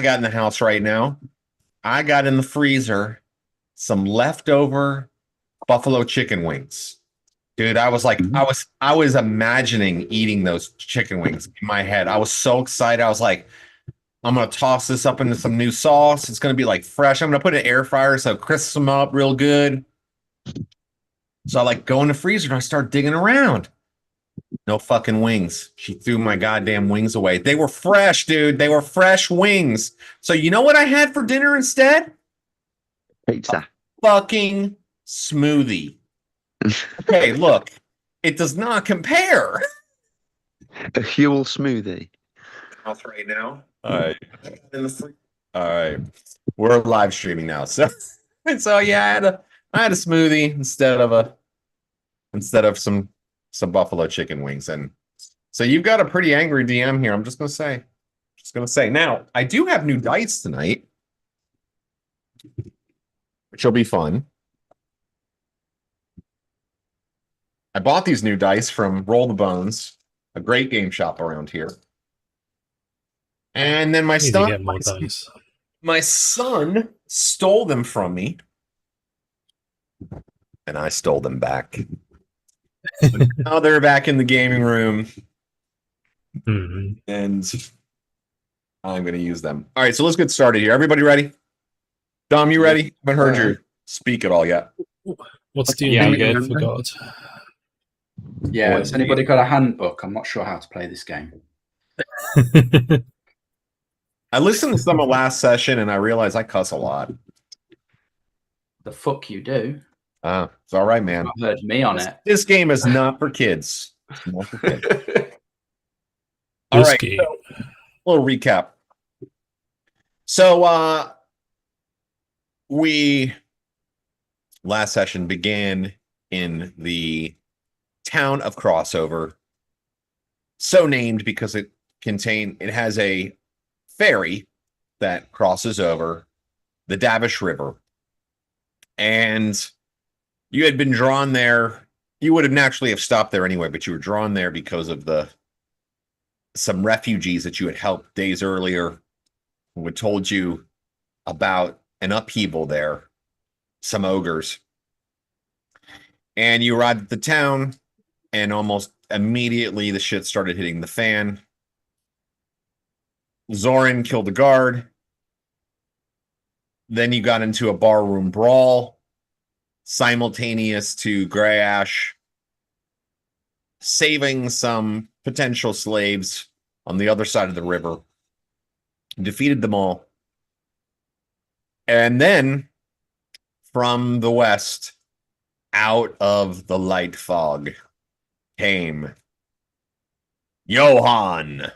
I got in the house right now? I got in the freezer some leftover buffalo chicken wings. Dude, I was like, Mhm. I was imagining eating those chicken wings in my head. I was so excited. I was like, I'm gonna toss this up into some new sauce. It's gonna be like fresh. I'm gonna put it in an air fryer so it crisps them up real good. So I like go in the freezer and I start digging around. No fucking wings. She threw my goddamn wings away. They were fresh, dude. They were fresh wings. So you know what I had for dinner instead? A Pizza. fucking smoothie. Okay, look, it does not compare. A Huel smoothie. House right now. All right. All right. We're live streaming now. So yeah, I had a smoothie instead of some buffalo chicken wings. And so you've got a pretty angry DM here. I'm just gonna say. Just gonna say. Now, I do have new dice tonight, which will be fun. I bought these new dice from Roll the Bones, a great game shop around here. And then Need to get more dice. my son stole them from me, and I stole them back. So now they're back in the gaming room, and I'm going to use them. All right, so let's get started here. Everybody ready? Dom, you ready? I haven't heard you speak at all yet. What's the Yeah, I'm D&D good. for God? Yeah, Boy, has anybody got a handbook? I'm not sure how to play this game. I listened to some of last session, and I realized I cuss a lot. The fuck you do? It's all right, man. I've heard me on it. This game is not for kids. It's not for kids. All This right, game. so, a little recap. So we last session began in the town of Crossover, so named because it has a ferry that crosses over the Davish River. And you had been drawn there. You would have naturally have stopped there anyway, but you were drawn there because of some refugees that you had helped days earlier who had told you about an upheaval there, some ogres. And you arrived at the town, and almost immediately the shit started hitting the fan. Zoran killed a guard. Then you got into a barroom brawl, simultaneous to Grey Ash saving some potential slaves on the other side of the river, defeated them all. And then from the west, out of the light fog, came Johann,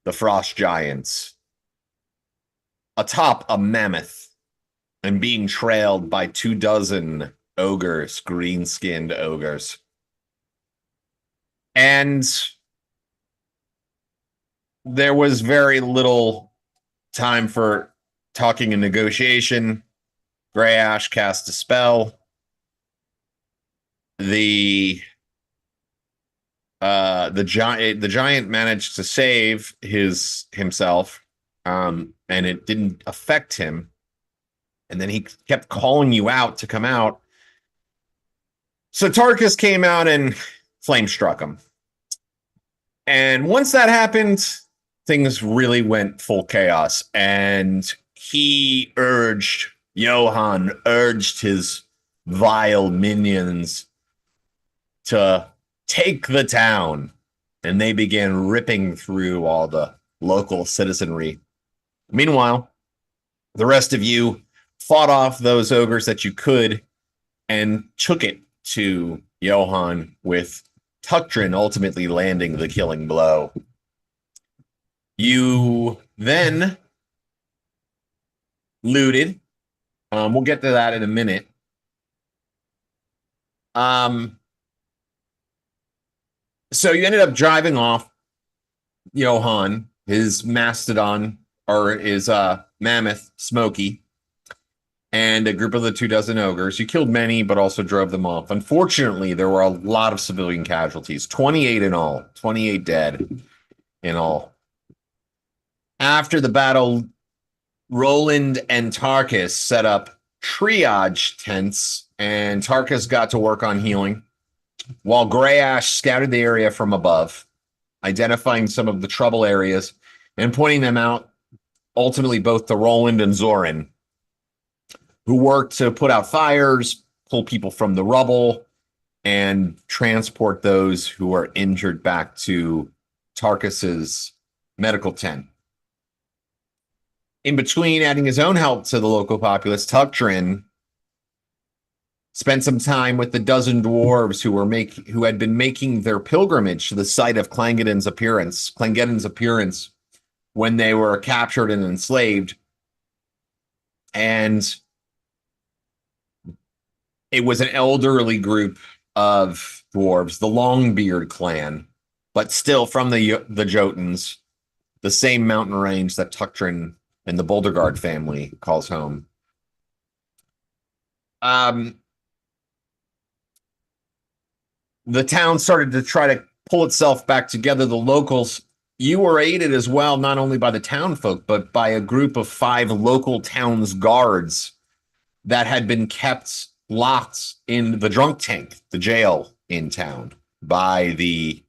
the Frost Giants, atop a mammoth and being trailed by 24 ogres, green-skinned ogres. And there was very little time for talking and negotiation. Grey Ash cast a spell. The giant managed to save himself, and it didn't affect him. And then he kept calling you out to come out. So Tarkus came out and flame struck him. And once that happened, things really went full chaos. And Johann urged his vile minions to take the town. And they began ripping through all the local citizenry. Meanwhile, the rest of you fought off those ogres that you could and took it to Johann, with Tuktrin ultimately landing the killing blow. You then looted. We'll get to that in a minute. So you ended up driving off Johann, his mastodon, or his mammoth, Smokey, and a group of the 24 ogres. You killed many, but also drove them off. Unfortunately, there were a lot of civilian casualties, 28 in all, 28 dead in all. After the battle, Roland and Tarkus set up triage tents, and Tarkus got to work on healing, while Grey Ash scouted the area from above, identifying some of the trouble areas and pointing them out, ultimately both to Roland and Zoran, who worked to put out fires, pull people from the rubble, and transport those who are injured back to Tarkus's medical tent. In between adding his own help to the local populace, Tuctrin spent some time with the dozen dwarves who had been making their pilgrimage to the site of Clangeddon's appearance when they were captured and enslaved. And it was an elderly group of dwarves, the Longbeard clan, but still from the Jotuns, the same mountain range that Tuctrin and the Boulderguard family calls home. The town started to try to pull itself back together. The locals, you were aided as well, not only by the town folk, but by a group of 5 local town's guards that had been kept locked in the drunk tank, the jail in town, by the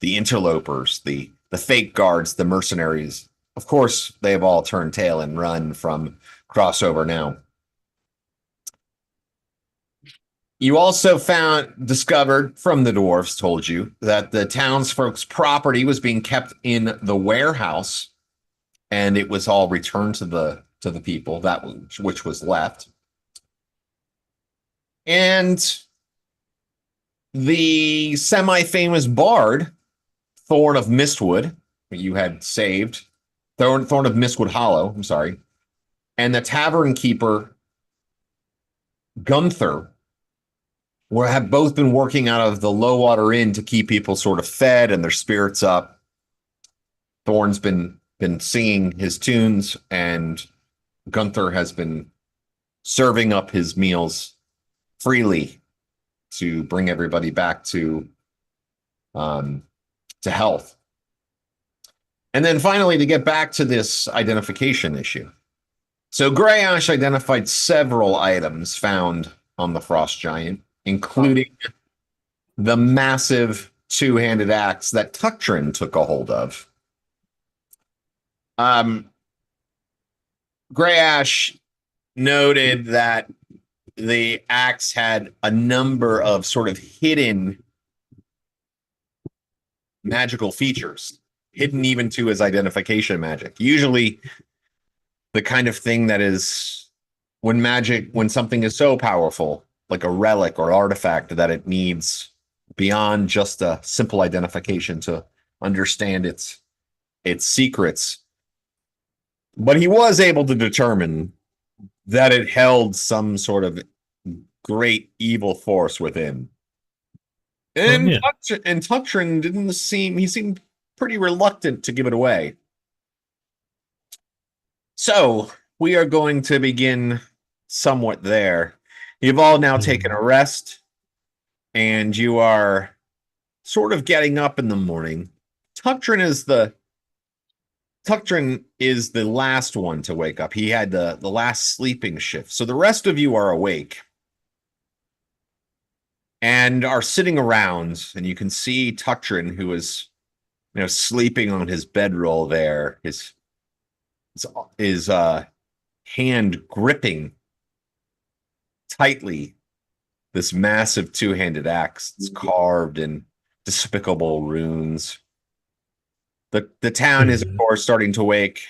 interlopers, the fake guards, the mercenaries. Of course, they have all turned tail and run from Crossover now. You also discovered from the dwarves, told you, that the townsfolk's property was being kept in the warehouse, and it was all returned to the people which was left. And the semi-famous bard, Thorn of Mistwood, you had saved, Thorn of Mistwood Hollow, I'm sorry, and the tavern keeper, Gunther, have both been working out of the Lowwater Inn to keep people sort of fed and their spirits up. Thorn's been singing his tunes, and Gunther has been serving up his meals freely to bring everybody back to health. And then finally, to get back to this identification issue. So Grey Ash identified several items found on the Frost Giant, including the massive 2-handed axe that Tuctrin took a hold of. Grey Ash noted that the axe had a number of sort of hidden magical features, hidden even to his identification magic. Usually the kind of thing that is when something is so powerful, like a relic or artifact, that it needs beyond just a simple identification to understand its secrets. But he was able to determine that it held some sort of great evil force within. And Tuctrin he seemed pretty reluctant to give it away. So we are going to begin somewhat there. You've all now taken a rest, and you are sort of getting up in the morning. Tuctrin is the last one to wake up. He had the last sleeping shift. So the rest of you are awake and are sitting around, and you can see Tuctrin, who is sleeping on his bedroll there, his hand gripping tightly this massive 2-handed axe. It's carved in despicable runes. The town is, of course, starting to wake,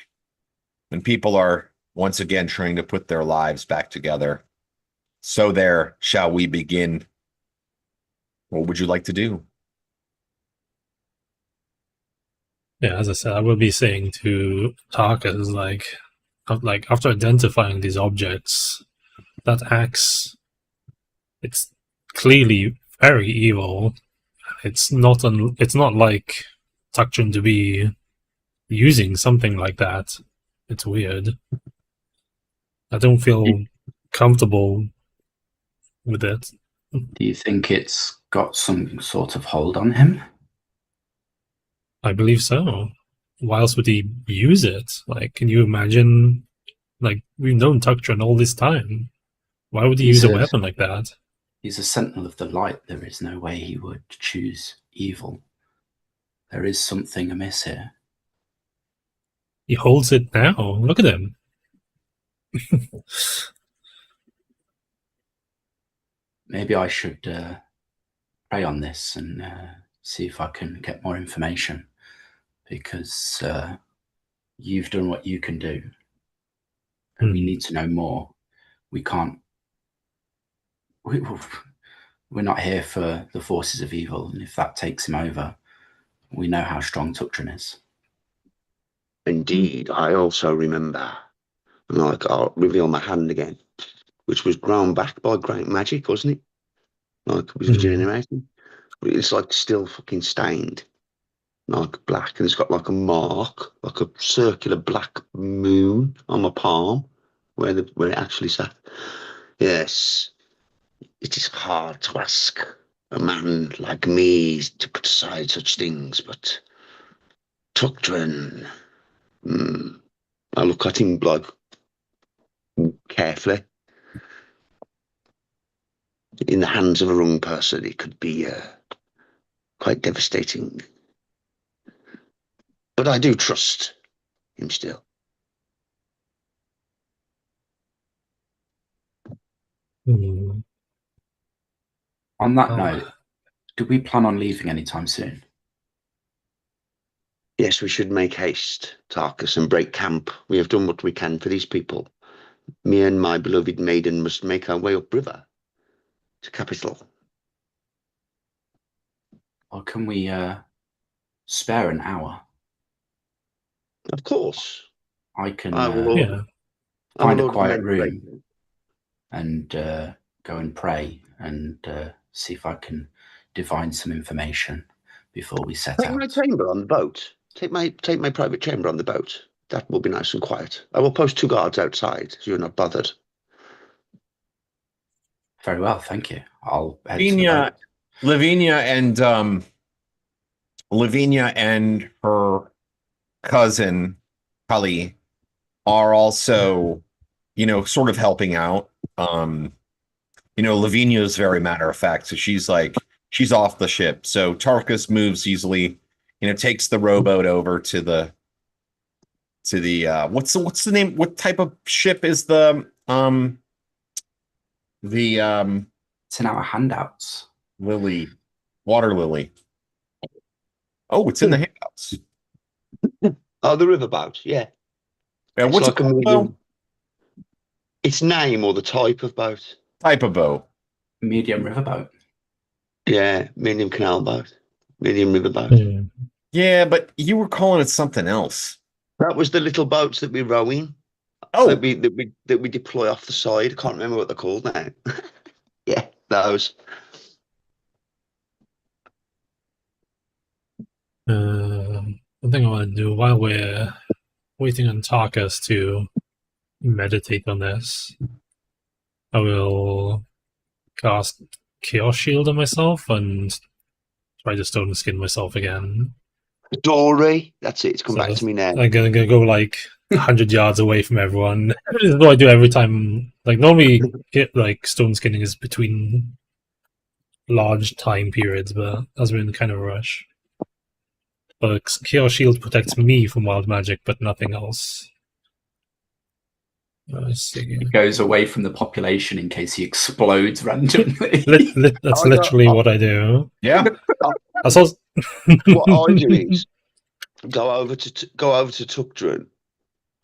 and people are once again trying to put their lives back together. So there, shall we begin? What would you like to do? Yeah, as I said, I will be saying to Tarkus, like after identifying these objects, that axe, it's clearly very evil. It's not like Tuctrin to be using something like that. It's weird. I don't feel comfortable with it. Do you think it's got some sort of hold on him? I believe so. why else would he use it? Like, can you imagine? Like, we've known Tuctron all this time. Why would he use a weapon like that? He's a sentinel of the light. There is no way he would choose evil. There is something amiss here. He holds it now. Look at him. Maybe I should pray on this and see if I can get more information, because you've done what you can do, and we need to know more. We can't. We're not here for the forces of evil, and if that takes him over, we know how strong Tuctron is. Indeed, I also remember, and like I'll reveal my hand again, which was grown back by great magic, wasn't it? Like it was regenerating. It's like still fucking stained, like black, and it's got like a mark, like a circular black moon on my palm, where it actually sat. Yes, it is hard to ask a man like me to put aside such things, but Tuctron. I look at him like carefully. In the hands of a wrong person, it could be quite devastating. But I do trust him still. Hmm. On that note, do we plan on leaving anytime soon? Yes, we should make haste, Tarkus, and break camp. We have done what we can for these people. Me and my beloved maiden must make our way upriver to capital. Or can we spare an hour? Of course. I can find a quiet room and go and pray and see if I can divine some information before we set out. Take my chamber on the boat. Take my private chamber on the boat. That will be nice and quiet. I will post 2 guards outside, so you're not bothered. Very well, thank you. I'll head to the boat. Lavinia and her cousin Cully are also, sort of helping out. Lavinia is very matter of fact, so she's off the ship. So Tarkus moves easily, takes the rowboat over to the what's the name? What type of ship is the it's in our handouts. Water lily. Oh, it's in the handouts. Oh, the riverboat, yeah. Yeah, what's like a boat? Its name or the type of boat? Type of boat. Medium riverboat. Yeah, medium canal boat. Medium riverboat. Yeah, but you were calling it something else. That was the little boats that we're rowing. Oh, that we deploy off the side. I can't remember what they're called now. Yeah, those. I think I want to do while we're waiting on Tarkus to meditate on this, I will cast Chaos Shield on myself and try to stone skin myself again. Dory, that's it. It's come back to me now. I'm gonna go like 100 yards away from everyone. This is what I do every time. Like normally, stone skinning is between large time periods, but as we're in kind of a rush. But Chaos Shield protects me from wild magic, but nothing else. It goes away from the population in case he explodes randomly. That's literally what I do. Yeah. What I do is go over to Tuctron,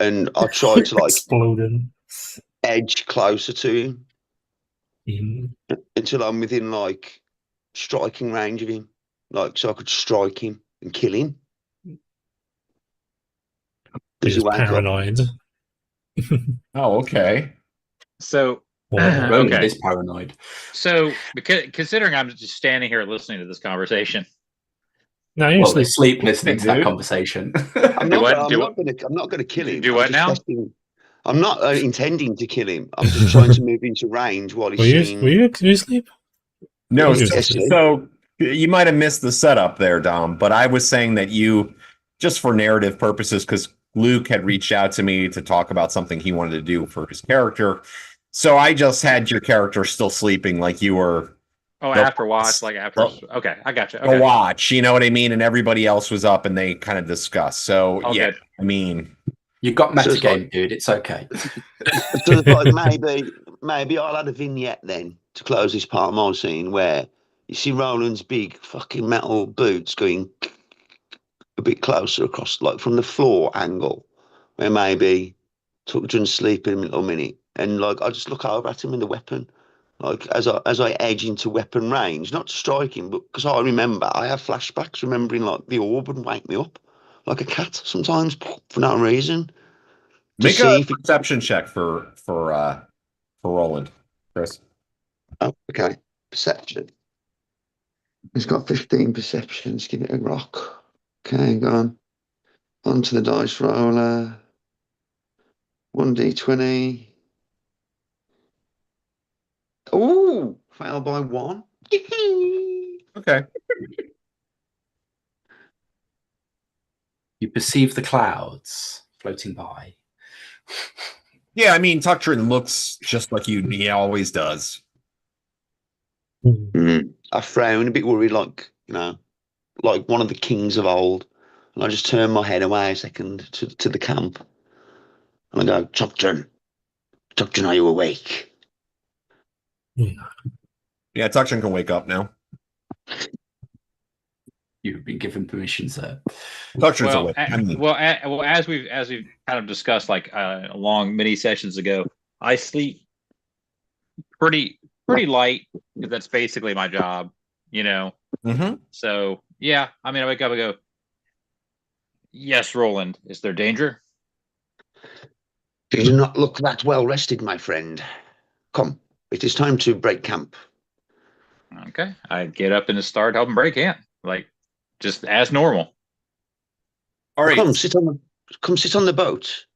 and I try to exploding, edge closer to him until I'm within striking range of him, so I could strike him and kill him. He's paranoid. Oh, okay. So Roland is paranoid. So considering I'm just standing here listening to this conversation. No, you're sleep listening to that conversation. I'm not going to kill him. Do what now? I'm not intending to kill him. I'm just trying to move into range while he's Were you asleep? No, so you might have missed the setup there, Dom, but I was saying that you just for narrative purposes, because Luke had reached out to me to talk about something he wanted to do for his character. So I just had your character still sleeping, like you were Oh, the after watch, like after. Okay, I got you. the Okay, watch. You know what I mean? And everybody else was up, and they kind of discussed. So all yeah, good. I mean, You got So it's metagame, like, dude. It's okay. so it's like maybe I'll add a vignette then to close this part of my scene where you see Roland's big fucking metal boots going a bit closer across, like from the floor angle, where maybe Tuckjun's sleeping a little minute, and like I just look over at him with the weapon, like as I edge into weapon range, not to strike him, but because I remember I have flashbacks, remembering like the orb would wake me up, like a cat sometimes for no reason, to make a see if it. perception check for Roland, Chris. Oh, okay, perception. He's got 15 perceptions. Give it a rock. Okay, go on. Onto the dice roller. 1d20. Ooh, fail by one. Okay. You perceive the clouds floating by. Yeah, I mean, Tuctrin looks just like he always does. I frown, a bit worried, like, like one of the kings of old. And I just turn my head away a second to the camp. And I go, Tucton, are you awake? Yeah, Tuctrin can wake up now. You've been given permission, sir. Tuctrin's Well, awake. I mean, as we've kind of discussed like long many sessions ago, I sleep pretty light because that's basically my job, you know. mhm. So yeah, I mean, I wake up and go, yes, Roland, is there danger? You do not look that well rested, my friend. Come, it is time to break camp. Okay, I get up and start helping break in, like just as normal. All right. Come sit on the boat.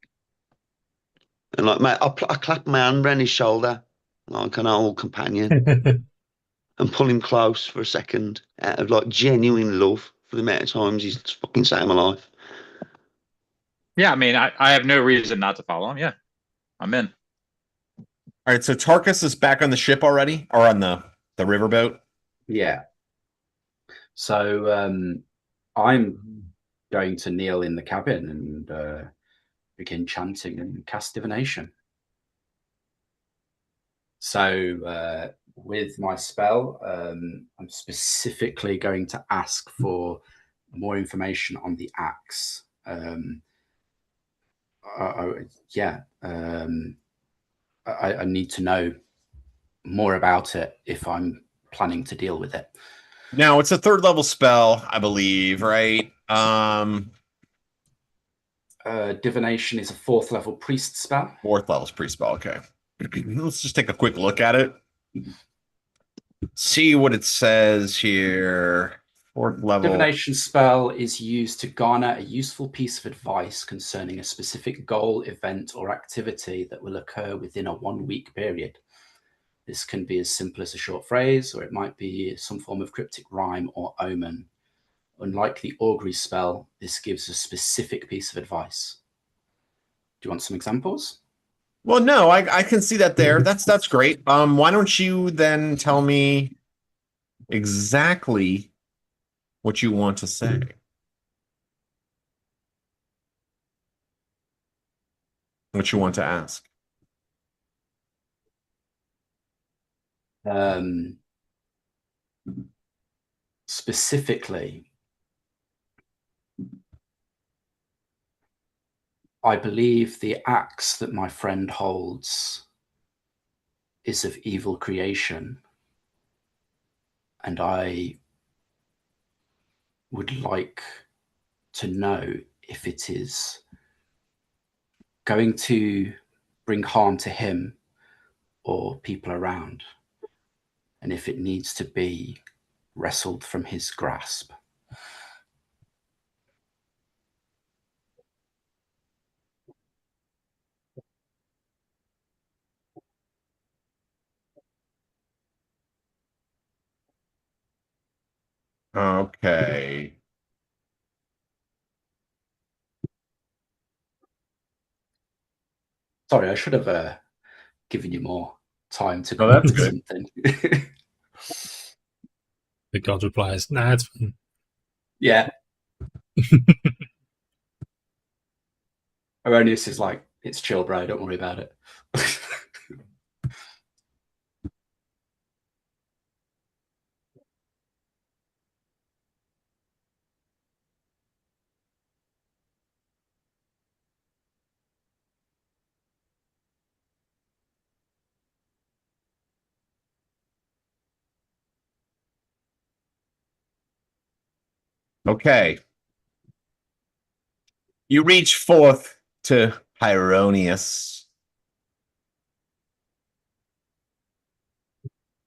And like, mate, I clap my hand around his shoulder like an old companion and pull him close for a second out of like genuine love for the amount of times he's fucking saved my life. Yeah, I mean, I have no reason not to follow him. Yeah, I'm in. All right, so Tarkus is back on the ship already, or on the riverboat. Yeah. So I'm going to kneel in the cabin and begin chanting and cast divination. So with my spell, I'm specifically going to ask for more information on the axe. Yeah, I need to know more about it if I'm planning to deal with it. Now it's a third level spell, I believe, right? Divination is a 4th level priest spell. Fourth level priest spell. Okay, let's just take a quick look at it. See what it says here. Fourth level. Divination spell is used to garner a useful piece of advice concerning a specific goal, event, or activity that will occur within a 1-week period. This can be as simple as a short phrase, or it might be some form of cryptic rhyme or omen. Unlike the augury spell, this gives a specific piece of advice. Do you want some examples? Well, no, I can see that there. That's great. Why don't you then tell me exactly what you want to say? What you want to ask? Specifically, I believe the axe that my friend holds is of evil creation, and I would like to know if it is going to bring harm to him or people around, and if it needs to be wrestled from his grasp. Okay. Sorry, I should have given you more time to Oh, come up that's with good. something. The god replies, "Nah, it's fine." Yeah. Erroneous is like, it's chill, bro. Don't worry about it. Okay. You reach forth to Hieronius,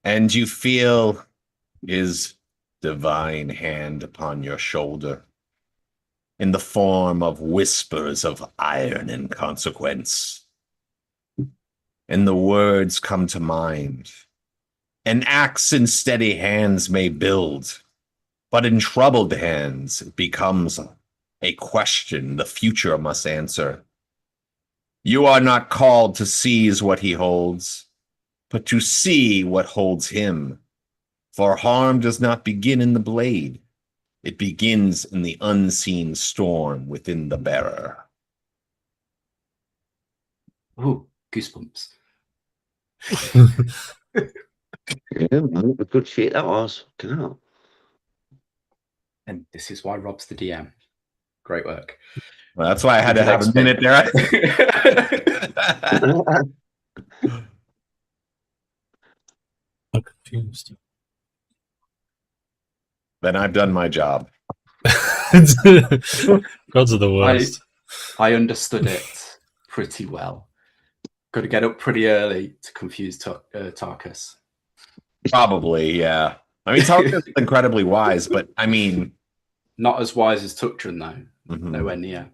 and you feel his divine hand upon your shoulder in the form of whispers of iron and consequence. And the words come to mind. An axe in steady hands may build, but in troubled hands it becomes a question the future must answer. You are not called to seize what he holds, but to see what holds him. For harm does not begin in the blade. It begins in the unseen storm within the bearer. Ooh, goosebumps. Yeah, man, a good shit that was. Can't. And this is why Rob's the DM. Great work. Well, that's why I had to could have a explain. minute there. I'm confused. Then I've done my job. Gods are the worst. I understood it pretty well. Got to get up pretty early to confuse Tarkus. Probably, yeah. I mean, Tarkus is incredibly wise, but I mean, Not as wise as Tuktrin, though. mhm. Nowhere near.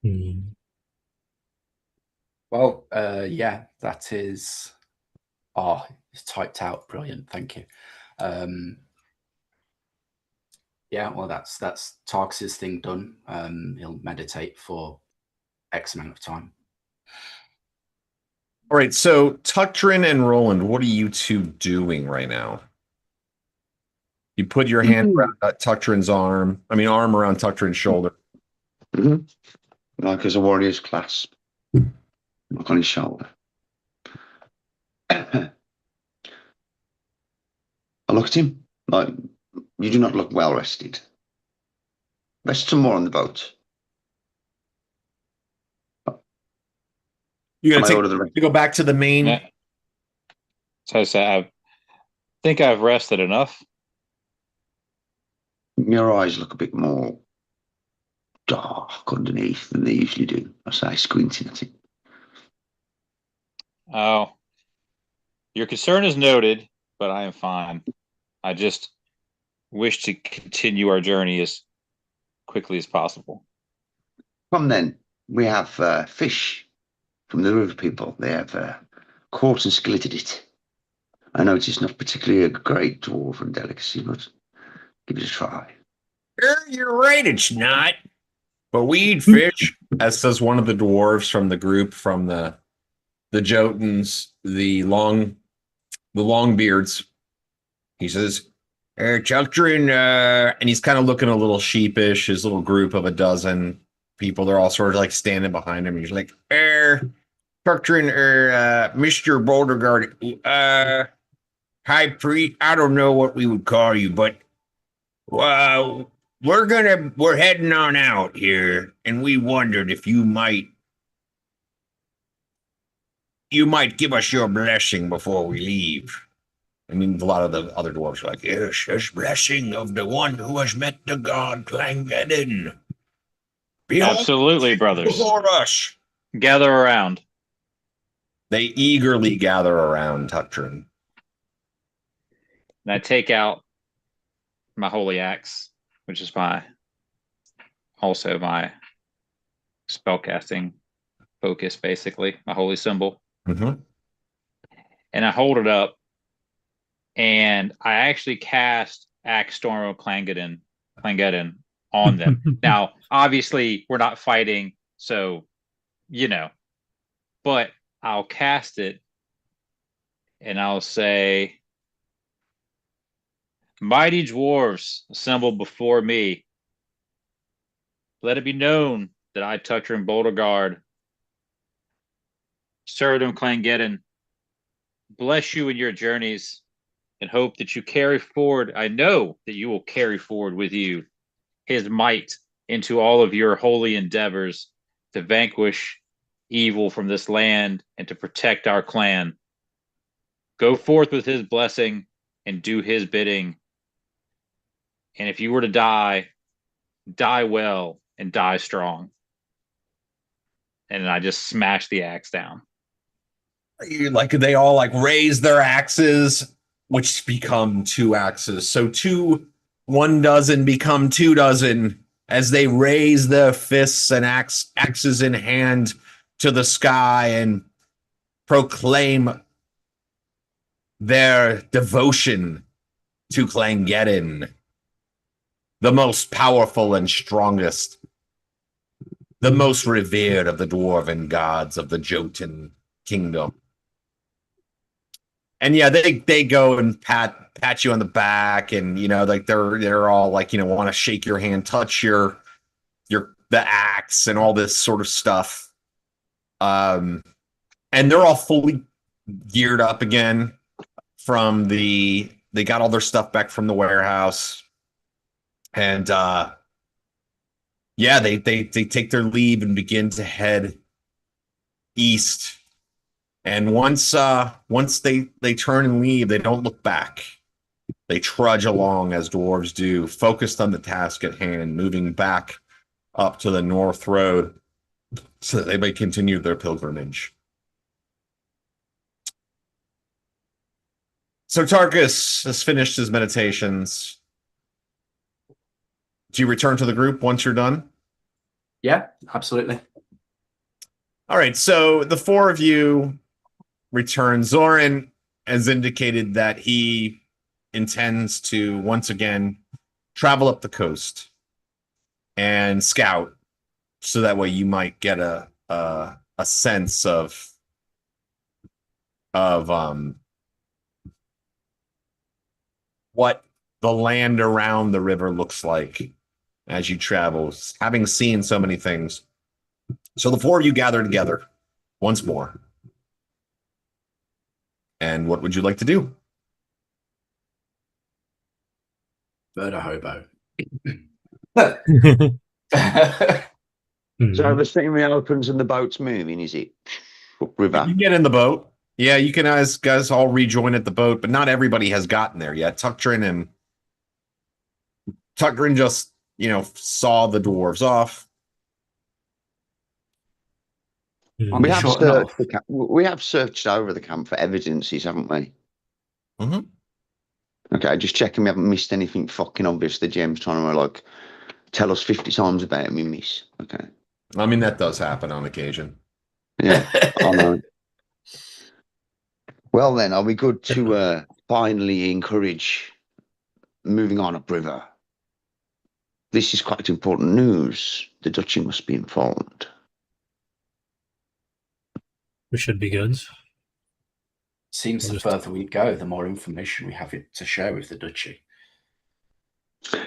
Hmm. Well, yeah, that is. Oh, it's typed out. Brilliant. Thank you. Yeah, well, that's Tarkus's thing done. He'll meditate for X amount of time. All right, so Tuktrin and Roland, what are you two doing right now? You put your hand around Tuktrin's arm. I mean, arm around Tuktrin's shoulder. Mm-hmm. Like as a warrior's clasp. Like on his shoulder. I look at him like, you do not look well rested. Rest some more on the boat. You're And I gonna order the take to go back to the main. Yeah. So I say, I think I've rested enough. Your eyes look a bit more dark underneath than they usually do. I say, squinting at it. Oh, your concern is noted, but I am fine. I just wish to continue our journey as quickly as possible. Come then, we have fish from the river people. They have caught and skilleted it. I know it's not particularly a great dwarven delicacy, but give it a try. You're right, it's not. But we eat fish, as says one of the dwarves from the group, from the Jotuns, the long beards. He says, Tuktrin, and he's kind of looking a little sheepish. His little group of a dozen people, they're all sort of like standing behind him. He's like, Tuktrin, Mr. Boulderguard, High Priest, I don't know what we would call you, but we're heading on out here, and we wondered if you might give us your blessing before we leave. I mean, a lot of the other dwarves are like, yes, this blessing of the one who has met the god Clangeddon. Absolutely, brothers. Before us. Gather around. They eagerly gather around Tuktrin. And I take out my holy axe, which is also my spellcasting focus, basically, my holy symbol. Mm-hmm. And I hold it up, and I actually cast Axe Storm of Clangeddon on them. Now, obviously, we're not fighting, so but I'll cast it and I'll say, "Mighty dwarves assemble before me. Let it be known that I, Tuctrin Boulderguard, Surdom Clangeddon, bless you in your journeys and hope that you carry forward. I know that you will carry forward with you his might into all of your holy endeavors to vanquish evil from this land and to protect our clan. Go forth with his blessing and do his bidding. And if you were to die, die well and die strong." And then I just smash the axe down. Like they all like raise their axes, which become 2 axes. So 1 dozen become 2 dozen as they raise their fists and axes in hand to the sky and proclaim their devotion to Clangeddon, the most powerful and strongest, the most revered of the dwarven gods of the Jotun kingdom. And yeah, they go and pat you on the back, and like they're all like want to shake your hand, touch the axe, and all this sort of stuff. And they're all fully geared up again from they got all their stuff back from the warehouse, and yeah, they take their leave and begin to head east. And once they turn and leave, they don't look back. They trudge along as dwarves do, focused on the task at hand, moving back up to the North Road so that they may continue their pilgrimage. So Tarkus has finished his meditations. Do you return to the group once you're done? Yeah, absolutely. All right, so the 4 of you return. Zoran has indicated that he intends to once again travel up the coast and scout, so that way you might get a sense of what the land around the river looks like as you travel, having seen so many things. So the 4 of you gather together once more. And what would you like to do? Murder hobo. So the steamer opens and the boat's moving, is it? Upriver. You can get in the boat. Yeah, you can guys all rejoin at the boat, but not everybody has gotten there yet. Tuctrin just, saw the dwarves off. We have searched over the camp for evidences, haven't we? Mm-hmm. Okay, just checking we haven't missed anything fucking obvious. The GM's trying to tell us 50 times about it, we miss. Okay. I mean, that does happen on occasion. Yeah, I know. Well then, are we good to finally encourage moving on upriver? This is quite important news. The duchy must be informed. We should be good. Seems the further we go, the more information we have to share with the duchy.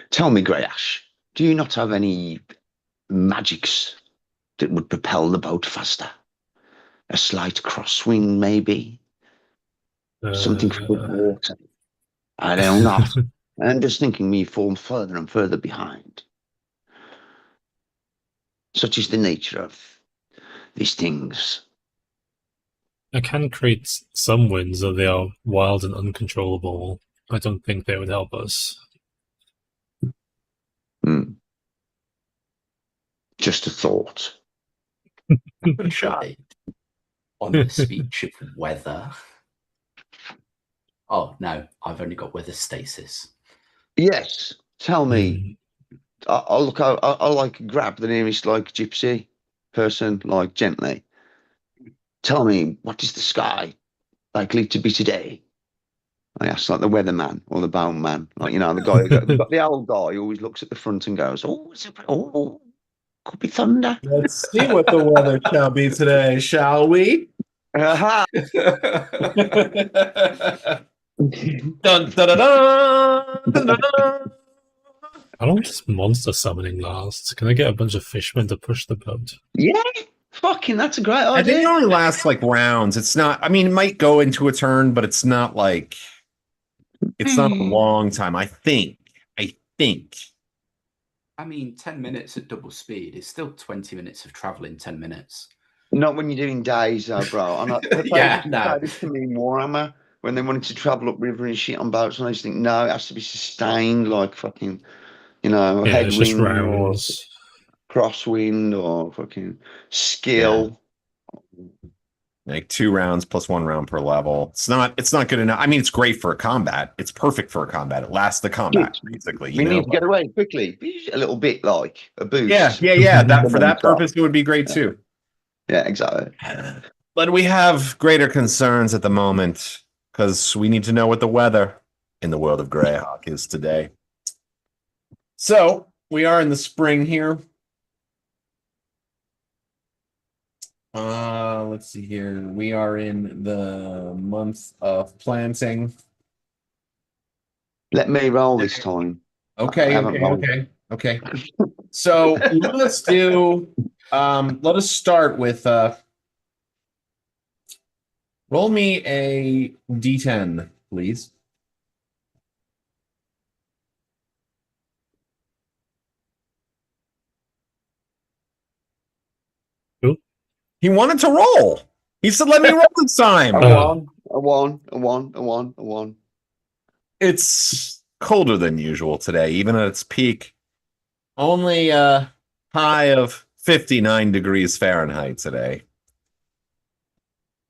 Tell me, Greyash, do you not have any magics that would propel the boat faster? A slight crosswind, maybe? Something for the water? I don't know. I'm just thinking we fall further and further behind. Such is the nature of these things. I can create some winds, though they are wild and uncontrollable. I don't think they would help us. Just a thought. Shy on the speech of weather. Oh no, I've only got weather stasis. Yes, tell me. I'll grab the nearest gypsy person gently. Tell me, what is the sky likely to be today? I asked like the weatherman or the bone man, like the guy, the old guy who always looks at the front and goes, "Oh, could be thunder." Let's see what the weather shall be today, shall we? Aha! Dun, dun, dun, dun, dun, dun, dun. How long does monster summoning last? Can I get a bunch of fishmen to push the boat? Yeah, fucking, that's a great I think it idea. only lasts like rounds. It's not, I mean, it might go into a turn, but it's not like, it's not a long time. I think. I mean, 10 minutes at double speed is still 20 minutes of travel in 10 minutes. Not when you're doing days, though, bro. I'm not. Yeah, no. This to me in Warhammer when they wanted to travel up river and shit on boats, and I just think no, it has to be sustained, like fucking, Yeah, it's just headwind or rounds. crosswind or fucking skill. Like 2 rounds plus 1 round per level. It's not good enough. I mean, it's great for a combat. It's perfect for a combat. It lasts the combat, basically. We need to get away quickly. A little bit like a boost. Yeah. That for that purpose, it would be great too. Yeah, exactly. But we have greater concerns at the moment because we need to know what the weather in the world of Greyhawk is today. So we are in the spring here. Let's see here. We are in the month of planting. Let me roll this time. Okay. So let us start with roll me a D10, please. Cool. He wanted to roll. He said, let me roll this time. A one. It's colder than usual today, even at its peak. Only a high of 59 degrees Fahrenheit today.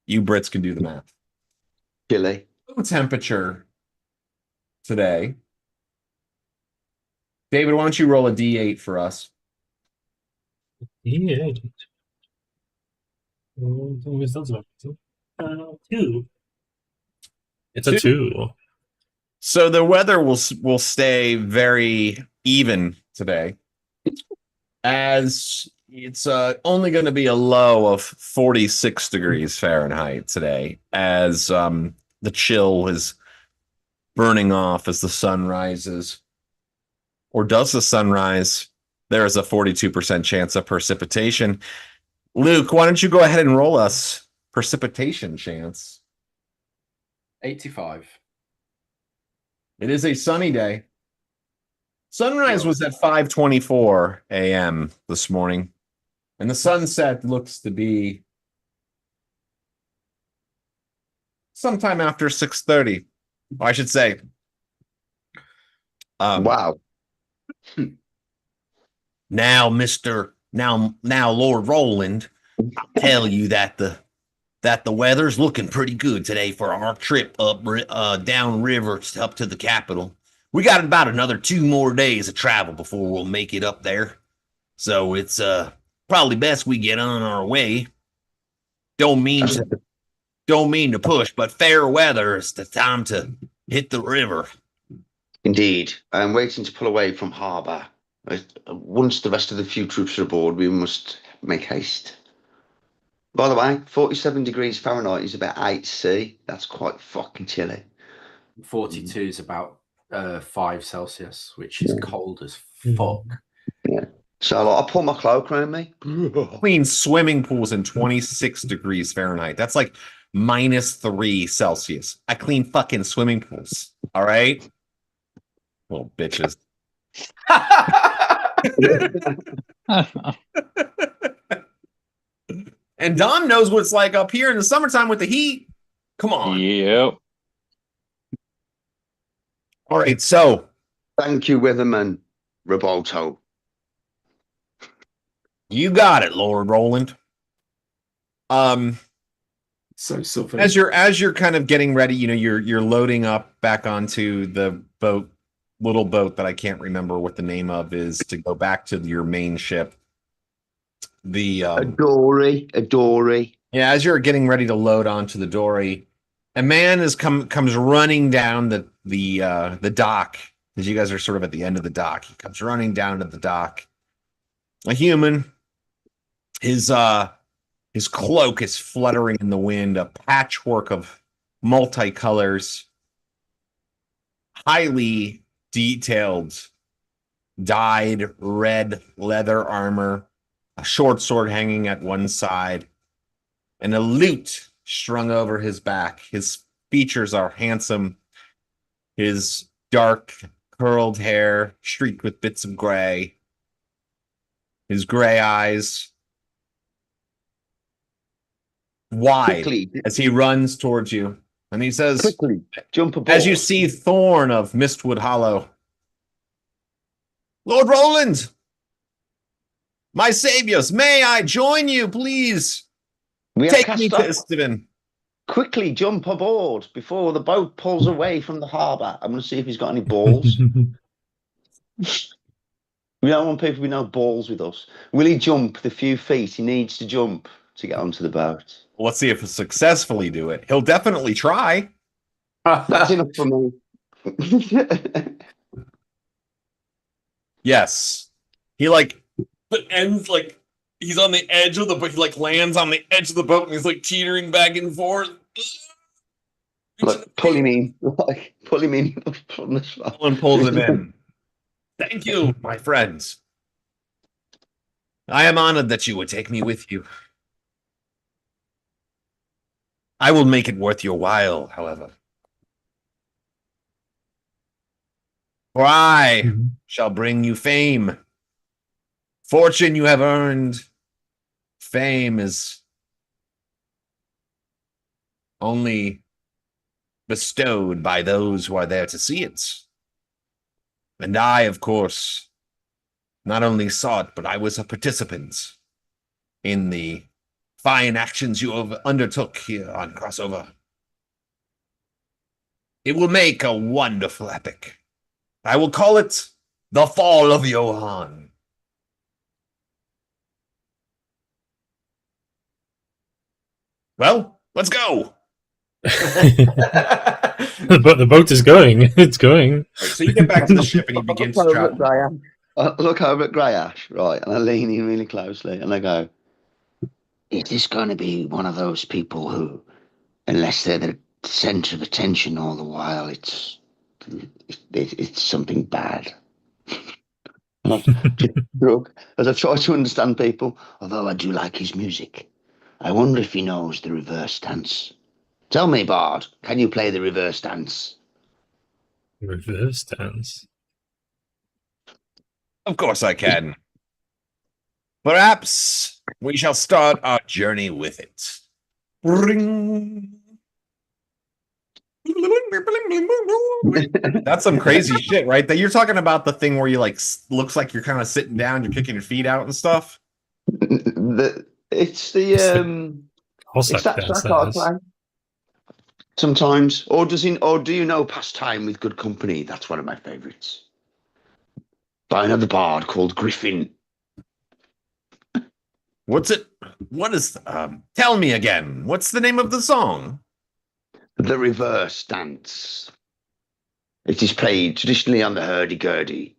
You Brits can do the math. Chilly. Low temperature today. David, why don't you roll a D8 for us? Yeah. 2. It's a 2. So the weather will stay very even today, as it's only going to be a low of 46 degrees Fahrenheit today, as the chill is burning off as the sun rises. Or does the sun rise? There is a 42% chance of precipitation. Luke, why don't you go ahead and roll us precipitation chance? 85. It is a sunny day. Sunrise was at 5:24 a.m. this morning, and the sunset looks to be sometime after 6:30. Or I should say, Wow. Now, Lord Roland, I'll tell you that the weather's looking pretty good today for our trip up down river up to the capital. We got about another 2 more days of travel before we'll make it up there. So it's probably best we get on our way. Don't mean to push, but fair weather is the time to hit the river. Indeed. I'm waiting to pull away from harbour. Once the rest of the few troops are aboard, we must make haste. By the way, 47 degrees Fahrenheit is about 8 C. That's quite fucking chilly. 42 is about 5 Celsius, which is cold as fuck. Yeah. So I pull my cloak around me. Clean swimming pools in 26 degrees Fahrenheit. That's like -3 Celsius. I clean fucking swimming pools. All right? Little bitches. And Dom knows what it's like up here in the summertime with the heat. Come on. Yep. All right, so Thank you, Weatherman Roboto. you got it, Lord Roland. So southern. As you're kind of getting ready, you're loading up back onto the little boat that I can't remember what the name of is, to go back to your main ship. The a dory. Yeah, as you're getting ready to load onto the dory, A man comes running down the dock, as you guys are sort of at the end of the dock. He comes running down to the dock. A human. His cloak is fluttering in the wind, a patchwork of multicolors, highly detailed, dyed red leather armor, a short sword hanging at one side, and a lute strung over his back. His features are handsome. His dark, curled hair streaked with bits of gray. His gray eyes wide Quickly, as he runs towards you. And he says, quickly, jump aboard. as you see Thorn of Mistwood Hollow, Lord Roland, my saviors, may I join you, please? We have Take cast me to off. Istivin. Quickly jump aboard before the boat pulls away from the harbour. I'm going to see if he's got any balls. We don't want people with no balls with us. Will he jump the few feet he needs to jump to get onto the boat? Let's see if he'll successfully do it. He'll definitely try. That's enough for me. Yes. He like the ends like he's on the edge of the boat. He like lands on the edge of the boat and he's like teetering back and forth. Like, pull him in. Like, pull him in from the spot. Someone pulls him in. Thank you, my friends. I am honored that you would take me with you. I will make it worth your while, however. For I shall bring you fame. Fortune you have earned. Fame is only bestowed by those who are there to see it. And I, of course, not only saw it, but I was a participant in the fine actions you have undertook here on Crossover. It will make a wonderful epic. I will call it The Fall of Johann. Well, let's go. The boat is going. It's going. So you get back to the ship and he begins to travel. I look over at Grey Ash, right, and I lean in really closely and I go, is this going to be one of those people who, unless they're the centre of attention all the while, it's something bad? Look, as I try to understand people, although I do like his music, I wonder if he knows the reverse dance. Tell me, Bard, can you play the reverse dance? Reverse dance. Of course I can. Perhaps we shall start our journey with it. Ring. That's some crazy shit, right? That you're talking about the thing where you like looks like you're kind of sitting down, you're kicking your feet out and stuff. It's that track I play. Sometimes, or do you know Pastime with Good Company? That's one of my favourites. By another bard called Griffin. What's it? What is? Tell me again. What's the name of the song? The Reverse Dance. It is played traditionally on the hurdy-gurdy.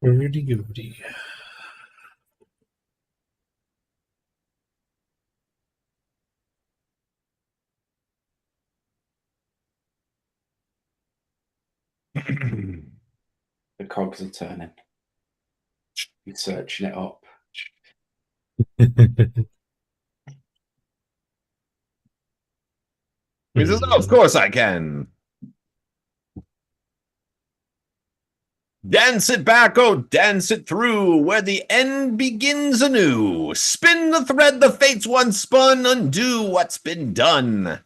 Hurdy-gurdy. The cogs are turning. He's searching it up. He says, "Oh, of course I can. Dance it back, oh, dance it through, where the end begins anew. Spin the thread the fates once spun, undo what's been done."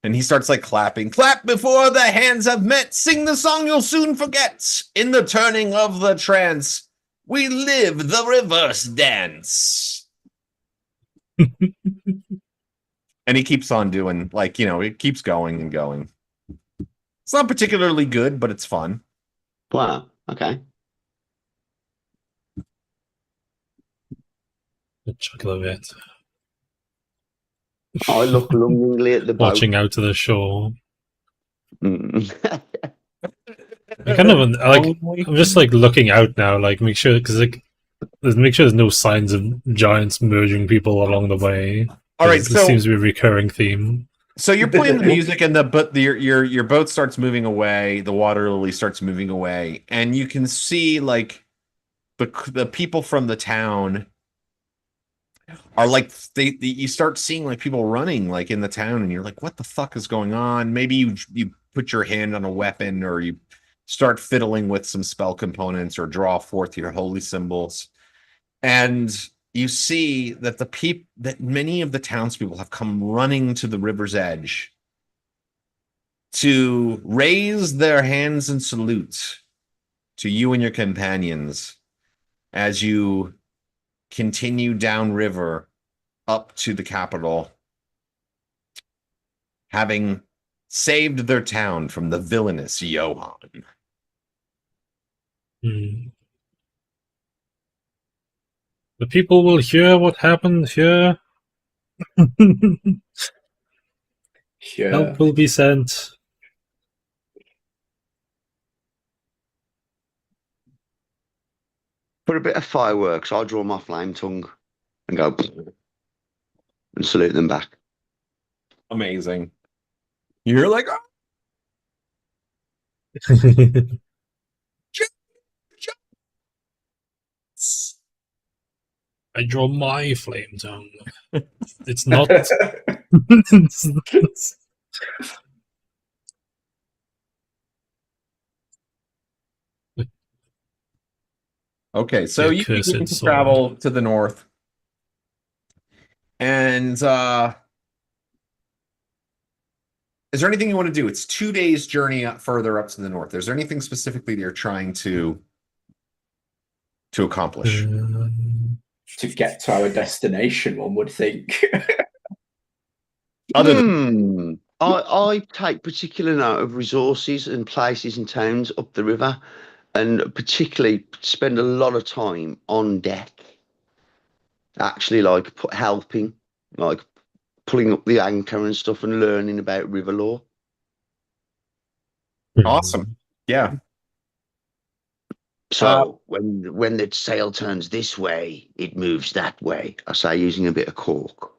And he starts like clapping. Clap before the hands have met. Sing the song you'll soon forget. In the turning of the trance, we live the reverse dance. And he keeps on doing, like, you know, it keeps going and going. It's not particularly good, but it's fun. Wow. Okay. A chuckle of it. I look longingly at the boat. Watching out to the shore. Mm. I kind of like. I'm just like looking out now, like make sure because make sure there's no signs of giants merging people along the way. All right, This seems to be a recurring theme. So you're playing the music, and your boat starts moving away. The water lily starts moving away, and you can see like the people from the town are like you start seeing like people running like in the town, and you're like, what the fuck is going on? Maybe you put your hand on a weapon, or you start fiddling with some spell components, or draw forth your holy symbols, and you see that that many of the townspeople have come running to the river's edge to raise their hands in salute to you and your companions as you continue downriver up to the capital, having saved their town from the villainous Johann. The people will hear what happened here. Help will be sent. For a bit of fireworks, I'll draw my flame tongue and go and salute them back. Amazing. You're like, oh, I draw my flame tongue. It's not. okay, so you begin to sword. travel to the north. And is there anything you want to do? It's 2 days journey further up to the north. Is there anything specifically that you're trying to accomplish? To get to our destination, one would think. Other than I take particular note of resources and places and towns up the river, and particularly spend a lot of time on deck, actually like helping, like pulling up the anchor and stuff and learning about river lore. Awesome. Yeah. So when the sail turns this way, it moves that way. I say, using a bit of cork,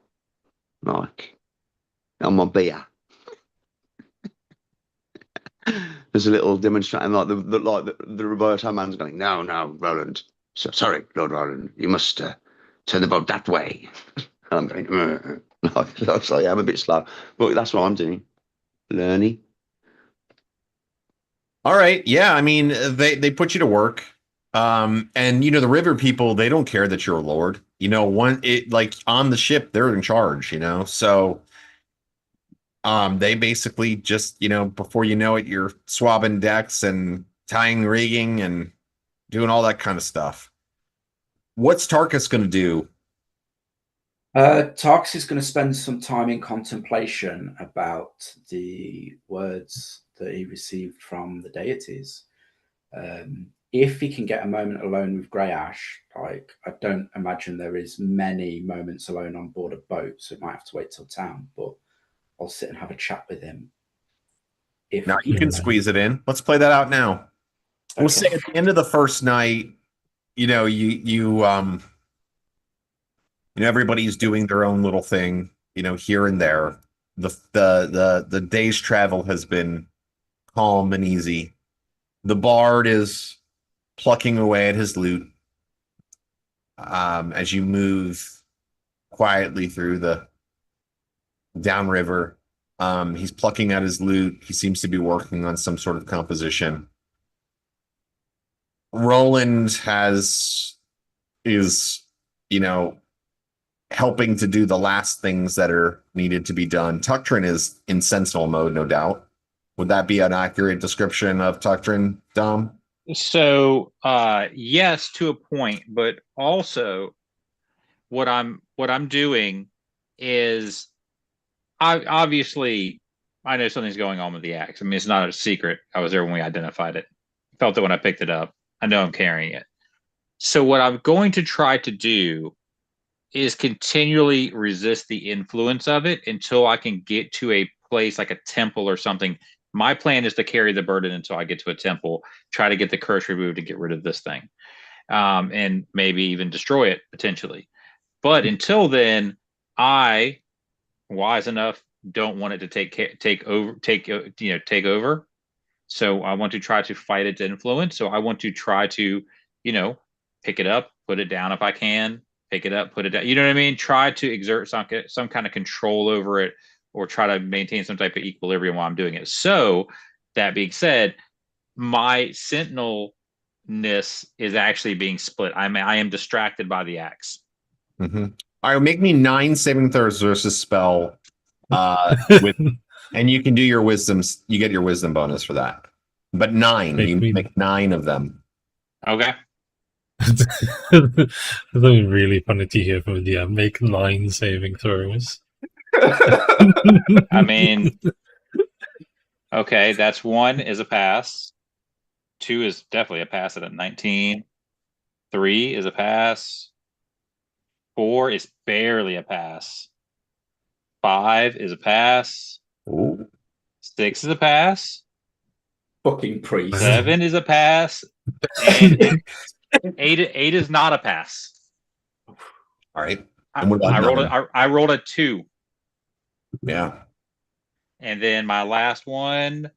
like on my beer. There's a little demonstration, like the Roberto man's going, no, Roland. So sorry, Lord Roland, you must turn the boat that way. And I'm going, sorry, I'm a bit slow, but that's what I'm doing, learning. All right. Yeah. I mean, they put you to work. And you know, the river people, they don't care that you're a lord. You know, like on the ship, they're in charge, you know. So they basically just, you know, before you know it, you're swabbing decks and tying rigging and doing all that kind of stuff. What's Tarkus going to do? Tarkus is going to spend some time in contemplation about the words that he received from the deities. If he can get a moment alone with Grey Ash, like I don't imagine there is many moments alone on board a boat, so it might have to wait till town, but I'll sit and have a chat with him. If now you can squeeze it in. Let's play that out now. We'll say at the end of the first night, you know, you everybody's doing their own little thing, you know, here and there. The day's travel has been calm and easy. The bard is plucking away at his lute as you move quietly through the downriver. He's plucking at his lute. He seems to be working on some sort of composition. Roland is, you know, helping to do the last things that are needed to be done. Tuctrin is in sentinel mode, no doubt. Would that be an accurate description of Tuctrin, Dom? So yes, to a point, but also what I'm doing is obviously I know something's going on with the axe. I mean, it's not a secret. I was there when we identified it. Felt it when I picked it up. I know I'm carrying it. So what I'm going to try to do is continually resist the influence of it until I can get to a place like a temple or something. My plan is to carry the burden until I get to a temple, try to get the curse removed to get rid of this thing, and maybe even destroy it potentially. But until then, I, wise enough, don't want it to take over. So I want to try to fight its influence. So I want to try to, pick it up, put it down if I can, pick it up, put it down. You know what I mean? Try to exert some kind of control over it, or try to maintain some type of equilibrium while I'm doing it. So that being said, my sentinelness is actually being split. I am distracted by the axe. Mm-hmm. All right, make me 9 saving throws versus spell. With and you can do your wisdoms. You get your wisdom bonus for that. But 9, you make 9 of them. Okay. That'd be really funny to hear from the make 9 saving throws. I mean, okay, that's 1 is a pass. 2 is definitely a pass at a 19. 3 is a pass. 4 is barely a pass. 5 is a pass. Ooh. 6 is a pass. Fucking priest. 7 is a pass. And 8 is not a pass. All right. I rolled a 2. Yeah. And then my last one,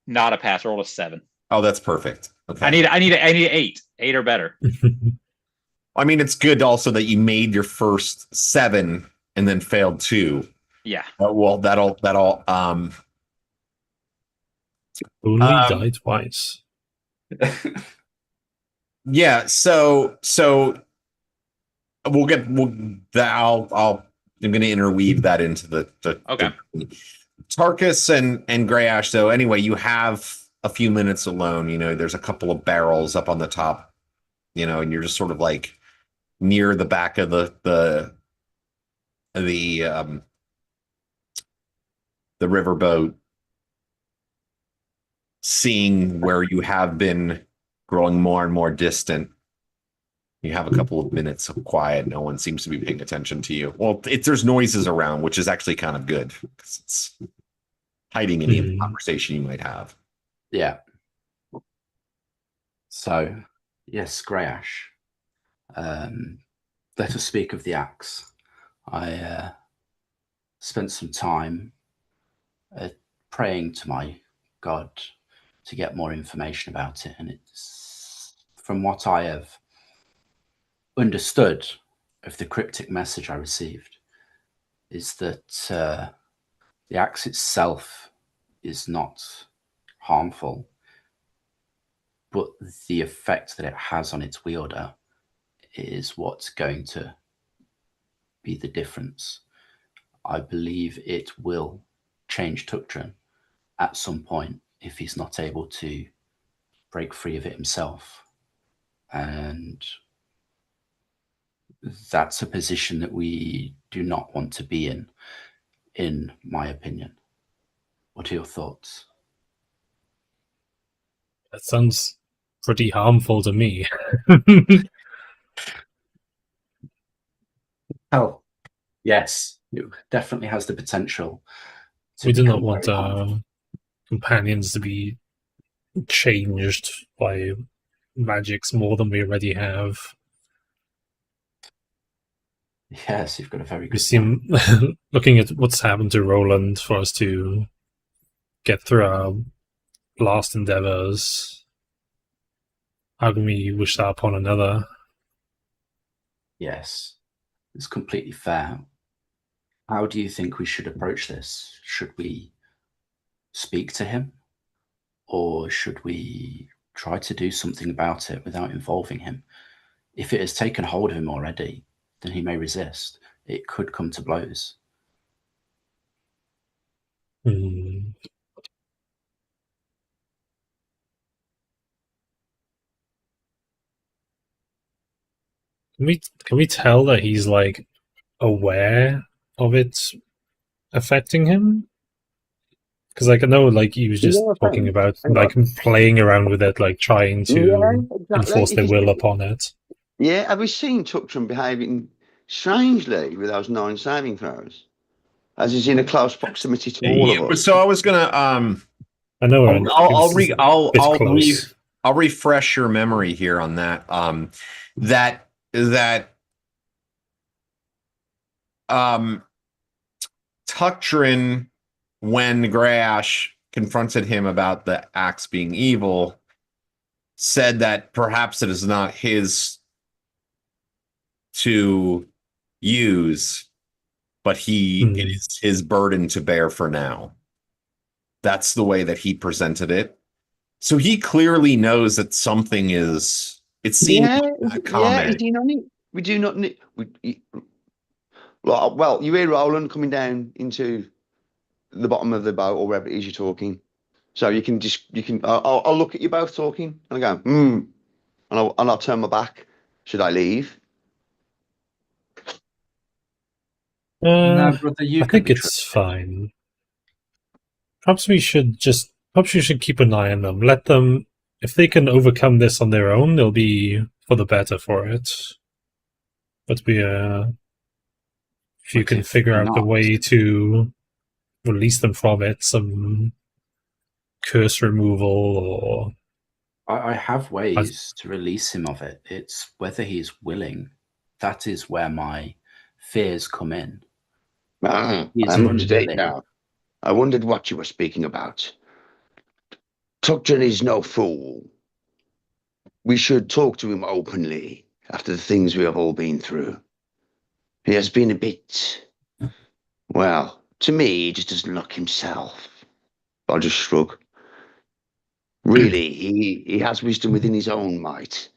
not a pass. I rolled a 7. Oh, that's perfect. Okay. I need 8. 8 or better. I mean, it's good also that you made your first 7 and then failed 2. Yeah. Well, that'll Only die twice. yeah. So I'm going to interweave that into the Okay. Tarkus and Grey Ash. So anyway, you have a few minutes alone. There's a couple of barrels up on the top, and you're just sort of like near the back of the riverboat, seeing where you have been growing more and more distant. You have a couple of minutes of quiet. No one seems to be paying attention to you. Well, there's noises around, which is actually kind of good because it's hiding any conversation you might have. Yeah. So, yes, Grey Ash. Let us speak of the axe. I spent some time praying to my God to get more information about it, and it's from what I have understood of the cryptic message I received is that the axe itself is not harmful, but the effect that it has on its wielder is what's going to be the difference. I believe it will change Tuktran at some point if he's not able to break free of it himself. And that's a position that we do not want to be in my opinion. What are your thoughts? That sounds pretty harmful to me. Oh, yes, it definitely has the potential. We do not want our companions to be changed by magics more than we already have. Yes, you've got a very good We seem, looking at what's happened to Roland, for us to get through our last endeavors, how can we wish that upon another? Yes, it's completely fair. How do you think we should approach this? Should we speak to him? Or should we try to do something about it without involving him? If it has taken hold of him already, then he may resist. It could come to blows. Hmm. Can we tell that he's like aware of it affecting him? Because like I know, like he was just talking about like playing around with it, like trying to enforce their will upon it. Yeah, have we seen Tuktran behaving strangely, with those 9 saving throws, as is in a close proximity to all of us. So I was gonna I know I'll refresh your memory here on that. That Tuctrin, when Grash confronted him about the axe being evil, said that perhaps it is not his to use, but it is his burden to bear for now. That's the way that he presented it. So he clearly knows that something is. It seems like a comment. Is he not? We do not need. Well, you hear Roland coming down into the bottom of the boat or wherever it is you're talking. So you can. I'll look at you both talking and I go, and I'll turn my back. Should I leave? No, brother, you I can think be it's fine. Perhaps we should keep an eye on them. Let them, if they can overcome this on their own, they'll be for the better for it. But if you can figure out a way to release them from it, some curse removal or... I have ways to release him of it. It's whether he's willing. That is where my fears come in. I'm up to date now. I wondered what you were speaking about. Tucton is no fool. We should talk to him openly after the things we have all been through. He has been a bit, well, to me, he just doesn't look himself. I'll just shrug. Really, he has wisdom within his own might.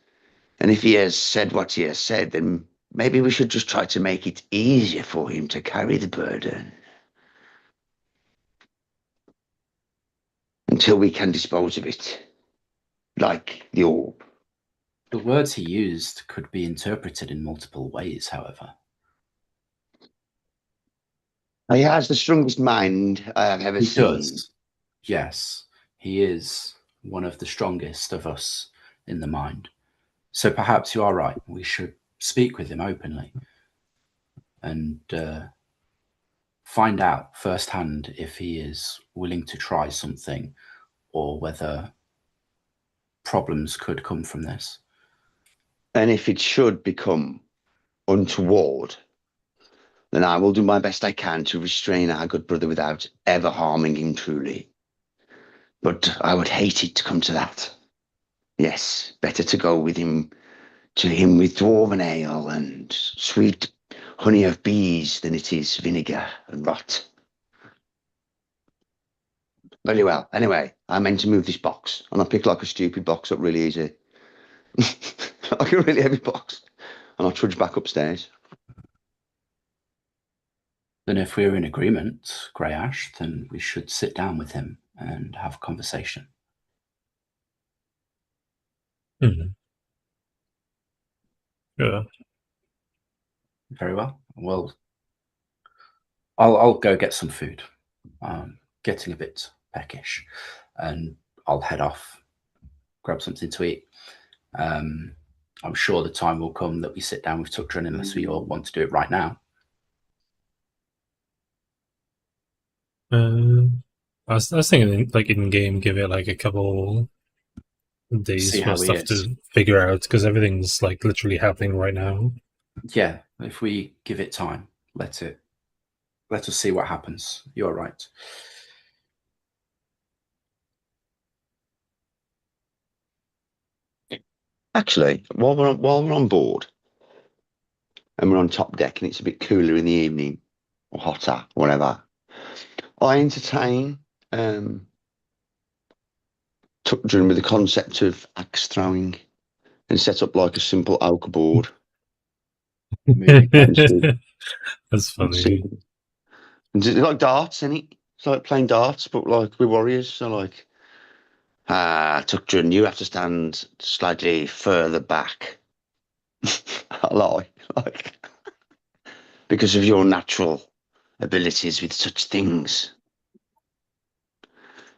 And if he has said what he has said, then maybe we should just try to make it easier for him to carry the burden. Until we can dispose of it. Like the orb. The words he used could be interpreted in multiple ways, however. He has the strongest mind I have ever seen. Does. Yes, he is one of the strongest of us in the mind. So perhaps you are right. We should speak with him openly and find out firsthand if he is willing to try something or whether problems could come from this. And if it should become untoward, then I will do my best I can to restrain our good brother without ever harming him truly. But I would hate it to come to that. Yes, better to go with him with dwarven ale and sweet honey of bees than it is vinegar and rot. Very well. Anyway, I meant to move this box, and I picked like a stupid box up really easy. Like a really heavy box. And I'll trudge back upstairs. Then if we're in agreement, Grey Ash, then we should sit down with him and have a conversation. Yeah. Very well. Well, I'll go get some food. Getting a bit peckish, and I'll head off, grab something to eat. I'm sure the time will come that we sit down with Tuctrin unless we all want to do it right now. I was thinking, like in game, give it like a couple days for stuff to figure out because everything's like literally happening right now. Yeah, if we give it time, let us see what happens. You're right. Actually, while we're on board and we're on top deck and it's a bit cooler in the evening or hotter, whatever, I entertain Tuctrin with the concept of axe throwing and set up like a simple oak board. That's funny. It's like darts, isn't it? It's like playing darts, but like we're warriors. So like, Tuctrin, you have to stand slightly further back. I lie, like, because of your natural abilities with such things.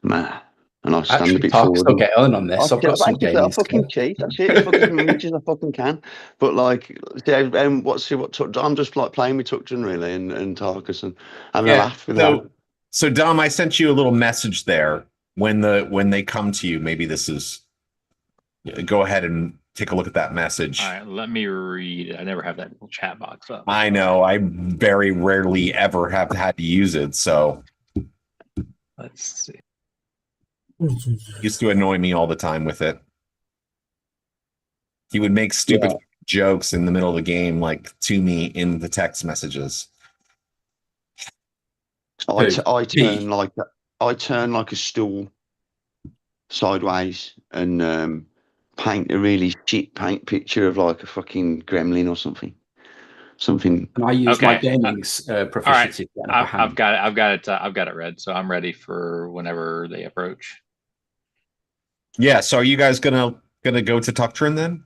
And I'll I'll stand a Actually, bit Tarkus forward. will get on this. I've got some Basically, gaming I'll fucking skill. cheat. That's it. Fuck as much as I fucking can. But like, I'm just like playing with Tuckton really and Tarkus and having a Yeah. laugh with that. So Dom, I sent you a little message there when they come to you. Maybe this is. Go ahead and take a look at that message. All right, let me read it. I never have that little chat box up. I know. I very rarely ever have had to use it, so Let's see. it used to annoy me all the time with it. He would make stupid jokes in the middle of the game, like to me in the text messages. I turn like a stool sideways and paint a really shit paint picture of like a fucking gremlin or something. And I use my Okay. gaming proficiency. All right, I've got it. I've got it read, so I'm ready for whenever they approach. Yeah. So are you guys gonna go to Tuctrin then?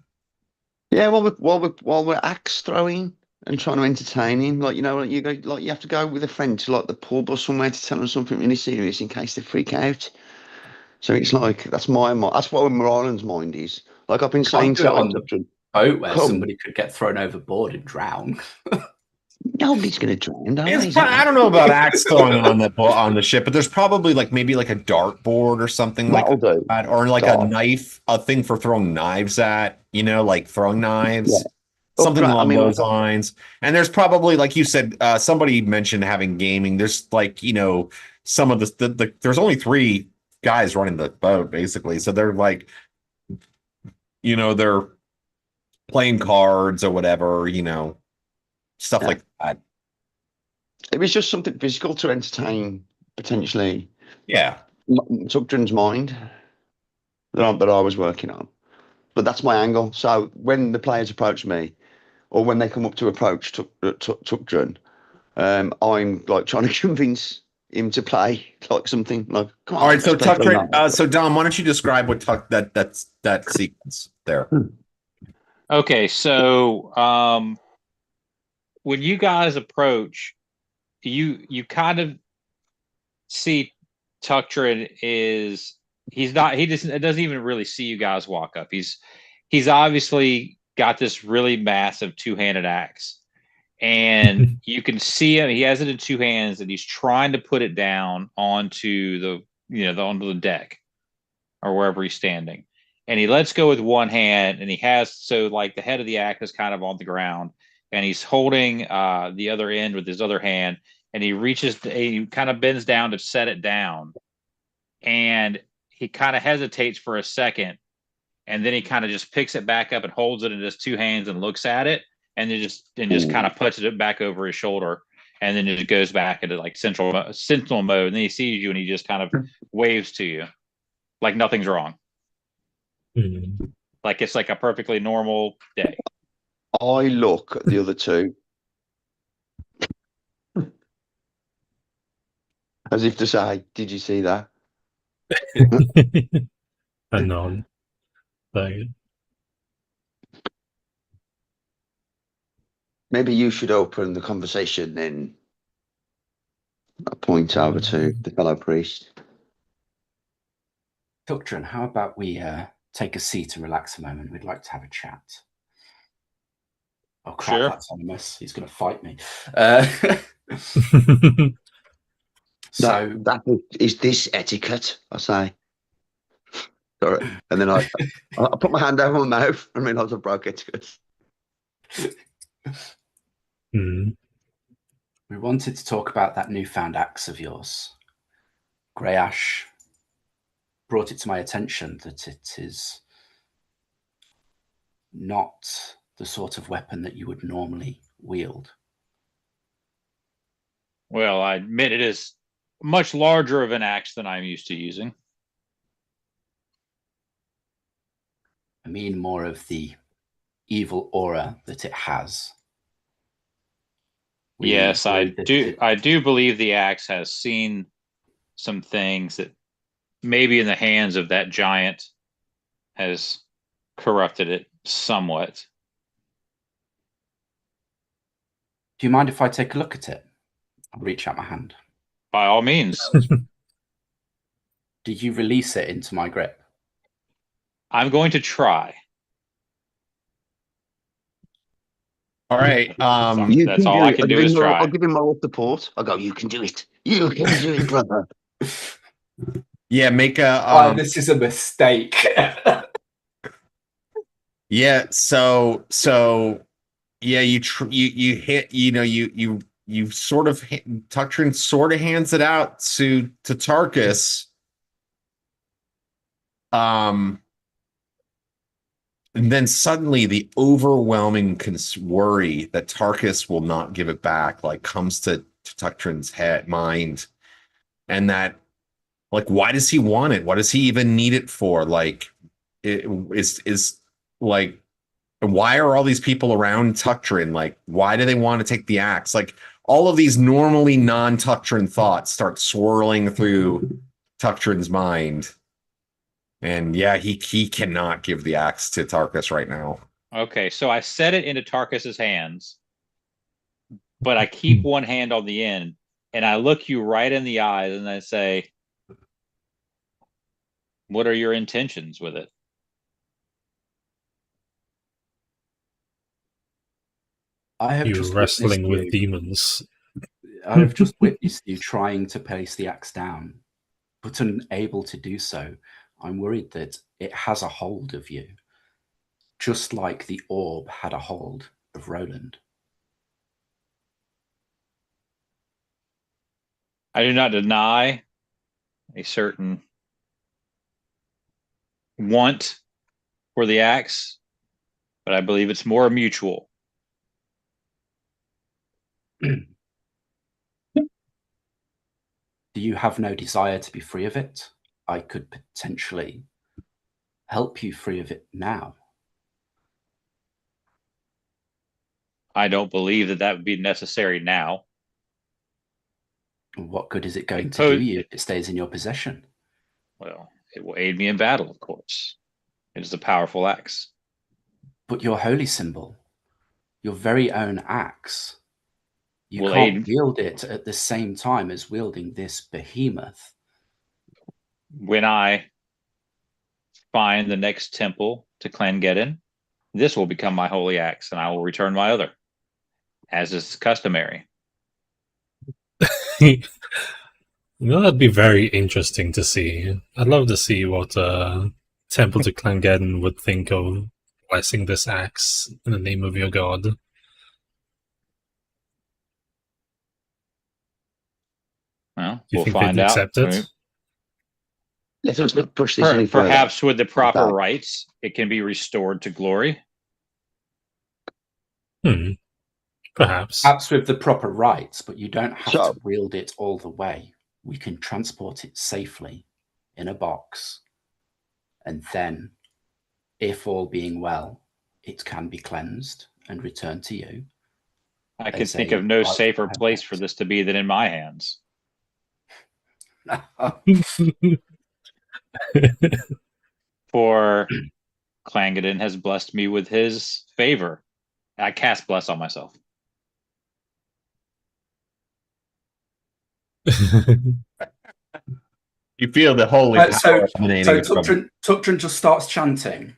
Yeah, while we're axe throwing and trying to entertain him, like you go like you have to go with a friend to like the pub or somewhere to tell them something really serious in case they freak out. So it's like that's that's what Moran's mind is. Like I've been saying do it to on the boat where come. somebody could get thrown overboard and drown. Nobody's gonna drown. I don't know about axe throwing on the ship, but there's probably like maybe like a dartboard or something like That'll do. that, or like a knife, a thing for throwing knives at, like throwing knives. Yeah. Something along those like, lines. And there's probably, like you said, somebody mentioned having gaming. There's like, some of there's only 3 guys running the boat, basically. So they're like, they're playing cards or whatever, stuff like that. it was just something physical to entertain potentially. Yeah. Tugdrin's mind that I was working on. But that's my angle. So when the players approach me, or when they come up to approach Tugdrin, I'm like trying to convince him to play like something like. Come on, all right, so Tuck. so Dom, why don't you describe what that sequence there? Okay, so when you guys approach, you kind of see Tuctrin it doesn't even really see you guys walk up. He's obviously got this really massive 2-handed axe, and you can see him. He has it in 2 hands, and he's trying to put it down onto onto the deck or wherever he's standing. And he lets go with 1 hand, and like the head of the axe is kind of on the ground, and he's holding the other end with his other hand, and he kind of bends down to set it down, and he kind of hesitates for a second, and then he kind of just picks it back up and holds it in his 2 hands and looks at it, and then just kind of puts it back over his shoulder, and then it goes back into like sentinel mode, and then he sees you and he just kind of waves to you like nothing's wrong. Like it's like a perfectly normal day. I look at the other 2 as if to say, "Did you see that?" I know. Like, Maybe you should open the conversation then. I point over to the fellow priest. Tuctrin, how about we take a seat and relax a moment? We'd like to have a chat. Oh crap, Sure. That's Animus. He's going to fight me. Is this etiquette? I say. Sorry. And then I put my hand over my mouth and realised I broke etiquette. We wanted to talk about that newfound axe of yours. Grey Ash brought it to my attention that it is not the sort of weapon that you would normally wield. Well, I admit it is much larger of an axe than I'm used to using. I mean more of the evil aura that it has. Yes, I do believe the axe has seen some things that maybe in the hands of that giant has corrupted it somewhat. Do you mind if I take a look at it? I'll reach out my hand. By all means. Did you release it into my grip? I'm going to try. All right. You That's can all do I it. can do is try. I'll give him my support. I go, you can do it. You can do it, brother. Yeah, make a This is a mistake. yeah, so yeah, you hit, you sort of Tuctrin sort of hands it out to Tarkus. And then suddenly the overwhelming worry that Tarkus will not give it back like comes to Tuctrin's mind, and that like, why does he want it? What does he even need it for? Like, it is like, why are all these people around Tuctrin? Like, why do they want to take the axe? Like, all of these normally non-Tuctrin thoughts start swirling through Tuctrin's mind. And yeah, he cannot give the axe to Tarkus right now. Okay, so I set it into Tarkus's hands, but I keep one hand on the end, and I look you right in the eyes, and I say, "What are your intentions with it?" I have You're just wrestling with you. demons. I have just witnessed you trying to place the axe down, but unable to do so. I'm worried that it has a hold of you, just like the orb had a hold of Roland. I do not deny a certain want for the axe, but I believe it's more mutual. Do you have no desire to be free of it? I could potentially help you free of it now. I don't believe that would be necessary now. What good is it going to do you if it stays in your possession? Well, it will aid me in battle, of course. It is a powerful axe. But your holy symbol, your very own axe, you Will can't aid wield it at the same time as wielding this behemoth. when I find the next temple to Clangeddon. This will become my holy axe, and I will return my other, as is customary. That'd be very interesting to see. I'd love to see what Temple to Clangeddon would think of blessing this axe in the name of your god. Well, Do you we'll think find they'd out. accept it? Let us not push this any further. Perhaps with the proper Okay. rites, it can be restored to glory. Perhaps. Perhaps with the proper rights, but you don't have So- to wield it all the way. We can transport it safely in a box. And then, if all being well, it can be cleansed and returned to you. I can As think a of no right safer to place have for it. this to be than in my hands. For Clangeddon has blessed me with his favor. I cast bless on myself. You feel the holy power emanating from Tuctrin just starts chanting.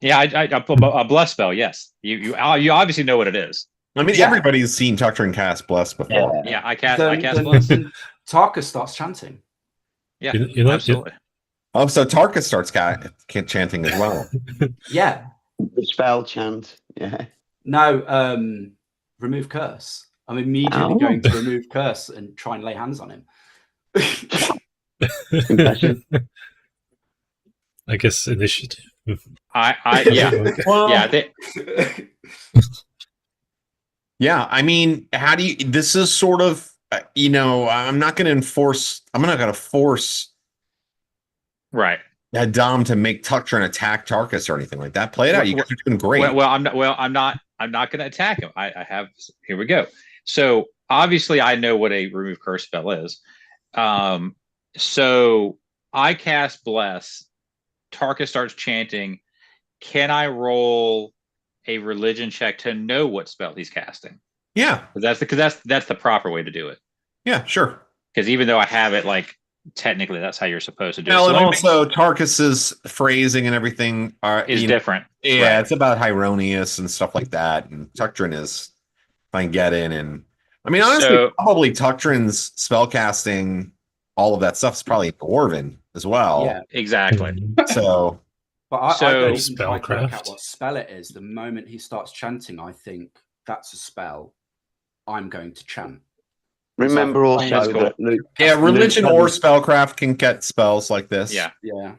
Yeah, a bless spell. Yes, you obviously know what it is. I mean, Yeah. everybody's seen Tuctrin cast bless before. Yeah, I cast Then bless. Tarkus starts chanting. Yeah, You know, absolutely. Oh, so Tarkus starts chanting as well. Yeah. The spell chant. Yeah. No, remove curse. I'm immediately Oh. going to remove curse and try and lay hands on him. Impressive. I guess initiative. Yeah. Okay. Well, Yeah, I mean, how do you? This is sort of, I'm not going to force Right. Dom to make Tuctrin attack Tarkus or anything like that. Play it out. You guys are doing great. Well, I'm not going to attack him. I have. Here we go. So obviously, I know what a remove curse spell is. So I cast bless. Tarkus starts chanting. Can I roll a religion check to know what spell he's casting? Yeah. That's the proper way to do it. Yeah, sure. Because even though I have it like technically that's how you're supposed to do it. Well, So and let me also Tarkus's phrasing and everything is you know, different. yeah, Right. it's about Hyronius and stuff like that. And Tuctrin is Fangeddon, and I mean, honestly, So probably Tuctrin's spellcasting, all of that stuff is probably Dwarven as well. Yeah, exactly. So but I So- don't even try to work out Spellcraft. what spell it is. The moment he starts chanting, I think that's a spell. I'm going to chant. Remember also That's cool. that Luke. yeah, religion Luke- or spellcraft can get spells like this. Yeah. Yeah,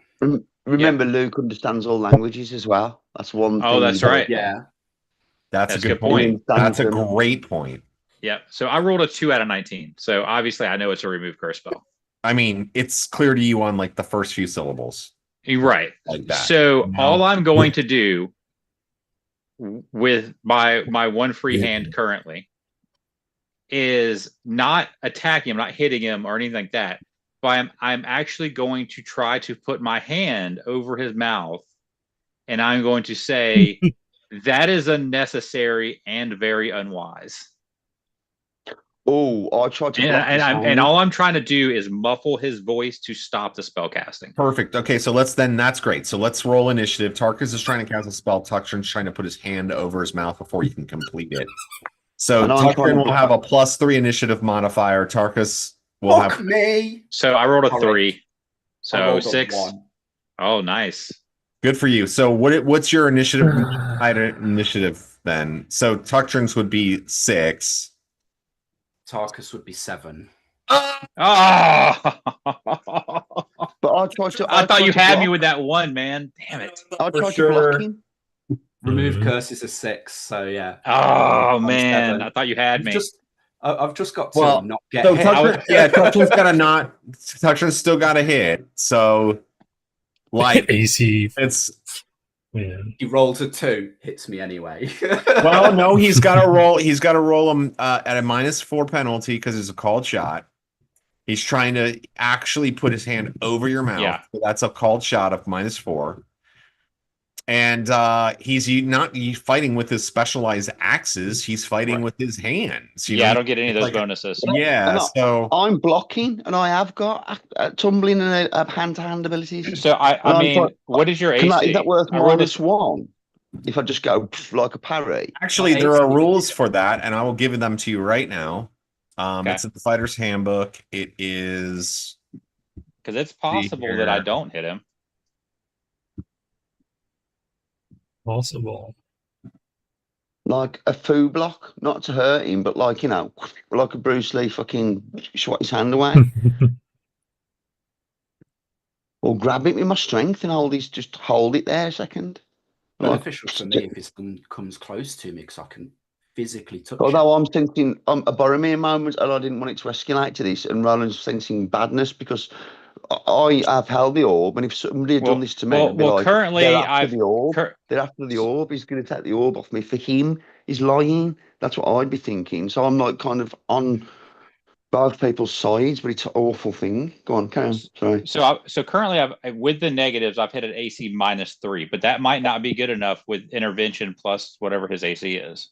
Remember, Luke understands all languages as well. That's one thing. Oh, that's he does. right. yeah. That's a That's a good good point. point. That's a Understands them. great point. Yeah. So I rolled a 2 out of 19. So obviously I know it's a remove curse spell. I mean, it's clear to you on like the first few syllables. You're right. Like that. So No. all I'm going to do with my one free hand currently is not attacking him, not hitting him or anything like that. But I'm actually going to try to put my hand over his mouth, and I'm going to say that is unnecessary and very unwise. Oh, I tried to And, block his and hand. all I'm trying to do is muffle his voice to stop the spell casting. Perfect. Okay, so that's great. So let's roll initiative. Tarkus is trying to cast a spell. Tuctrin's trying to put his hand over his mouth before you can complete it. So And I'm trying Tuctrin to- will have a +3 initiative modifier. Tarkus will Fuck have me. So I rolled a Correct. 3. I So rolled a 6. 1. Oh, nice. good for you. So what's your initiative initiative then? So Tuctrin's would be 6. Tarkus would be 7. Oh! But I tried to. I thought you tried to had block. me with that 1, man. Damn it. I For tried sure. to block him. Remove Mhm. curses is 6. So yeah. Oh, I'm man. 7. I thought you had me. I've just got to Well, not get So hit. Tuctrin's got to not. Tuctrin's still got to hit. So like AC. it's Yeah. He rolls a 2, hits me anyway. well, no, he's got to roll. He's got to roll him at a -4 penalty because it's a called shot. He's trying to actually put his hand over your mouth. Yeah. So that's a called shot of -4. And he's not fighting with his specialized axes. He's fighting Right. with his hands. Yeah, I don't get any of those like- bonuses. Yeah. And So I'm blocking, and I have got tumbling and hand-to-hand abilities. So I I'm mean, trying- what is your Can AC? is that worth I rolled a- -1? If I just go like a parry. actually, My there are AC rules for that, and I will give them to you right now. Okay. It's in the fighter's handbook. It is because it's possible that I don't hit him. Possible. Like a foo block, not to hurt him, but like, you know, like a Bruce Lee fucking swat his hand away. Or grab it with my strength and just hold it there a second. Like, Beneficial for me if his gun comes close to me because I can physically touch it. although I'm thinking a Boromir moment, and I didn't want it to escalate to this, and Roland's sensing badness because I have held the orb, and if somebody had done this to me, I'd be like, currently they're after the orb. cur- They're after the orb. He's going to take the orb off me. For him, he's lying. That's what I'd be thinking. So I'm like kind of on both people's sides, but it's an awful thing. Go on, carry on. Sorry. so currently I've with the negatives I've hit an AC -3, but that might not be good enough with intervention plus whatever his AC is.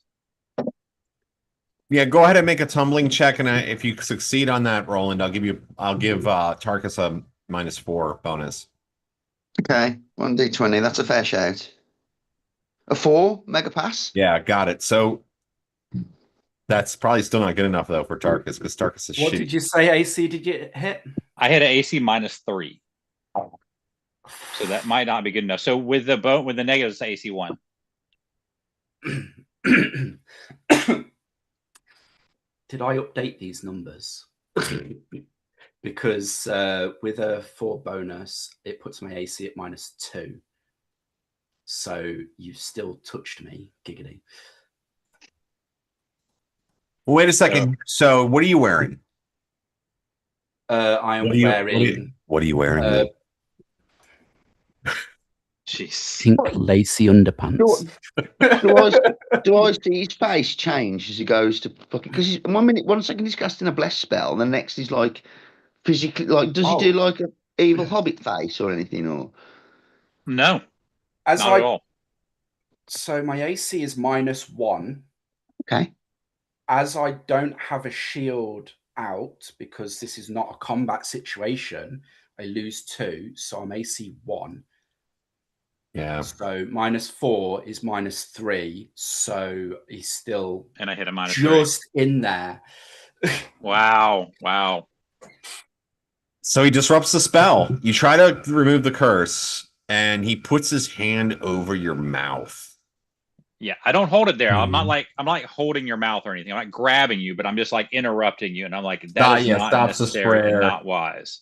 yeah. Go ahead and make a tumbling check, and if you succeed on that, Roland, I'll give Tarkus a -4 bonus. Okay, 1d20. That's a fair shout. A 4 mega pass. Yeah, got it. So that's probably still not good enough though for Tarkus because Tarkus is What shitty. did you say AC did you hit? I hit an AC -3, so that might not be good enough. So with the negatives, it's AC 1. Did I update these numbers? Because with a 4 bonus, it puts my AC at -2. So you still touched me, giggity. Wait a second. So what are you wearing? I am What are you wearing wearing? Jeez. pink lacy underpants. Do I see his face change as he goes to fucking? Because 1 second he's casting a bless spell, and the next he's like physically like. Does he do like a evil hobbit face or anything? Or No, As not at all. So my AC is -1. okay, As I don't have a shield out, because this is not a combat situation, I lose 2, so I'm AC 1. Yeah. So -4 is -3, so he's still And I hit a -3. just in there. Wow. So he disrupts the spell. You try to remove the curse, and he puts his hand over your mouth. Yeah, I don't hold it there. I'm not holding your mouth or anything. I'm not grabbing you, but I'm just like interrupting you, and I'm like, that is not stops the necessary and sprayer. not wise.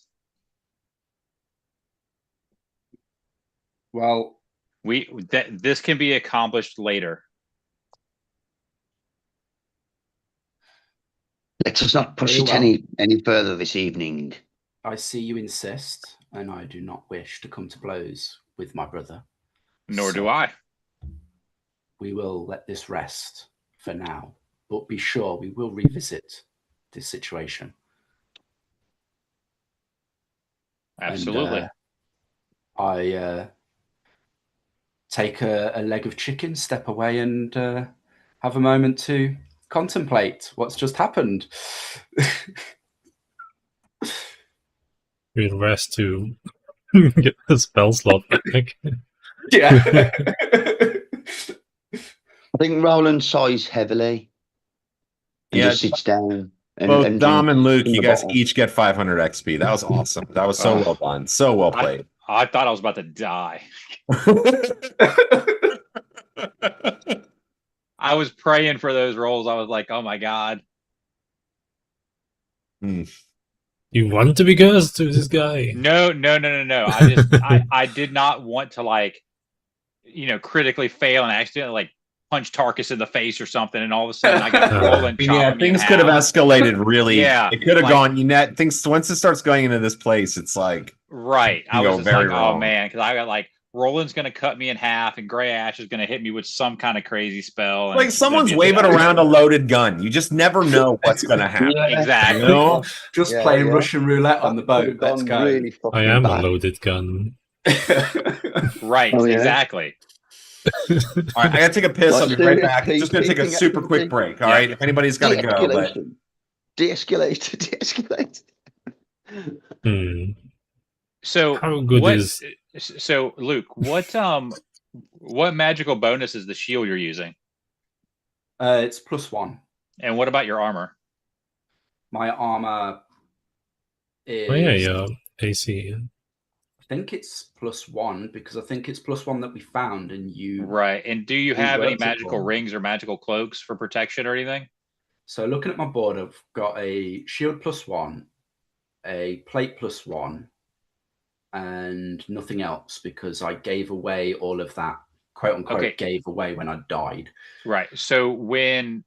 Well, this can be accomplished later. Let us not push Very it well. any further this evening. I see you insist, and I do not wish to come to blows with my brother. Nor So do I. we will let this rest for now, but be sure we will revisit this situation. Absolutely. And, I take a leg of chicken, step away, and have a moment to contemplate what's just happened. We'll rest to get the spell slot back. Yeah. I think Roland sighs heavily and Yeah, just sits down. Both Dom and Luke, from you the guys bottle. each get 500 XP. That was awesome. That was so well done. So well played. I thought I was about to die. I was praying for those rolls. I was like, oh my God. You want to be cursed to this guy? No. I did not want to critically fail and accidentally punch Tarkus in the face or something, and all of a sudden I got Roland chopping Yeah, me things in could have half. escalated really. Yeah, it could have gone. Things once it starts going into this place, it's like right. I was just very like, wrong. oh man, because I got Roland's gonna cut me in half, and Gray Ash is gonna hit me with some kind of crazy spell. And like someone's waving around a loaded gun. You just never know what's gonna happen. Yeah. Exactly. You know? Just playing Russian roulette on the That could boat. have Let's gone go. really fucking I am bad. a loaded gun. Right. Oh, yeah. Exactly. All right, I gotta take a piss. Like, I'll be right serious back. Just gonna take a peeping super quick activity. break. All right, if anybody's gotta go, but De-escalate. So How good is So Luke, what magical bonus is the shield you're using? It's +1. And what about your armor? My armor is. Oh yeah, AC. I think it's +1 because I think it's +1 that we found, and you. Right. And do you have any vertical. magical rings or magical cloaks for protection or anything? So looking at my board, I've got a shield +1, a plate +1, and nothing else because I gave away all of that, quote unquote, gave away when I died. Right. So when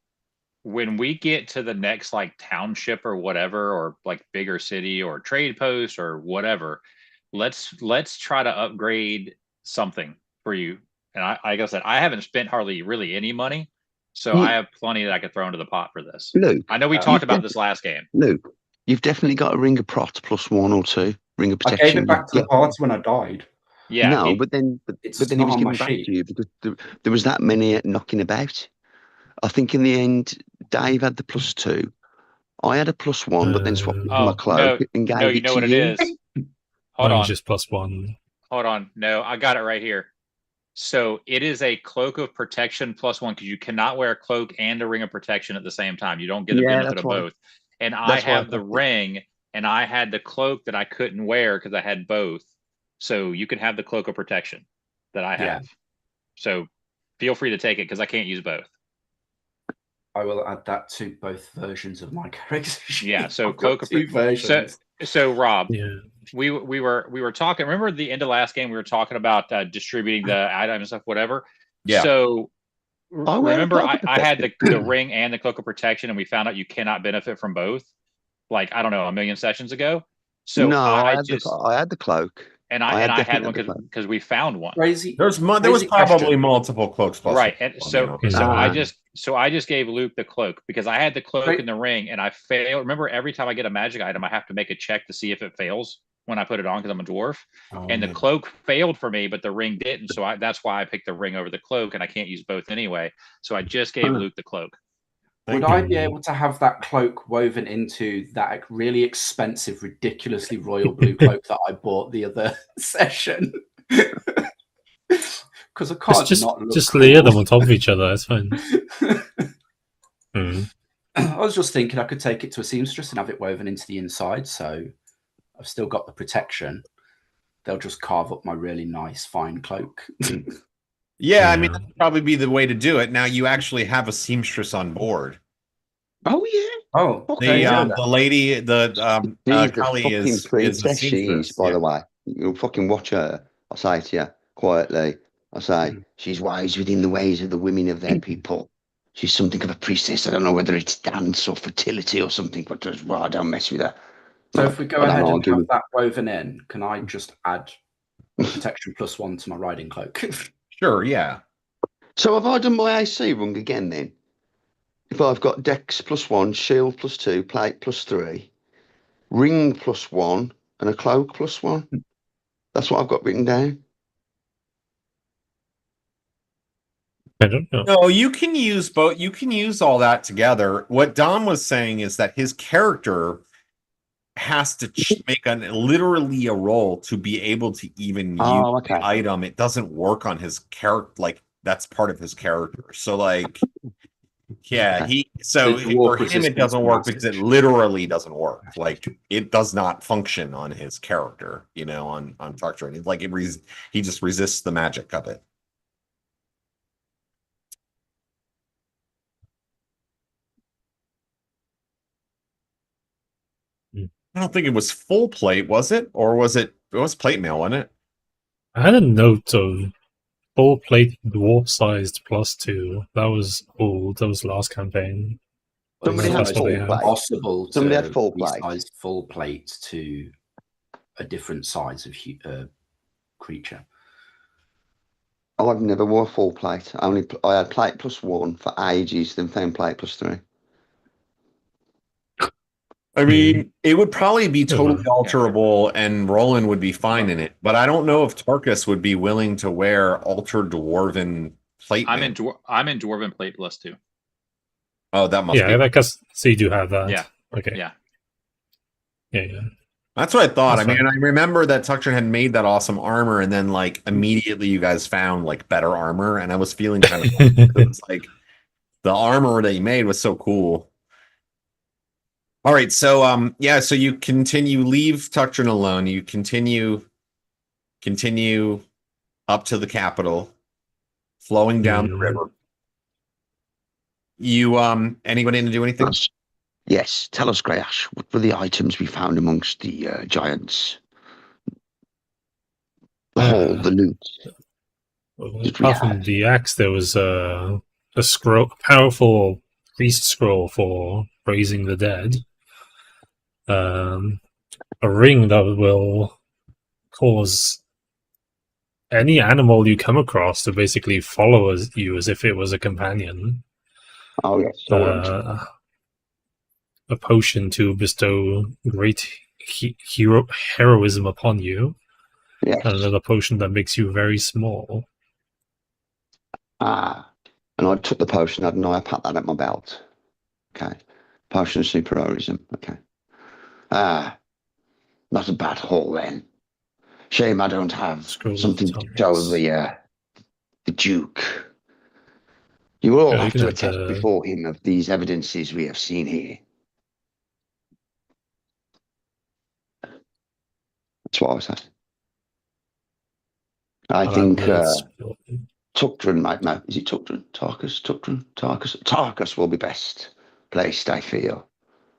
we get to the next township or whatever, or bigger city or trade post or whatever, let's try to upgrade something for you. And like I said, I haven't spent hardly really any money, so I have plenty that I could throw into the pot for this. Luke, I know we talked about this last game. Luke, you've definitely got a ring of prot +1 or 2. Ring of protection. I gave it back to the party when I died. Yeah. No, but then he was giving back to you because there was that many knocking about. I think in the end, Dave had the +2. I had a +1, but then swapped it for my cloak and gave it you know to what it is. Hold on. Just +1. Hold on. No, I got it right here. So it is a cloak of protection +1 because you cannot wear a cloak and a ring of protection at the same time. You don't get the benefit of both. And I have the ring, and I had the cloak that I couldn't wear because I had both. So you can have the cloak of protection that I have. So feel free to take it because I can't use both. I will add that to both versions of my character sheet. Yeah, so cloak of protection. So Rob, Yeah. we were talking. Remember the end of last game? We were talking about distributing the items and stuff, whatever. Yeah. So remember, I had the ring and the cloak of protection, and we found out you cannot benefit from both. I don't know, a million sessions ago. So no, I had the cloak. And I had one because we found one. Crazy. There was probably multiple cloaks. Right, and so I just gave Luke the cloak because I had the cloak and the ring, and I failed. Remember, every time I get a magic item, I have to make a check to see if it fails when I put it on because I'm a dwarf. And the cloak failed for me, but the ring didn't. So that's why I picked the ring over the cloak, and I can't use both anyway. So I just gave Luke the cloak. Would Thank I you. be able to have that cloak woven into that really expensive, ridiculously royal blue cloak that I bought the other session? Because I can't not look just cool. layer them on top of each other. It's fine. I was just thinking I could take it to a seamstress and have it woven into the inside, so I've still got the protection. They'll just carve up my really nice, fine cloak. Yeah, I mean, Yeah. that'd probably be the way to do it. Now you actually have a seamstress on board. Oh yeah. Oh, Fuck there you yeah. go. The lady, She's the Kali fucking is a princess, she is, seamstress. by Yeah. the way. You'll fucking watch her. I say to you quietly. I say, Mm. she's wise within the ways of the women of their people. She's something of a priestess. I don't know whether it's dance or fertility or something, but just, well, I don't mess with her. So Like, if we go I don't ahead and argue have with- that woven in, can I just add protection +1 to my riding cloak? Sure, yeah. So have I done my AC wrong again then? If I've got dex +1, shield +2, plate +3, ring +1, and a cloak +1. That's what I've got written down. I don't know. No, you can use both. You can use all that together. What Dom was saying is that his character has to make literally a roll to be able to even use Oh, okay. the item. It doesn't work on his character. Like that's part of his character. So like, yeah, Okay. so The dwarf for him it resistance doesn't work because it message. literally doesn't work. Like it does not function on his character. You know, on Tucker. And like he just resists the magic of it. I don't think it was full plate, was it? Or was it? It was plate mail, wasn't it? I had a note of full plate dwarf sized +2. That was old. That was last campaign. Somebody That's had what they full had. plate. Possible Somebody to had full plate. resize full plate to a different size of creature. I've never wore full plate. I had plate +1 for ages, then found plate +3. I mean, it would probably be Yeah, totally well, alterable, and Roland would be fine in it. But I don't know if Tarkus would be willing to wear altered dwarven plate I'm mail. in dwarven plate +2. Oh, that must yeah, be. I guess so. You do have that. Yeah. Okay. Yeah. Yeah. That's what I thought. That's I mean, fine. I remember that Tucker had made that awesome armor, and then like immediately you guys found like better armor, and I was feeling kind of it's like the armor that you made was so cool. All right, so yeah, so you leave Tuctron alone, you continue up to the capital, flowing down the river. You anybody to do anything? Yes, tell us, Greyash, what were the items we found amongst the giants? The haul, the loot. Did we Apart from have? the axe, there was a scroll, powerful priest scroll for raising the dead. A ring that will cause any animal you come across to basically follow you as if it was a companion. Oh yes, A potion to bestow great heroism upon you. yes. And another potion that makes you very small. Ah, and I took the potion, hadn't I? I pat that at my belt. Okay. Potion of superheroism. Okay. Ah, not a bad haul then. Shame I don't have Scroll of something to show Tongues. the Duke. You will all Yeah, you have can to have attest before him of these evidences we have seen here. That's what I was saying. I I'll think add the scroll. Tuctron might know. Is it Tuctron? Tarkus will be best placed, I feel,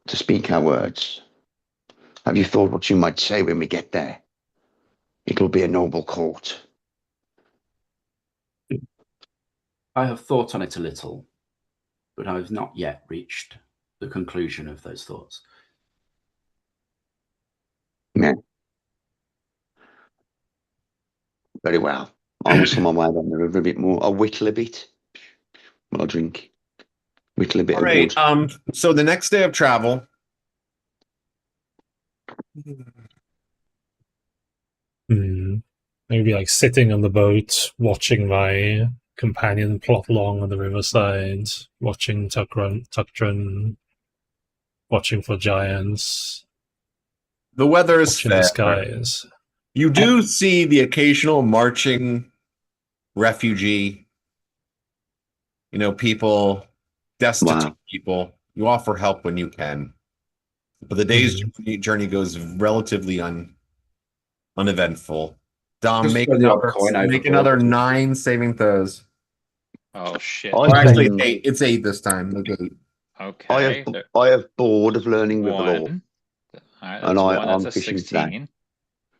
to speak our words. Have you thought what you might say when we get there? It'll be a noble court. I have thought on it a little, but I have not yet reached the conclusion of those thoughts. Yeah. Very well. I will on my way down the river a bit more. I'll whittle a bit. I'll drink. Whittle a bit All of right. wood. So the next day of travel. Maybe like sitting on the boat, watching my companion plot along on the riverside, watching Tuckdrun, watching for giants, The weather is watching the fair. skies. You do see the occasional marching refugee, people, destitute Wow. people. You offer help when you can. But the day's journey goes relatively uneventful. Dom, Just make throw the odd coin another overboard. 9 saving throws. Oh shit. I Or actually, think- 8. It's 8 this time. Okay. Okay. I have bored of learning with the law. One. All right, And that's one. I'm That's a fishing today.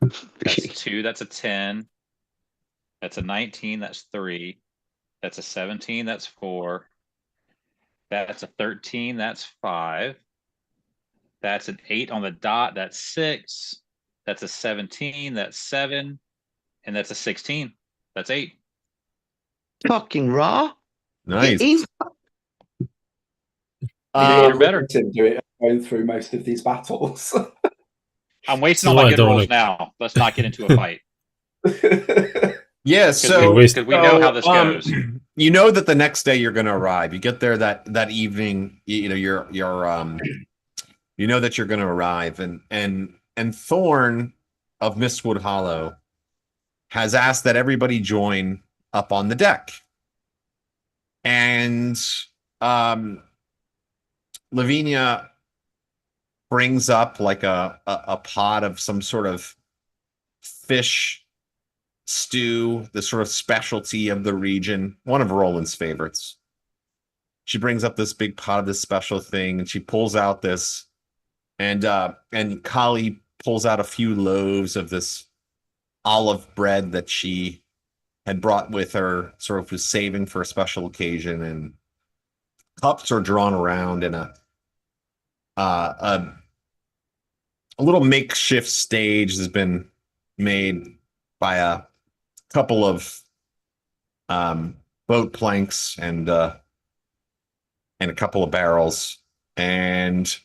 16. That's 2. That's a 10. That's a 19. That's 3. That's a 17. That's 4. That's a 13. That's 5. That's an 8 on the dot. That's 6. That's a 17. That's 7. And that's a 16. That's 8. Fucking raw. Nice. Get in. You're better. Tim do it going through most of these battles. I'm wasting This all is why my I good don't rolls like- now. Let's not get into a fight. Yeah, so Because we know how this goes. You know that the next day you're going to arrive. You get there that evening. You know that you're going to arrive, and Thorn of Mistwood Hollow has asked that everybody join up on the deck, and Lavinia brings up like a pot of some sort of fish stew, the sort of specialty of the region, one of Roland's favorites. She brings up this big pot of this special thing, and she pulls out this, and Kali pulls out a few loaves of this olive bread that she had brought with her, sort of was saving for a special occasion, and cups are drawn around, and a little makeshift stage has been made by a couple of boat planks and a couple of barrels, and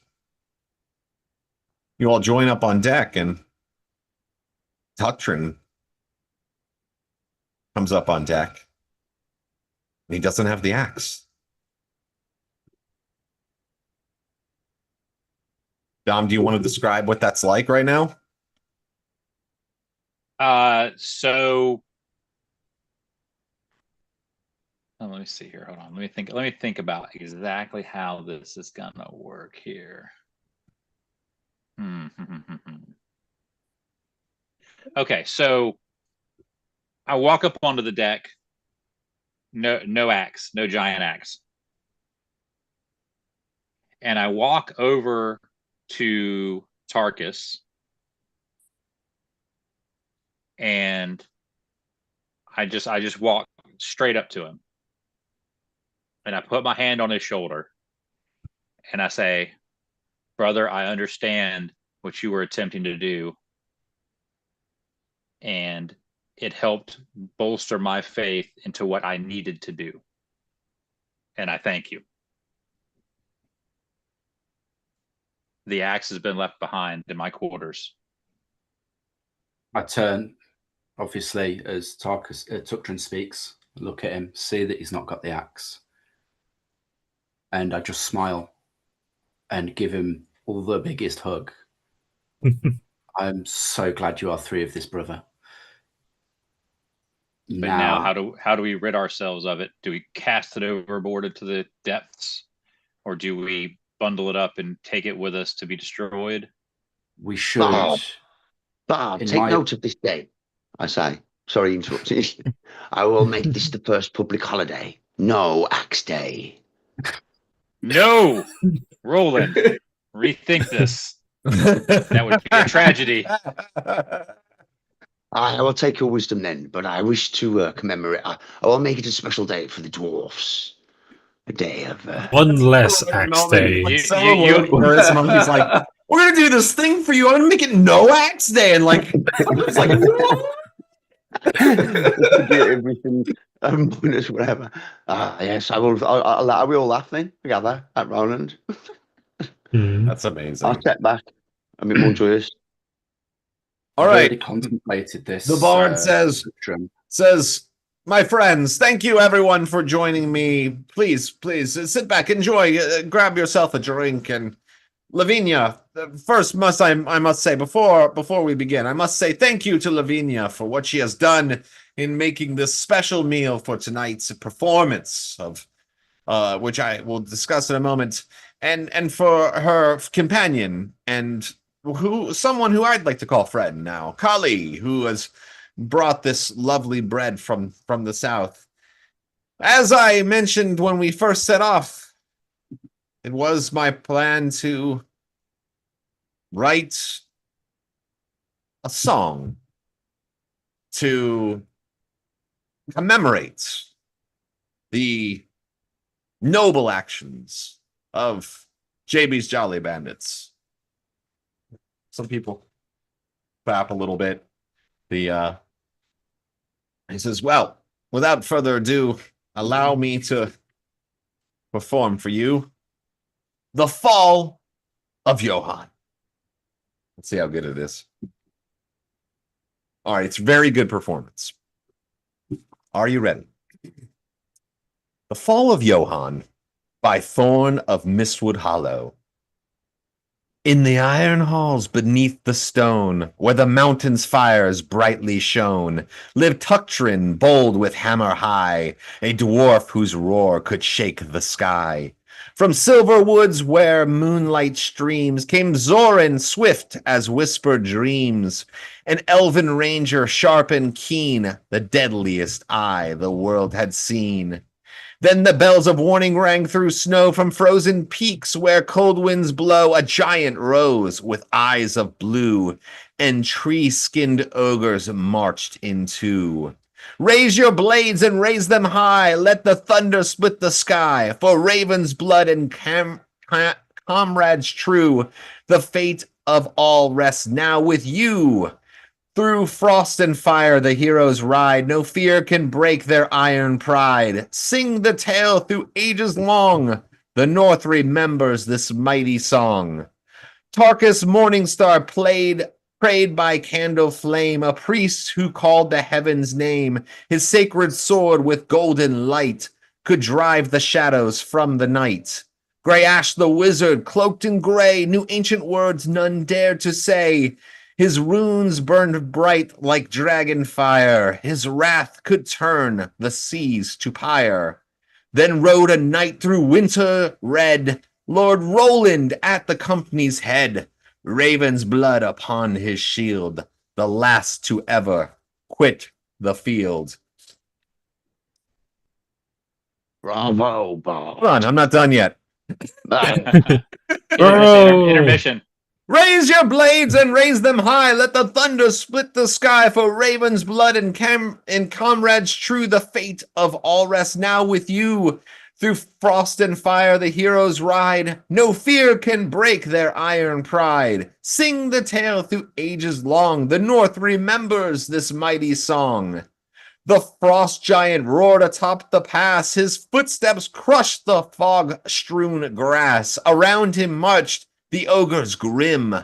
you all join up on deck, and Tuctrin comes up on deck. And he doesn't have the axe. Dom, do you want to describe what that's like right now? So let me see here. Hold on. Let me think about exactly how this is gonna work here. Okay, so I walk up onto the deck. No axe, no giant axe. And I walk over to Tarkus, and I just walk straight up to him, and I put my hand on his shoulder, and I say, "Brother, I understand what you were attempting to do, and it helped bolster my faith into what I needed to do, and I thank you. The axe has been left behind in my quarters." I turn, obviously, as Tuctrin speaks, look at him, see that he's not got the axe, and I just smile and give him all the biggest hug. I'm so glad you are 3 of this, brother. But now how do we rid ourselves of it? Do we cast it overboard into the depths, or do we bundle it up and take it with us to be destroyed? we should. Bob, In take my- note of this day. I say, sorry, interrupting. I will make this the first public holiday. No axe day. No, Roland, rethink this. That would be a tragedy. I will take your wisdom then, but I wish to commemorate. I will make it a special day for the dwarfs. A day of. One less axe day. You- He's like, "We're gonna do this thing for you. I'm gonna make it no axe day," and like, it's like, everything, bonus, whatever. Yes, I will. I will laugh then together at Roland. that's amazing. I'll step back. A bit more joyous. All I've right, already contemplated this. the bard says, Tuctrin. my friends, thank you everyone for joining me. Please, please sit back, enjoy, grab yourself a drink. And Lavinia, first I must say before we begin, I must say thank you to Lavinia for what she has done in making this special meal for tonight's performance of which I will discuss in a moment, and for her companion and someone who I'd like to call friend now, Kali, who has brought this lovely bread from the south. As I mentioned when we first set off, it was my plan to write a song to commemorate the noble actions of JB's Jolly Bandits. Some people clap a little bit. He says, well, without further ado, allow me to perform for you The Fall of Johann. Let's see how good it is. All right, it's very good performance. Are you ready? The Fall of Johann by Thorn of Mistwood Hollow. In the iron halls beneath the stone, where the mountain's fires brightly shone, lived Tuctrin, bold with hammer high, a dwarf whose roar could shake the sky. From silver woods where moonlight streams came Zorin swift as whispered dreams, an elven ranger sharp and keen, the deadliest eye the world had seen. Then the bells of warning rang through snow from frozen peaks where cold winds blow. A giant rose with eyes of blue, and tree-skinned ogres marched into. Raise your blades and raise them high, let the thunder split the sky, for Raven's blood and comrades true, the fate of all rests now with you. Through frost and fire the heroes ride, no fear can break their iron pride. Sing the tale through ages long, the North remembers this mighty song. Tarkus Morningstar prayed by candle flame, a priest who called the heavens' name. His sacred sword with golden light could drive the shadows from the night. Grey Ash the wizard, cloaked in gray, knew ancient words none dared to say. His runes burned bright like dragon fire. His wrath could turn the seas to pyre. Then rode a knight through winter red, Lord Roland at the company's head. Raven's blood upon his shield, the last to ever quit the field. Bravo, Bob. Hold on, I'm not done yet. Intermission. Raise your blades and raise them high. Let the thunder split the sky. For Raven's blood and comrades true, the fate of all rests now with you. Through frost and fire the heroes ride. No fear can break their iron pride. Sing the tale through ages long. The North remembers this mighty song. The frost giant roared atop the pass. His footsteps crushed the fog-strewn grass. Around him marched the ogres grim,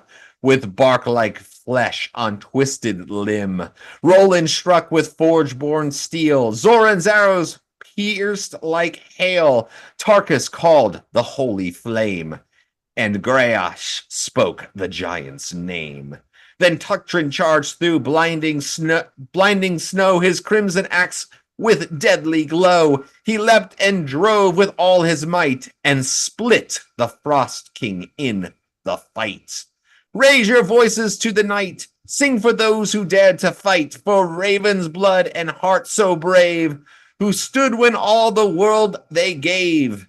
with bark-like flesh on twisted limb. Roland struck with forge-born steel. Zoran's arrows pierced like hail. Tarkus called the holy flame, and Greash spoke the giant's name. Then Tuctrin charged through blinding snow, his crimson axe with deadly glow. He leapt and drove with all his might, and split the Frost King in the fight. Raise your voices to the night, sing for those who dared to fight, for Raven's blood and heart so brave, who stood when all the world they gave.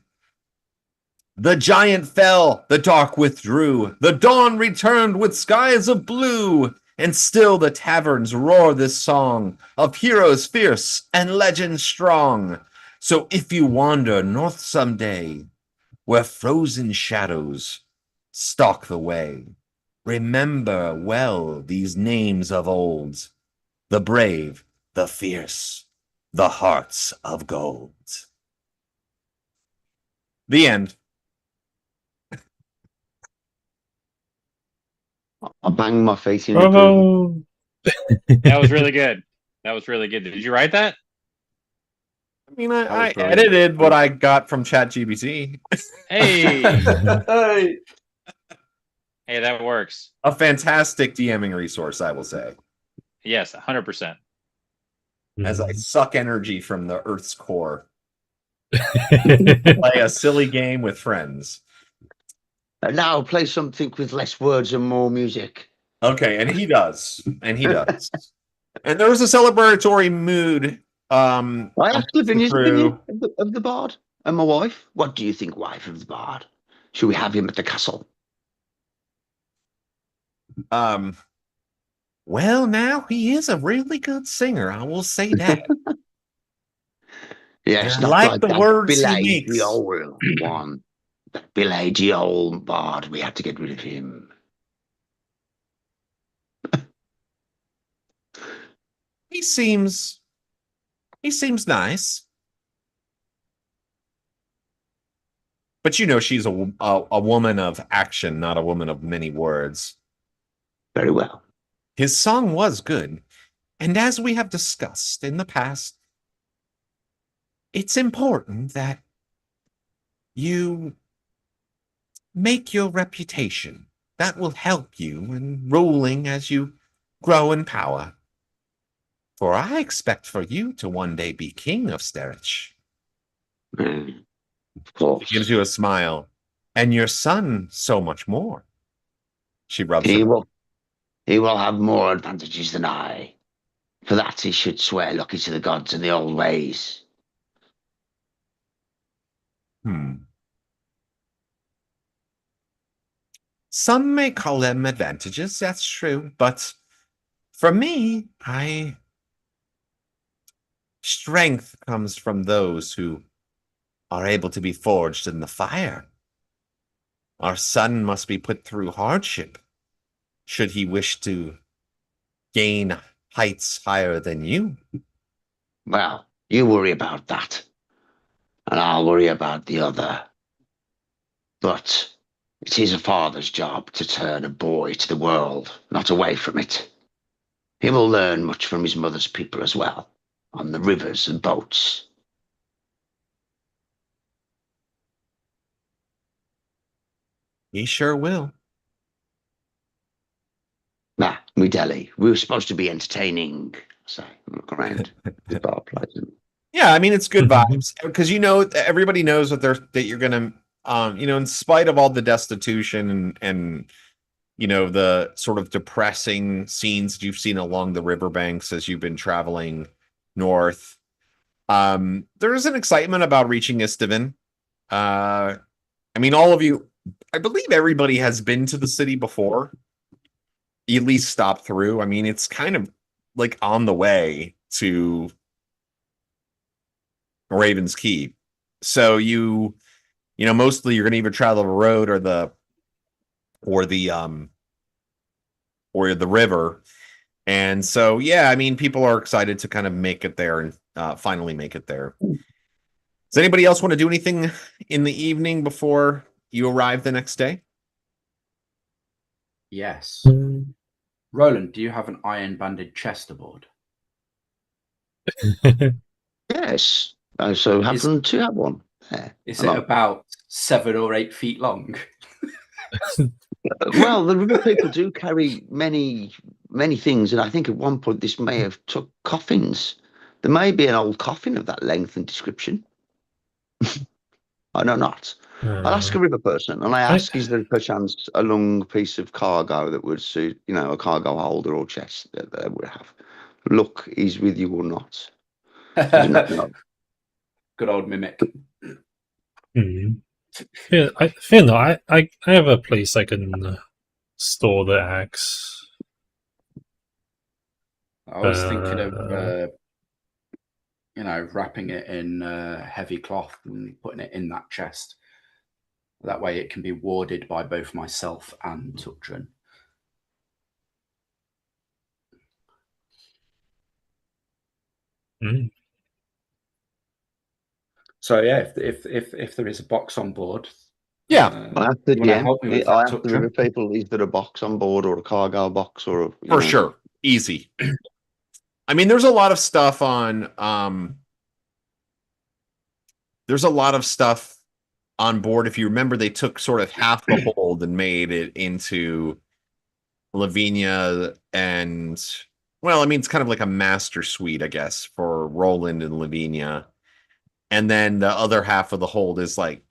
The giant fell, the dark withdrew, the dawn returned with skies of blue, and still the taverns roar this song of heroes fierce and legends strong. So if you wander north someday, where frozen shadows stalk the way, remember well these names of old: the brave, the fierce, the hearts of gold. The end. I banged my face in approval. Bravo! That was really good. That was really good. Did you write that? I mean, That I was brilliant. edited what I got from ChatGPT. Hey, Hey, hey, that works. A fantastic DMing resource, I will say, Yes, 100%. as I suck energy from the Earth's core. Mhm. Play a silly game with friends. And now play something with less words and more music. Okay, and he does. And he does. And there was a celebratory mood. I Amongst asked Livin, the his opinion crew. of the bard and my wife. What do you think, wife of the bard? Should we have him at the castle? Um, well, now he is a really good singer. I will say that. Yes, And I not like like the that words he belazy makes. old one. That belazy old bard. We had to get rid of him. He seems nice. But you know, she's a woman of action, not a woman of many words. Very well. His song was good. And as we have discussed in the past, it's important that you make your reputation. That will help you in ruling as you grow in power. For I expect for you to one day be king of Sterich. Of course. She gives you a smile. And your son so much more. She rubs He her. will have more advantages than I. For that he should swear lucky to the gods and the old ways. Some may call them advantages, that's true. But for me, strength comes from those who are able to be forged in the fire. Our son must be put through hardship should he wish to gain heights higher than you. Well, you worry about that. And I'll worry about the other. But it is a father's job to turn a boy to the world, not away from it. He will learn much from his mother's people as well, on the rivers and boats. He sure will. Nah, me Delhi. We were supposed to be entertaining. So look around. The bar plays. Yeah, I mean it's good Mhm. vibes because you know everybody knows that you're gonna you know, in spite of all the destitution and you know the sort of depressing scenes that you've seen along the riverbanks as you've been traveling north. There's an excitement about reaching Istivin. I mean, all of you, I believe everybody has been to the city before, at least stopped through. I mean, it's kind of like on the way to Raven's Key. So you know, mostly you're going to either travel the road or the or the river. And so, yeah, I mean, people are excited to kind of make it there and finally make it there. Does anybody else want to do anything in the evening before you arrive the next day? Yes. Roland, do you have an iron banded chest aboard? Yes. I so happen to have one. There. Is Hello. it about 7 or 8 feet long? Well, the river people do carry many things, and I think at one point this may have took coffins. There may be an old coffin of that length and description. I know not. I'll ask a river person, and I ask, is there perchance a long piece of cargo that would suit, you know, a cargo holder or chest that they would have? Luck is with you or not. I do not know. Good old mimic. Yeah, I have a place I can store the axe. I was thinking of, you know, wrapping it in heavy cloth and putting it in that chest. That way it can be warded by both myself and Tuktrin. So yeah, if there is a box on board, Yeah. I asked the you want to GM. help me with I that, asked the river Tuktrin? people, is there a box on board or a cargo box or a, you For know? sure. Easy. I mean, there's a lot of stuff on there's a lot of stuff on board. If you remember, they took sort of half the hold and made it into Lavinia, and well, I mean, it's kind of like a master suite, I guess, for Roland and Lavinia. And then the other half of the hold is like,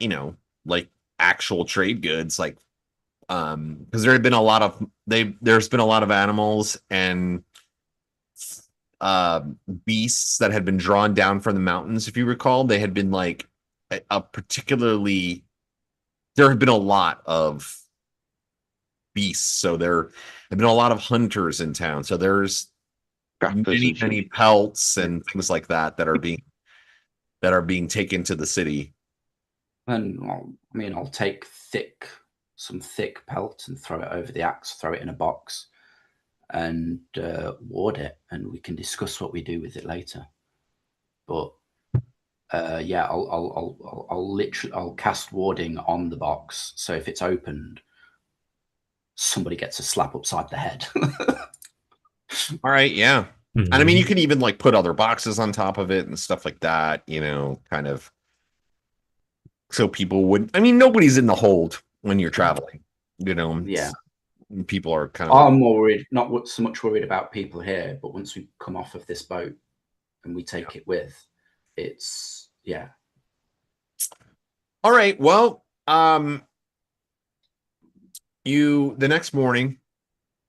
like actual trade goods, like because there had been a lot of there's been a lot of animals and beasts that had been drawn down from the mountains. If you recall, they had been like a particularly there had been a lot of beasts, so there have been a lot of hunters in town. So there's many pelts and things like that that are being taken to the city. And I'll take some thick pelt and throw it over the axe, throw it in a box, and ward it, and we can discuss what we do with it later. But yeah, I'll cast warding on the box, so if it's opened, somebody gets a slap upside the head. All right, yeah. Mm-hmm. And I mean, you can even like put other boxes on top of it and stuff like that, kind of. So people would, I mean, nobody's in the hold when you're traveling, Yeah. People are kind of. I'm more worried, not so much worried about people here, but once we come off of this boat and we take it with, it's, yeah. All right. Well, the next morning,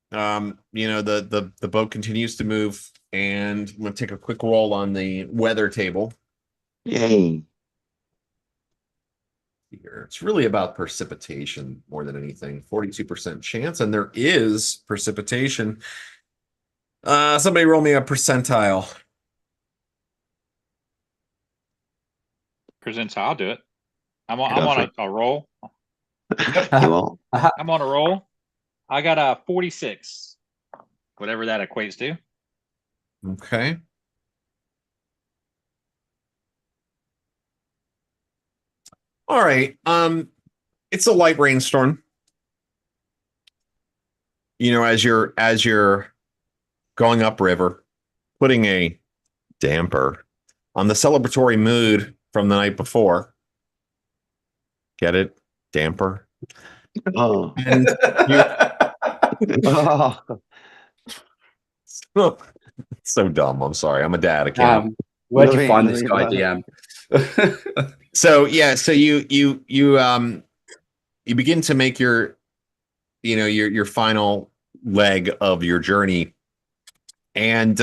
the boat continues to move, and I'm going to take a quick roll on the weather table. Yay. Here. It's really about precipitation more than anything. 42% chance, and there is precipitation. Somebody roll me a percentile. Percentile, I'll do it. I'm on a roll. Well, I'm on a roll. I got a 46, whatever that equates to. Okay. All right. It's a light rainstorm. As you're going upriver, putting a damper on the celebratory mood from the night before. Get it? Damper. oh. And so dumb. I'm sorry. I'm a dad. I can't. Where'd you find this guy, DM? So yeah, so you begin to make your final leg of your journey, and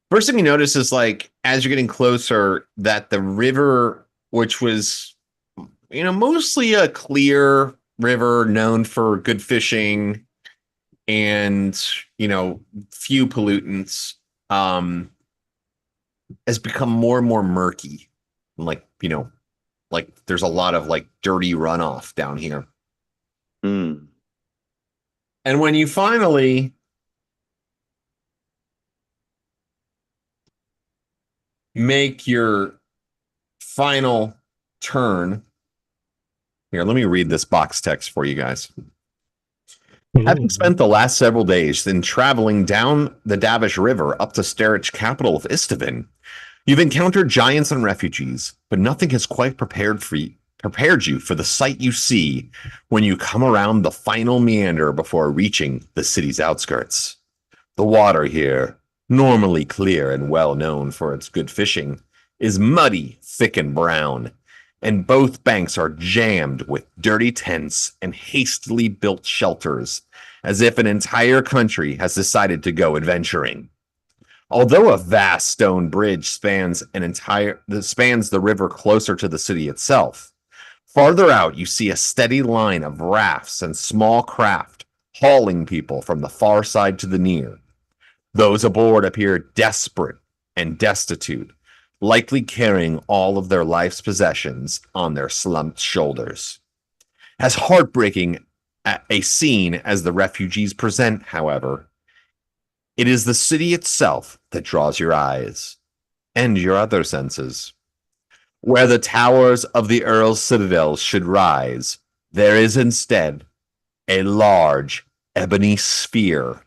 first thing you notice is like as you're getting closer that the river, which was mostly a clear river known for good fishing and few pollutants, has become more and more murky. Like there's a lot of like dirty runoff down here. Mm. And when you finally make your final turn, here, let me read this box text for you guys. Having spent the last several days in traveling down the Davish River up to Sterich, capital of Istivin, you've encountered giants and refugees, but nothing has quite prepared you for the sight you see when you come around the final meander before reaching the city's outskirts. The water here, normally clear and well known for its good fishing, is muddy, thick, and brown, and both banks are jammed with dirty tents and hastily built shelters, as if an entire country has decided to go adventuring. Although a vast stone bridge spans the river closer to the city itself, farther out you see a steady line of rafts and small craft hauling people from the far side to the near. Those aboard appear desperate and destitute, likely carrying all of their life's possessions on their slumped shoulders. As heartbreaking a scene as the refugees present, however, it is the city itself that draws your eyes and your other senses. Where the towers of the Earl's citadel should rise, there is instead a large ebony sphere,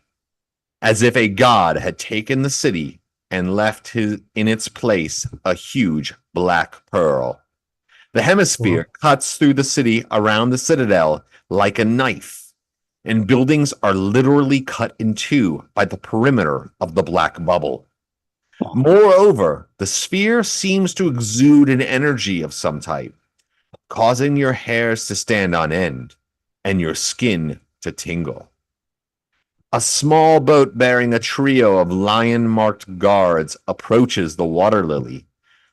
as if a god had taken the city and left in its place a huge black pearl. The hemisphere cuts through the city around the citadel like a knife, and buildings are literally cut in two by the perimeter of the black bubble. Moreover, the sphere seems to exude an energy of some type, causing your hairs to stand on end and your skin to tingle. A small boat bearing a trio of lion-marked guards approaches the water lily,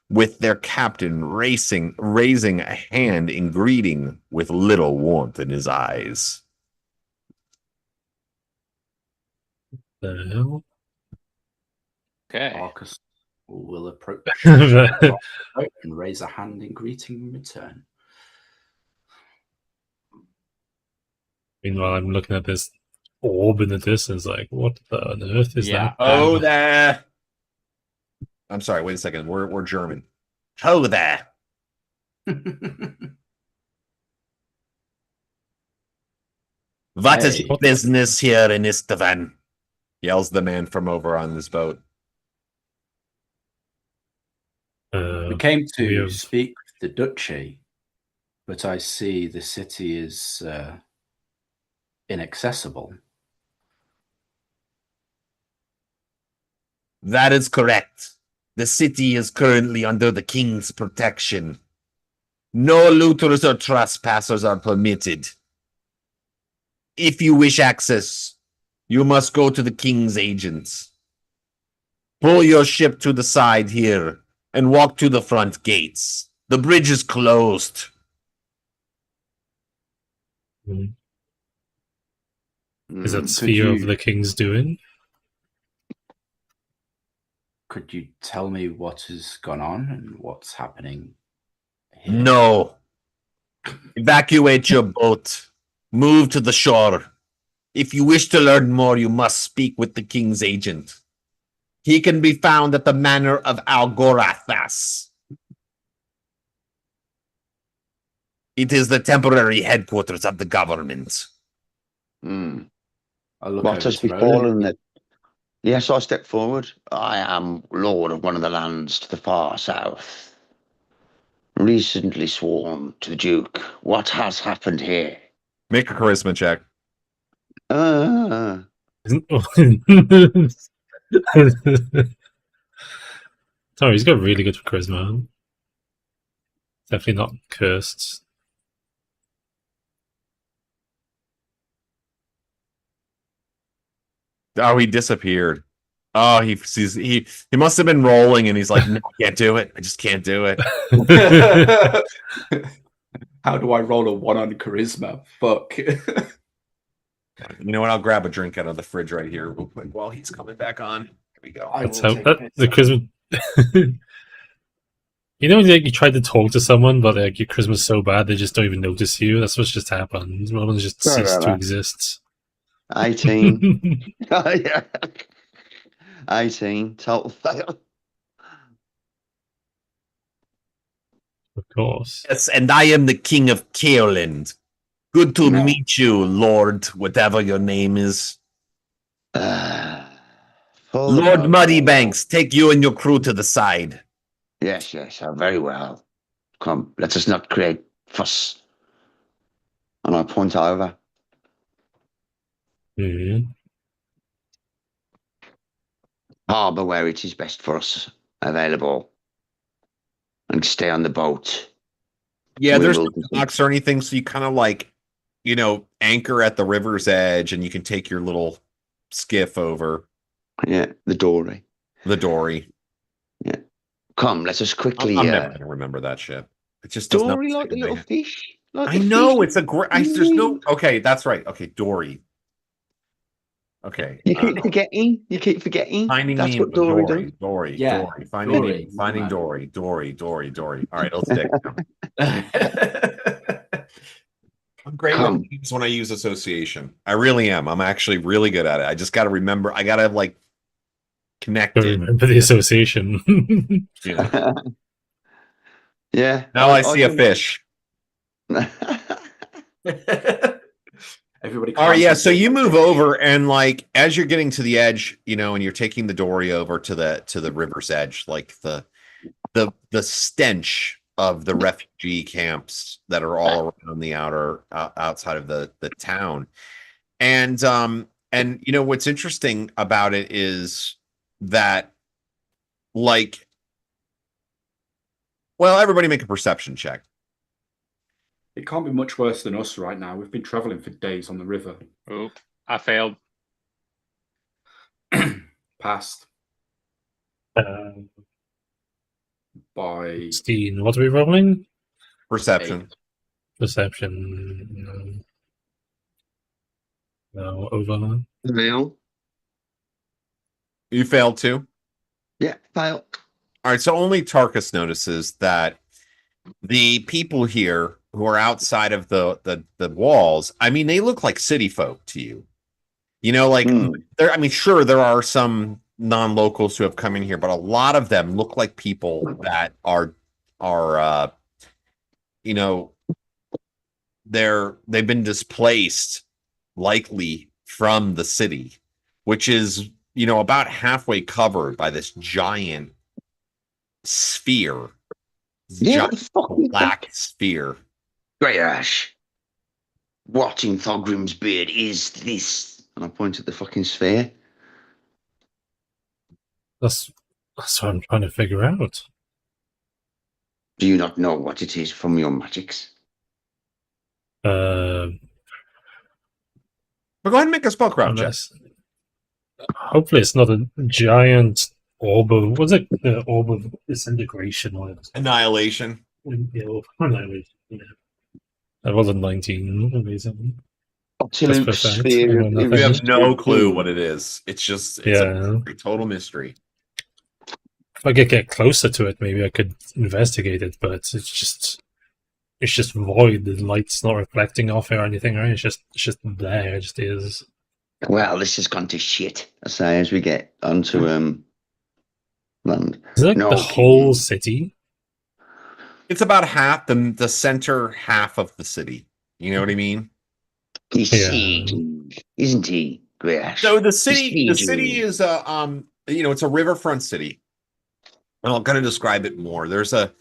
with their captain raising a hand in greeting with little warmth in his eyes. The hell? Okay. Marcus will approach and raise a hand in greeting in return. Meanwhile, I'm looking at this orb in the distance, like, what on earth is that? Oh, there. I'm sorry, wait a second. We're German. Ho there. What is Hey. your business here in Istivin? Yells the man from over on this boat. We came we to have- speak with the duchy, but I see the city is inaccessible. That is correct. The city is currently under the king's protection. No looters or trespassers are permitted. If you wish access, you must go to the king's agents. Pull your ship to the side here and walk to the front gates. The bridge is closed. Is Mm. that sphere of the king's doing? Could you tell me what has gone on and what's happening here? No. Evacuate your boat. Move to the shore. If you wish to learn more, you must speak with the king's agent. He can be found at the manor of Algorathas. It is the temporary headquarters of the government. Mm. I'll look What over has to befallen Roland. that? Yes, I step forward. I am lord of one of the lands to the far south. Recently sworn to the Duke. What has happened here? Make a charisma check. Sorry, he's got really good charisma. Definitely not cursed. Oh, he disappeared. Oh, he must have been rolling and he's like, no, I can't do it. I just can't do it. How do I roll a 1 on charisma? Fuck. You know what? I'll grab a drink out of the fridge right here real quick while he's coming back on. Here we go. That's how the charisma. You know, like you try to talk to someone, but like your charisma's so bad they just don't even notice you. That's what's just happened. One just Sorry ceased about to that. exist. 18. Oh, yeah. 18. Total fail. Of course. Yes, and I am the king of Kaoland. Good to No. meet you, Lord, whatever your name is. Full of Lord hope. Muddybanks, take you and your crew to the side. Yes, very well. Come, let us not create fuss. And I point over. Mhm. Harbour where it is best for us available. And stay on the boat. Yeah, We there's will no do- docks or anything, so you kind of like, anchor at the river's edge and you can take your little skiff over Yeah, the dory. the dory. Come, let us quickly. I'm never going to remember that shit. It just does not Dory stick like the in my little head. fish. Like I the know fish. it's a great. There's no. Okay, that's right. Okay, Dory. Okay. You keep forgetting. You keep forgetting. Finding That's Nemo. what Dory does. Dory. Yeah, Dory. Finding Dory, Nemo. Finding man. Dory. All right, let's dig. I'm great Come. with names when I use association. I really am. I'm actually really good at it. I just got to remember. I got to connect Don't it. remember the association. You know. Yeah. Now I see a fish. Everybody. All right, yeah. So concentrate you on move this. over, and like as you're getting to the edge, and you're taking the dory over to the river's edge, like the stench of the refugee camps that are all around the outside of the town, and what's interesting about it is that like, well, everybody make a perception check. It can't be much worse than us right now. We've been traveling for days on the river. Oop, I failed. Passed Uh, by 16. What are we rolling? Perception. 8. Perception. No, over. Fail. You failed too. Yeah, fail. All right, so only Tarkus notices that the people here who are outside of the walls, I mean, they look like city folk to you. Like there. I mean, sure, there are some non-locals who have come in here, but a lot of them look like people that are they've been displaced, likely from the city, which is about halfway covered by this giant sphere. Yeah, Giant fucking black sphere. Great Ash. What in Thorgrim's beard is this? And I point at the fucking sphere. That's what I'm trying to figure out. Do you not know what it is from your magics? Uh, But go ahead and make a spellcraft check. Hopefully, it's not a giant orb of what's it? The orb of disintegration or Annihilation. annihilation. Yeah. That was a 19. Amazing. Absolute That's perfect. sphere I know of We have nothing. no clue what it is. It's Yeah. a total mystery. If I could get closer to it, maybe I could investigate it. But it's just void. The light's not reflecting off it or anything, right? It's just there. It just is. Well, this has gone to shit. I say as we get onto land. Is it like No the whole kidding. city? It's about half the center half of the city. You know what I mean? He's Yeah. sieging, isn't he, Grash? So the city He's is it's a riverfront city. And I'll kind of describe it more. There's a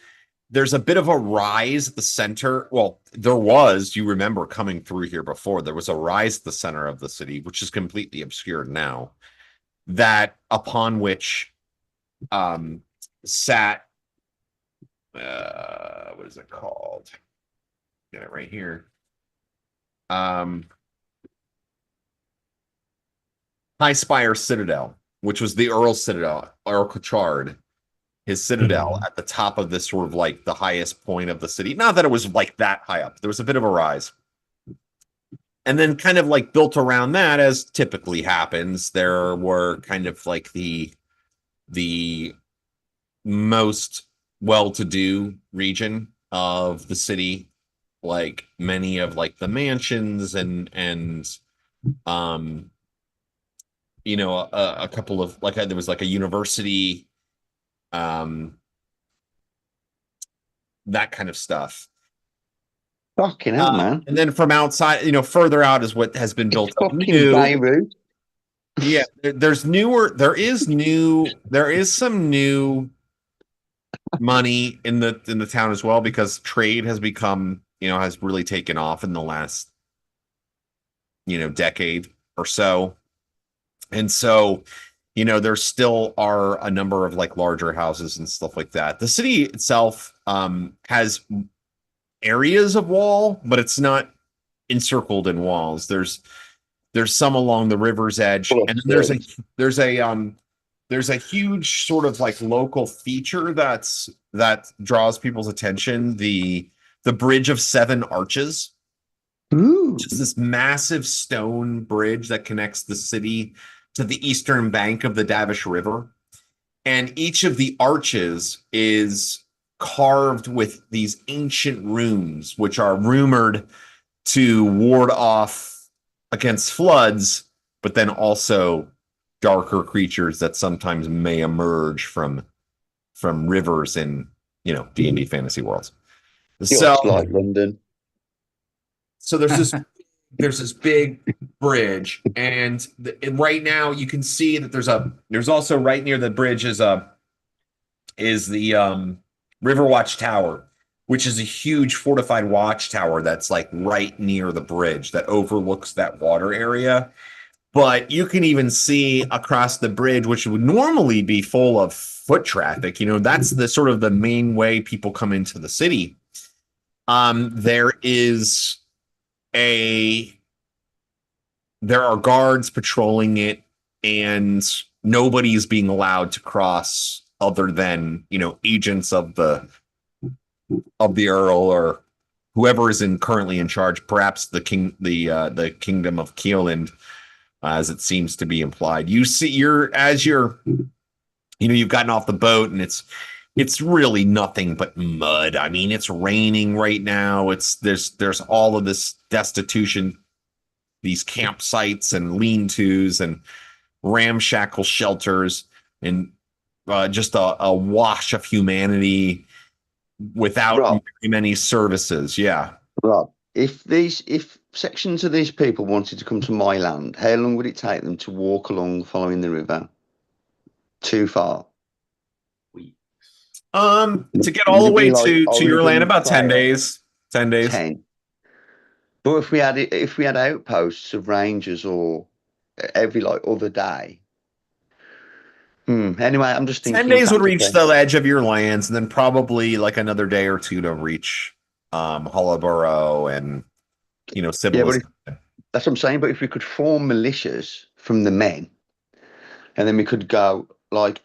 bit of a rise at the center. Well, there was, you remember coming through here before, there was a rise at the center of the city, which is completely obscured now, that upon which sat, what is it called? Get it right here. High Spire Citadel, which was the Earl's Citadel, Earl Cochard, his citadel at the top of this sort of like the highest point of the city. Not that it was like that high up. There was a bit of a rise. And then kind of like built around that, as typically happens, there were kind of like the most well-to-do region of the city, like many of like the mansions and a couple of like there was like a university, that kind of stuff. fucking hell, man. And then from outside, further out is what has been built It's up fucking new. Beirut. Yeah, there is some new money in the town as well, because trade has become, has really taken off in the last, decade or so. And so, there still are a number of like larger houses and stuff like that. The city itself has areas of wall, but it's not encircled in walls. There's some along the river's edge, and then there's a huge sort of like local feature that draws people's attention. The Bridge of Seven Arches. Ooh. Just this massive stone bridge that connects the city to the eastern bank of the Davish River. And each of the arches is carved with these ancient runes, which are rumored to ward off against floods, but then also darker creatures that sometimes may emerge from rivers in, D&D fantasy worlds. Just like London. So there's this there's this big bridge, and right now you can see that there's also right near the bridge is the Riverwatch Tower, which is a huge fortified watchtower that's like right near the bridge that overlooks that water area. But you can even see across the bridge, which would normally be full of foot traffic. You know, that's the sort of the main way people come into the city. There is a there are guards patrolling it, and nobody's being allowed to cross other than, you know, agents of the Earl or whoever is currently in charge, perhaps the kingdom of Keeland, as it seems to be implied. You've gotten off the boat, and it's really nothing but mud. I mean, it's raining right now. There's all of this destitution, these campsites and lean-tos and ramshackle shelters, and just a wash of humanity without Rob, very many services. Yeah. Rob, if sections of these people wanted to come to my land, how long would it take them to walk along following the river? Too far. Weeks. To get all the Would it way be like to your land, Oregon about 10 Trail? days. 10 days. 10. But if we had outposts of rangers or every like other day. Anyway, I'm just 10 thinking days would reach practically. the edge of your lands, and then probably like another day or two to reach Hollowborough and, you know, Yeah, but Sybilis. that's what I'm saying. But if we could form militias from the men, and then we could go like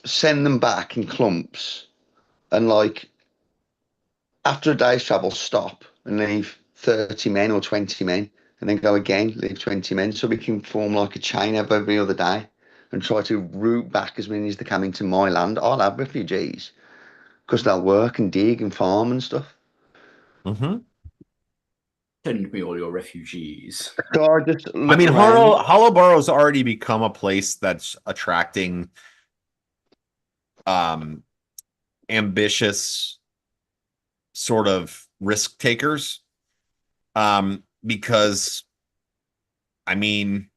send them back in clumps, and like after a day's travel, stop and leave 30 men or 20 men, and then go again, leave 20 men, so we can form like a chain of every other day and try to route back as many as they come into my land. I'll have refugees because they'll work and dig and farm and stuff. Mm-hmm. Send me all your refugees. So I just I look mean, around. Hollowborough's already become a place that's attracting ambitious sort of risk takers. Because I mean,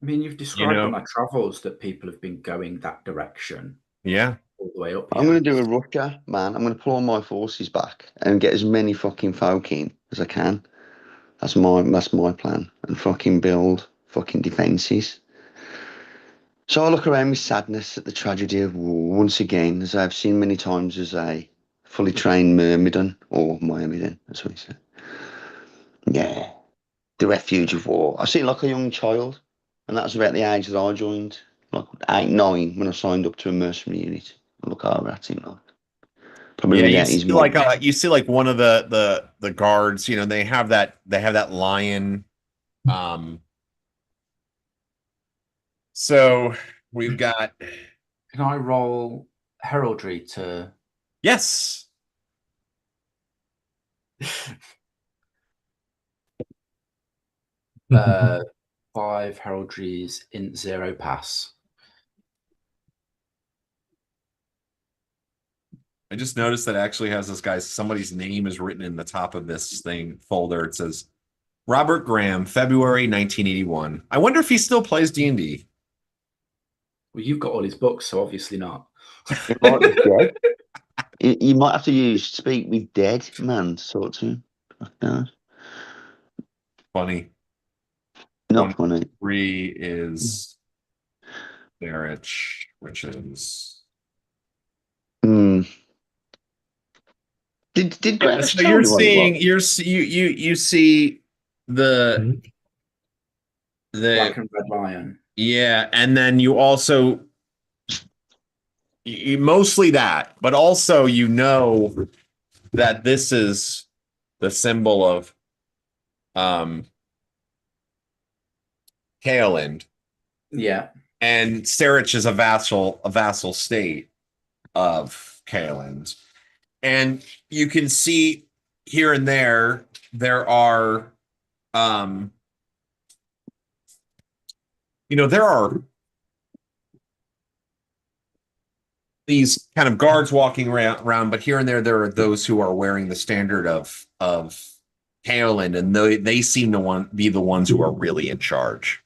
you've described know, on our travels that people have been going that direction yeah. all the way up I'm here. going to do a rusher, man. I'm going to pull all my forces back and get as many fucking folk in as I can. That's my plan. And fucking build fucking defences. So I look around with sadness at the tragedy of war once again, as I've seen many times as a fully trained myrmidon, or myrmidon, that's what he said. Yeah, the refuge of war. I see it like a young child, and that's about the age that I joined, like 8, 9, when I signed up to a mercenary unit. I look over at him like probably Yeah, without his mum. you see like one of the guards, you know, they have that lion. So we've got Can I roll heraldry to yes. 5 heraldries in 0 pass? I just noticed that it actually has somebody's name is written in the top of this thing folder. It says Robert Graham, February 1981. I wonder if he still plays D&D. Well, you've got all his books, so obviously not. He might be dead. You might have to use speak with dead man to sort to him. No, Funny. not funny. 3 is Barrich, which is Hmm. Did Graham so tell you're me what it seeing was? you see the Black and Red Lion. yeah, and then you also mostly that, but also you know that this is the symbol of Kaeland, Yeah. and Serich is a vassal state of Kaeland, and you can see here and there are there are these kind of guards walking around, but here and there are those who are wearing the standard of Hareland, and they seem to be the ones who are really in charge.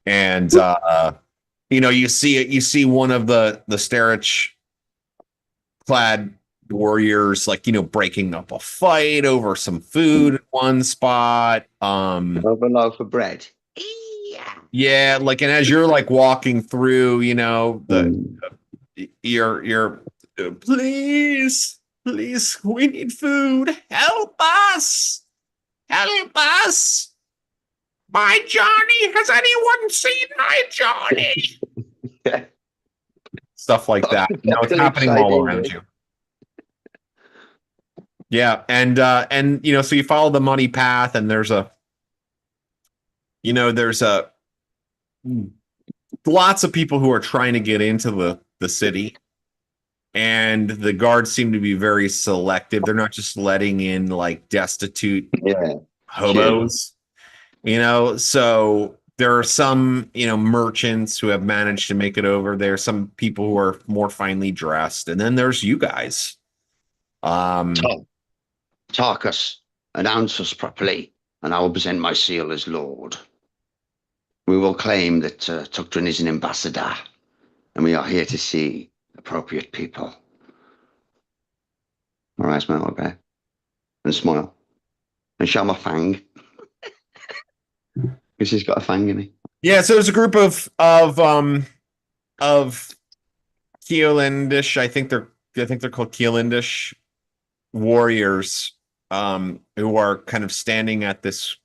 And you see one of the Starich clad warriors, like, breaking up a fight over some food in one spot. Over a loaf of bread. Yeah, like, and as you're like walking through, Mm. you're please, we need food. Help us. Help us. My Johnny, has anyone seen my Johnny? Stuff like that. It's happening all around you. Yeah, and so you follow the muddy path, and there's lots of people who are trying to get into the city, and the guards seem to be very selective. They're not just letting in like destitute hobos, so there are some, merchants who have managed to make it over. There are some people who are more finely dressed, and then there's you guys. Talk us, announce us properly, and I will present my seal as Lord. We will claim that Tuctrin is an ambassador, and we are here to see appropriate people. All right, smile, okay? And smile. And show my fang. Because he's got a fang in it. Yeah, so there's a group of Keolandish, I think they're called Keolandish warriors, who are kind of standing at this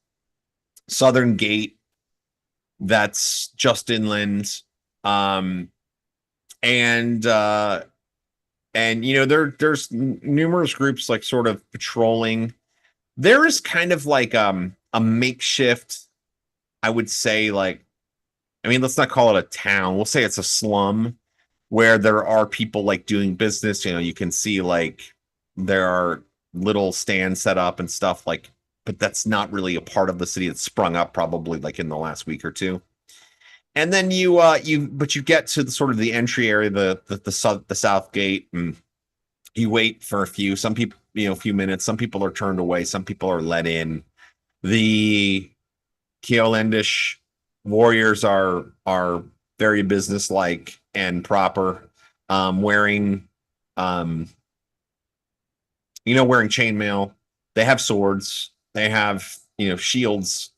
southern gate that's just inland. There's numerous groups like sort of patrolling. There is kind of like a makeshift, I would say, like, I mean, let's not call it a town. We'll say it's a slum where there are people like doing business. You can see like there are little stands set up and stuff, like, but that's not really a part of the city. It's sprung up probably like in the last week or two. And then you get to the sort of the entry area, the south gate, and you wait for a few minutes. Some people are turned away. Some people are let in. The Keolandish warriors are very businesslike and proper, wearing chainmail. They have swords. They have shields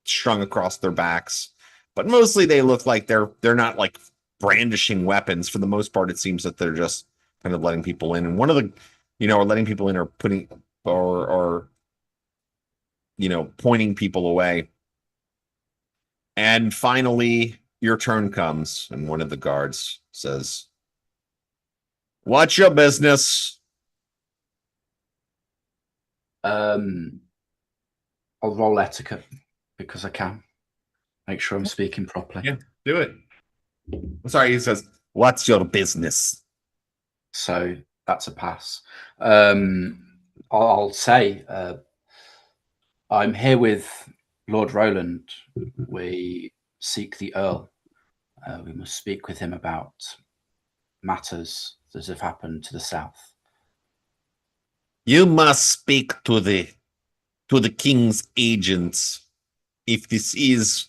strung across their backs, but mostly they look like they're not like brandishing weapons. For the most part, it seems that they're just kind of letting people in. And one of the or letting people in, or putting or pointing people away. And finally, your turn comes, and one of the guards says, "What's your business?" I'll roll etiquette because I can. Make sure I'm speaking properly. Yeah, do it. Sorry, he says, "What's your business?" So that's a pass. I'll say I'm here with Lord Roland. We seek the Earl. We must speak with him about matters that have happened to the south. You must speak to the king's agents. If this is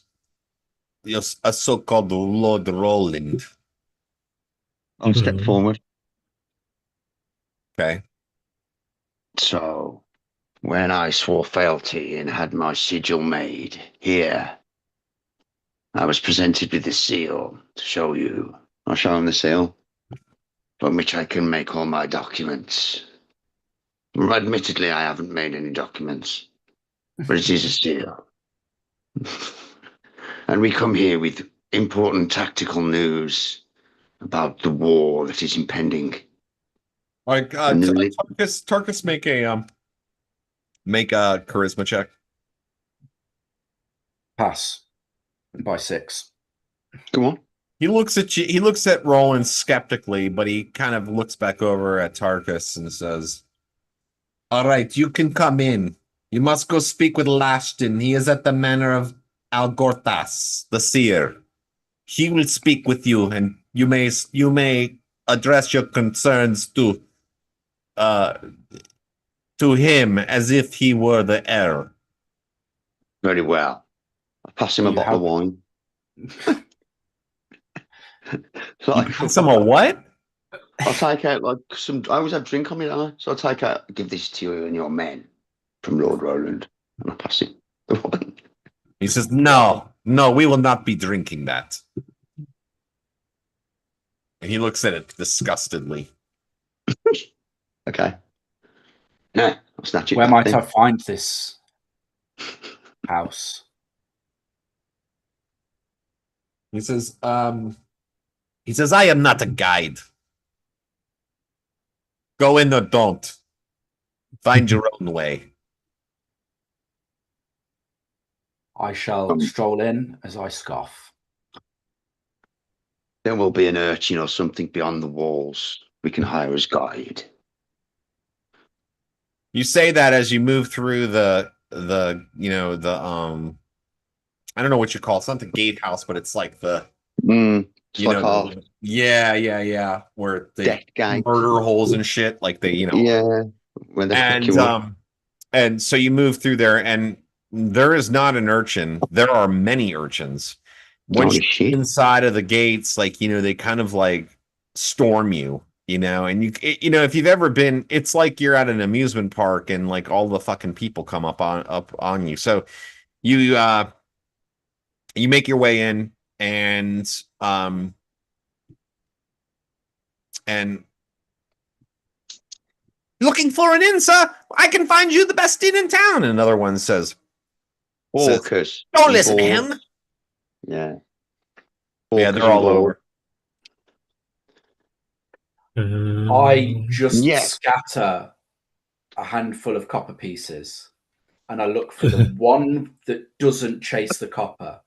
a so-called Lord Roland. I'll step forward. Okay. So, when I swore fealty and had my sigil made here, I was presented with this seal to show you. I'll show him the seal, from which I can make all my documents. Admittedly, I haven't made any documents, but it is a seal. And we come here with important tactical news about the war that is impending. All right, Tarkus, make a charisma check. Pass by 6. Come on. He looks at you. He looks at Roland skeptically, but he kind of looks back over at Tarkus and says, "All right, you can come in. You must go speak with Lashton. He is at the manor of Algorthas, the seer. He will speak with you, and you may address your concerns to to him as if he were the heir. Very well. I pass him a You bottle of have- wine. You Like, pass him a what? I'll take out like some. I always have drink on me, don't I? So I'll take out, give this to you and your men from Lord Roland, and I pass him the wine. He says, no, we will not be drinking that. And he looks at it disgustedly. Okay. No, I'll snatch it Where back might then. I find this house? He says, I am not a guide. Go in or don't. Find your own way. I shall stroll in as I scoff. There will be an urchin or something beyond the walls we can hire as guide. You say that as you move through the I don't know what you call it. It's not the gatehouse, but it's like the It's you like know our yeah, where they death gate. murder holes and shit, like they Yeah, when they and fucking and so you move through there, and there is not an urchin. There are many urchins. Once Holy you're shit. inside of the gates, like they kind of like storm you, and if you've ever been, it's like you're at an amusement park and like all the fucking people come up on you. So you you make your way in and looking for an inn, sir? I can find you the best inn in town. And another one says, Orcas. don't and listen to boars. him. Yeah. Yeah, Orcas they're and all boars. over. I just Yeah. scatter a handful of copper pieces and I look for the one that doesn't chase the copper.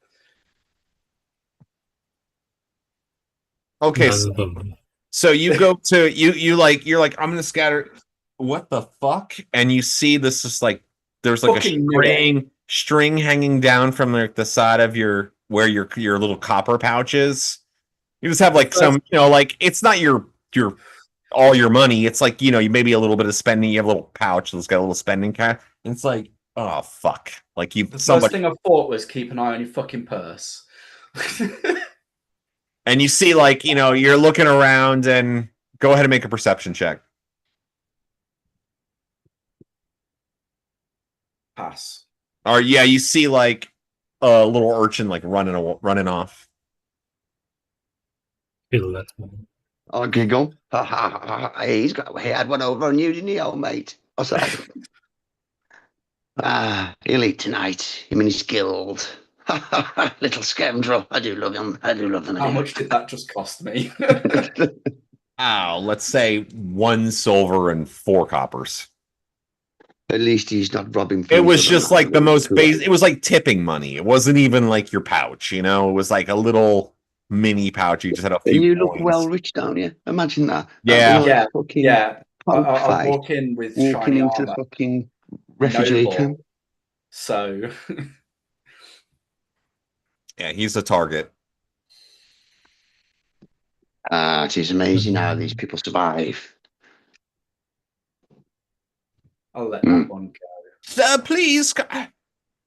Okay, None of them. so you go to you're like I'm gonna scatter. What the fuck? And you see this is like there's like Fucking a knew it. string hanging down from like the side of where your little copper pouch is. You just have like some like it's not your all your money. It's like you maybe a little bit of spending. You have a little pouch that's got a little spending cash. And it's like oh fuck, like you The first somebody thing I thought was keep an eye on your fucking purse. and you see like you're looking around and go ahead and make a perception check. Pass. Or yeah, you see like a little urchin like running off. Feel that one. I'll giggle. Ha ha ha ha. He had one over on you, didn't he, old mate? I said, he'll eat tonight. Him and his guild. Little scoundrel. I do love him. I do love them. How much did that just cost me? Wow, let's say 1 silver and 4 coppers. At least he's not robbing. It was just like the most base. It was like tipping money. It wasn't even like your pouch, It was like a little mini pouch. You just had a few. And you look coins. well rich, don't you? Imagine that. Yeah. Yeah, fucking yeah. I fight, walk in with walking shiny into armor. the fucking refugee Noble. camp. So Yeah, he's a target. It is amazing how these people survive. I'll let that one go. Sir, please,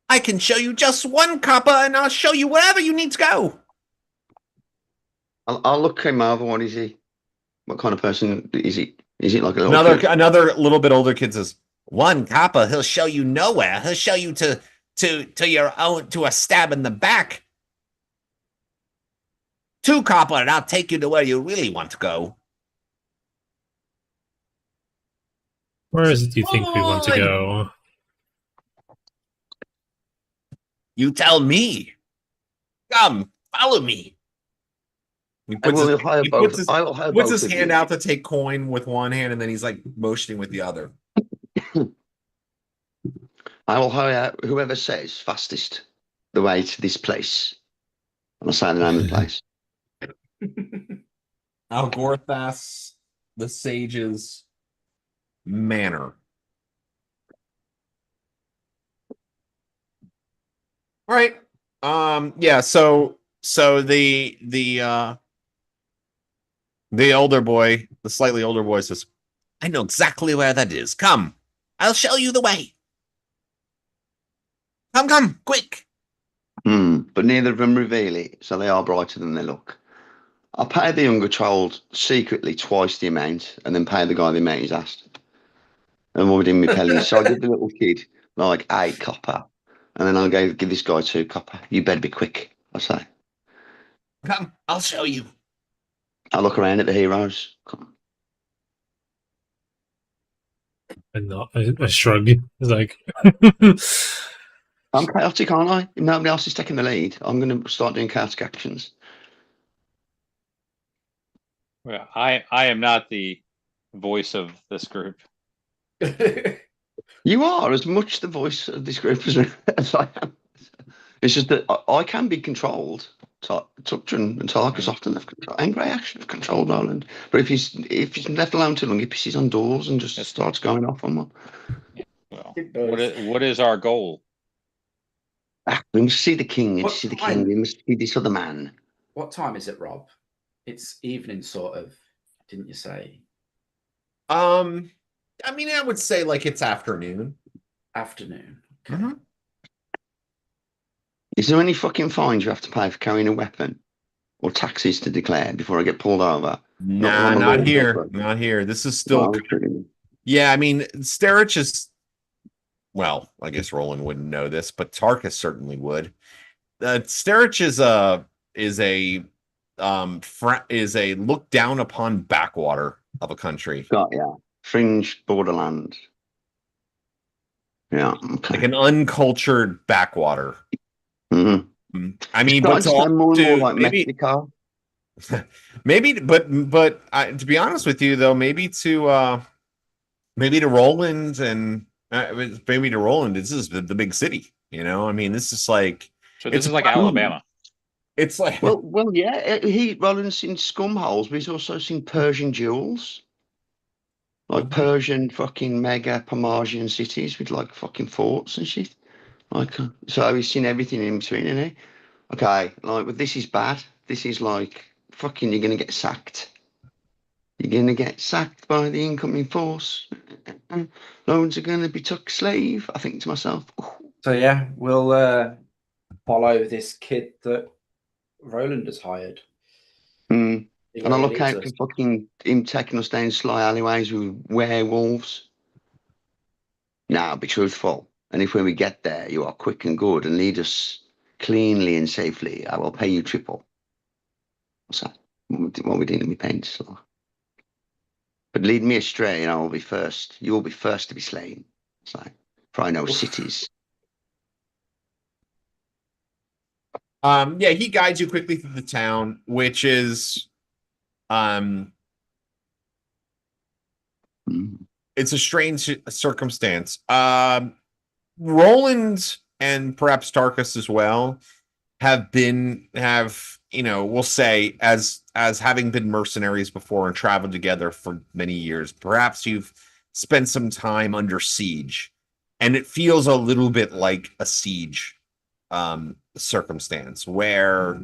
I can show you just 1 copper, and I'll show you wherever you need to go. I'll look him over. What is he? What kind of person is he? Is it like a little kid? Another little bit older kid says, 1 copper, he'll show you nowhere. He'll show you to your own, to a stab in the back. 2 copper, and I'll take you to where you really want to go. Where is it you think we want to go? You tell me. Come, follow me. He puts his hand out to take coin with one hand, and then he's like motioning with the other. I will hire whoever says fastest the way to this place. I'll say the name of the place. Algorthas, the Sage's Manor. Right. Yeah, so the older boy, the slightly older boy says, I know exactly where that is. Come. I'll show you the way. Come, quick. But neither of them reveal it, so they are brighter than they look. I pay the younger child secretly twice the amount, and then pay the guy the amount he's asked. Avoiding me pennies. So I give the little kid like 8 copper, and then I'll give this guy 2 copper. You better be quick, I say. Come, I'll show you. I look around at the heroes. And I shrug. It's like, I'm chaotic, aren't I? If nobody else is taking the lead, I'm going to start doing chaotic actions. Well, I am not the voice of this group. You are as much the voice of this group as I am. It's just that I can be controlled. Tucton and Tarkus often have control, and Grey actually have controlled Roland. But if he's left alone too long, he pisses on doors and just starts going off on one. Well, what is our goal? We must see the king. What See the time? king. We must see this other man. What time is it, Rob? It's evening, sort of. Didn't you say I mean, I would say like it's afternoon. afternoon? Okay. Is there any fucking fines you have to pay for carrying a weapon, or taxes to declare before I get pulled over? Nah, not here. Not here. This is still. Yeah, I mean, Sterich is. Well, I guess Roland wouldn't know this, but Tarkus certainly would. Sterich is a look down upon backwater of a country. Got yeah, fringe borderland. Yeah, okay. Like an uncultured backwater. Mm-hmm. I mean, but more and more like maybe, Mexico. Maybe, but to be honest with you, though, maybe to Roland and maybe to Roland, this is the big city. You know, I mean, this is like this is like Alabama. It's like well, yeah. Roland's seen scum holes, but he's also seen Persian jewels, like Persian fucking mega Pomeranian cities with like fucking forts and shit. Like, so he's seen everything in between, isn't he? Okay, like, but this is bad. This is like fucking. You're gonna get sacked. You're gonna get sacked by the incoming force. Loads are gonna be took slave. I think to myself. So yeah, we'll follow this kid that Roland has hired. And I look out for fucking him taking us down sly alleyways with werewolves. Now, be truthful. And if when we get there, you are quick and good and lead us cleanly and safely, I will pay you triple. What's that? What we dealing with paint? So. But lead me astray and I will be first. You will be first to be slain. So, for I know cities. Yeah, he guides you quickly through the town, which is it's a strange circumstance. Roland and perhaps Tarkus as well have we'll say as having been mercenaries before and traveled together for many years. Perhaps you've spent some time under siege, and it feels a little bit like a siege circumstance where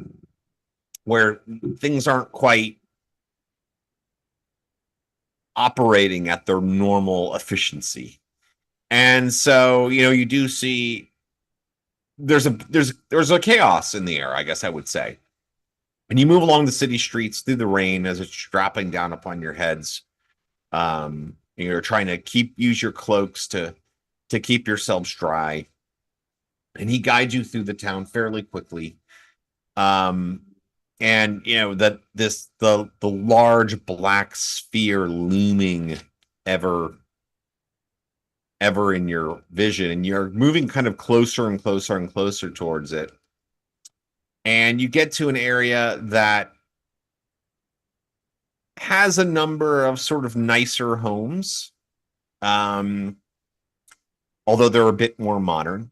things aren't quite operating at their normal efficiency. And so, you do see there's a chaos in the air, I guess I would say. And you move along the city streets through the rain as it's dropping down upon your heads. You're trying to use your cloaks to keep yourselves dry. And he guides you through the town fairly quickly. And the large black sphere looming ever in your vision, and you're moving kind of closer and closer and closer towards it. And you get to an area that has a number of sort of nicer homes, although they're a bit more modern.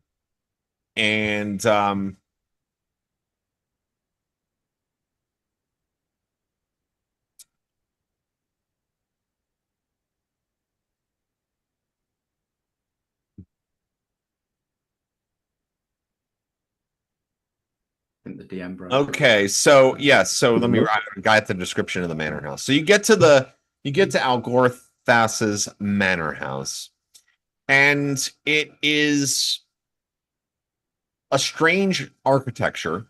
And The DM broke. okay, so let me guide the description of the manor house. So you get to Algorthas's manor house, And it is a strange architecture.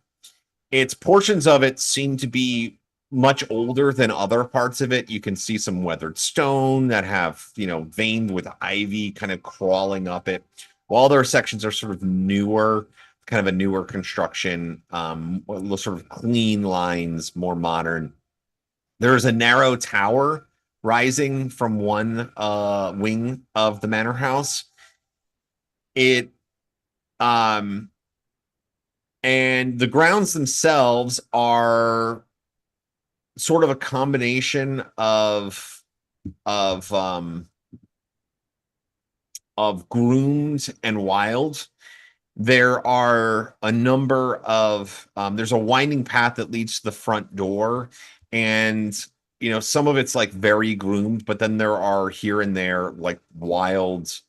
Its portions of it seem to be much older than other parts of it. You can see some weathered stone that have, veined with ivy kind of crawling up it, while other sections are sort of newer, kind of a newer construction, sort of clean lines, more modern. There's a narrow tower rising from one wing of the manor house. It and the grounds themselves are sort of a combination of groomed and wild. There are a number of there's a winding path that leads to the front door, and some of it's like very groomed, but then there are here and there like wild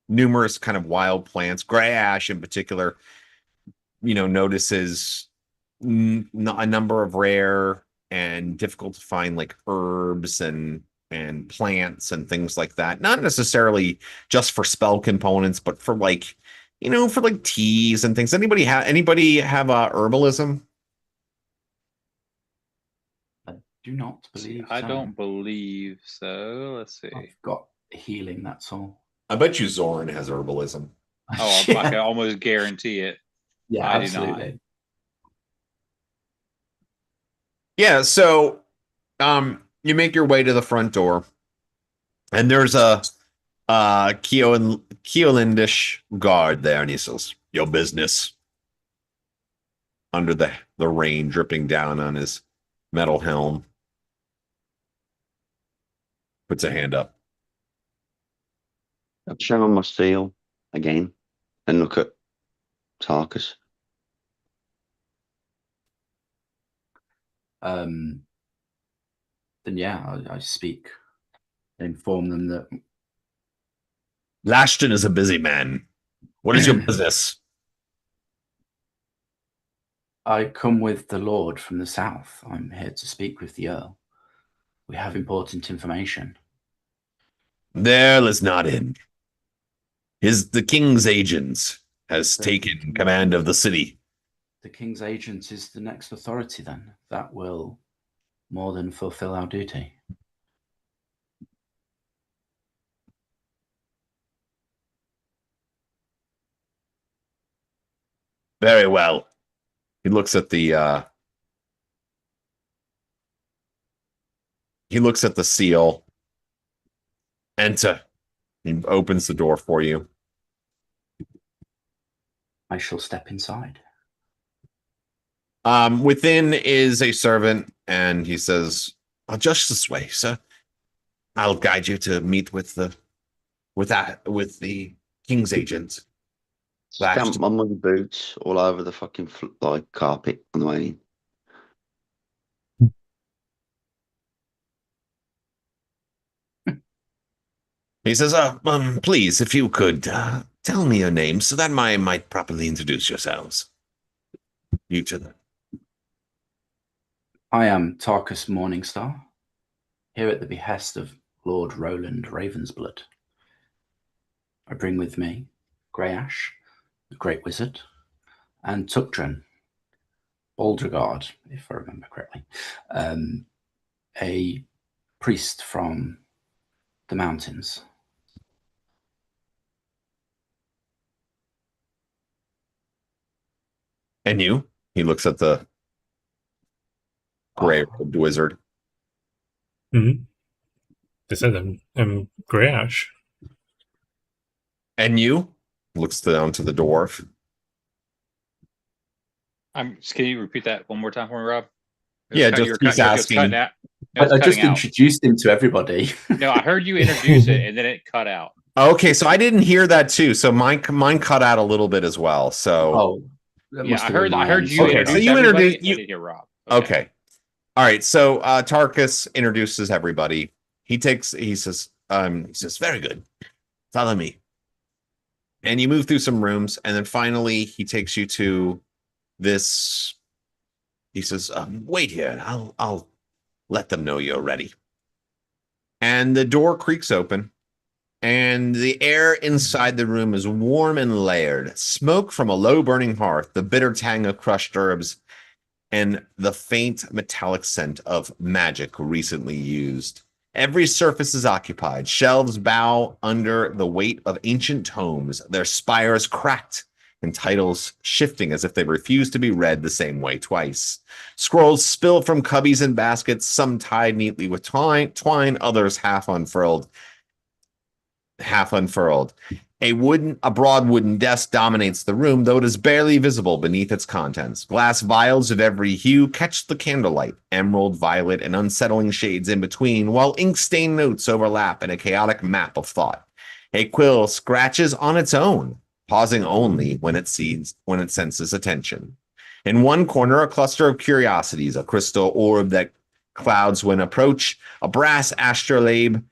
numerous kind of wild plants. Gray ash in particular notices a number of rare and difficult to find like herbs and plants and things like that. Not necessarily just for spell components, but for like for like teas and things. Anybody have herbalism? I do not believe I so. don't believe so. Let's see. I've got healing, that's all. I bet you Zoran has herbalism. Oh, I can almost guarantee it. Yeah, I do absolutely. Yeah, so you make your way to the front door, and there's a Keolindish guard there, and he says, "Your business." Under the rain dripping down on his metal helm. Puts a hand up. I'll show him my seal again and look at Tarkus. Then yeah, I speak, inform them that Lashton is a busy man. What is your business? I come with the Lord from the south. I'm here to speak with the Earl. We have important information. The Earl is not in. The King's agent has taken command of the city. The King's agent is the next authority then. That will more than fulfill our duty. Very well. He looks at the seal. Enter. He opens the door for you. I shall step inside. Within is a servant, and he says, just this way, sir. I'll guide you to meet with the King's agent. Stamp my muddy boots all over the fucking carpet on the way in. He says, please, if you could tell me your name so that I might properly introduce yourselves. You to them. I am Tarkus Morningstar, here at the behest of Lord Roland Ravensblood. I bring with me Grey Ash, the Great Wizard, and Tukdren, Aldregard, if I remember correctly, a priest from the mountains. And you? He looks at the gray wizard. Mm-hmm. They said I'm Grey Ash. And you? Looks down to the dwarf. Can you repeat that one more time for me, Rob? Yeah, just he's asking. I just introduced him to everybody. No, I heard you introduce it, and then it cut out. Okay, so I didn't hear that too. So mine cut out a little bit as well. So yeah, I heard you introduce. So you introduced. You didn't hear Rob. Okay. All right. So Tarkus introduces everybody. He says, very good. Follow me. And you move through some rooms, and then finally he takes you to this. He says, wait here. I'll let them know you're ready. And the door creaks open, and the air inside the room is warm and layered. Smoke from a low burning hearth, the bitter tang of crushed herbs, and the faint metallic scent of magic recently used. Every surface is occupied. Shelves bow under the weight of ancient tomes, their spires cracked and titles shifting as if they refuse to be read the same way twice. Scrolls spill from cubbies and baskets, some tied neatly with twine, others half unfurled. A broad wooden desk dominates the room, though it is barely visible beneath its contents. Glass vials of every hue catch the candlelight, emerald, violet, and unsettling shades in between, while ink-stained notes overlap in a chaotic map of thought. A quill scratches on its own, pausing only when it senses attention. In one corner, a cluster of curiosities, a crystal orb that clouds when approach, a brass astrolabe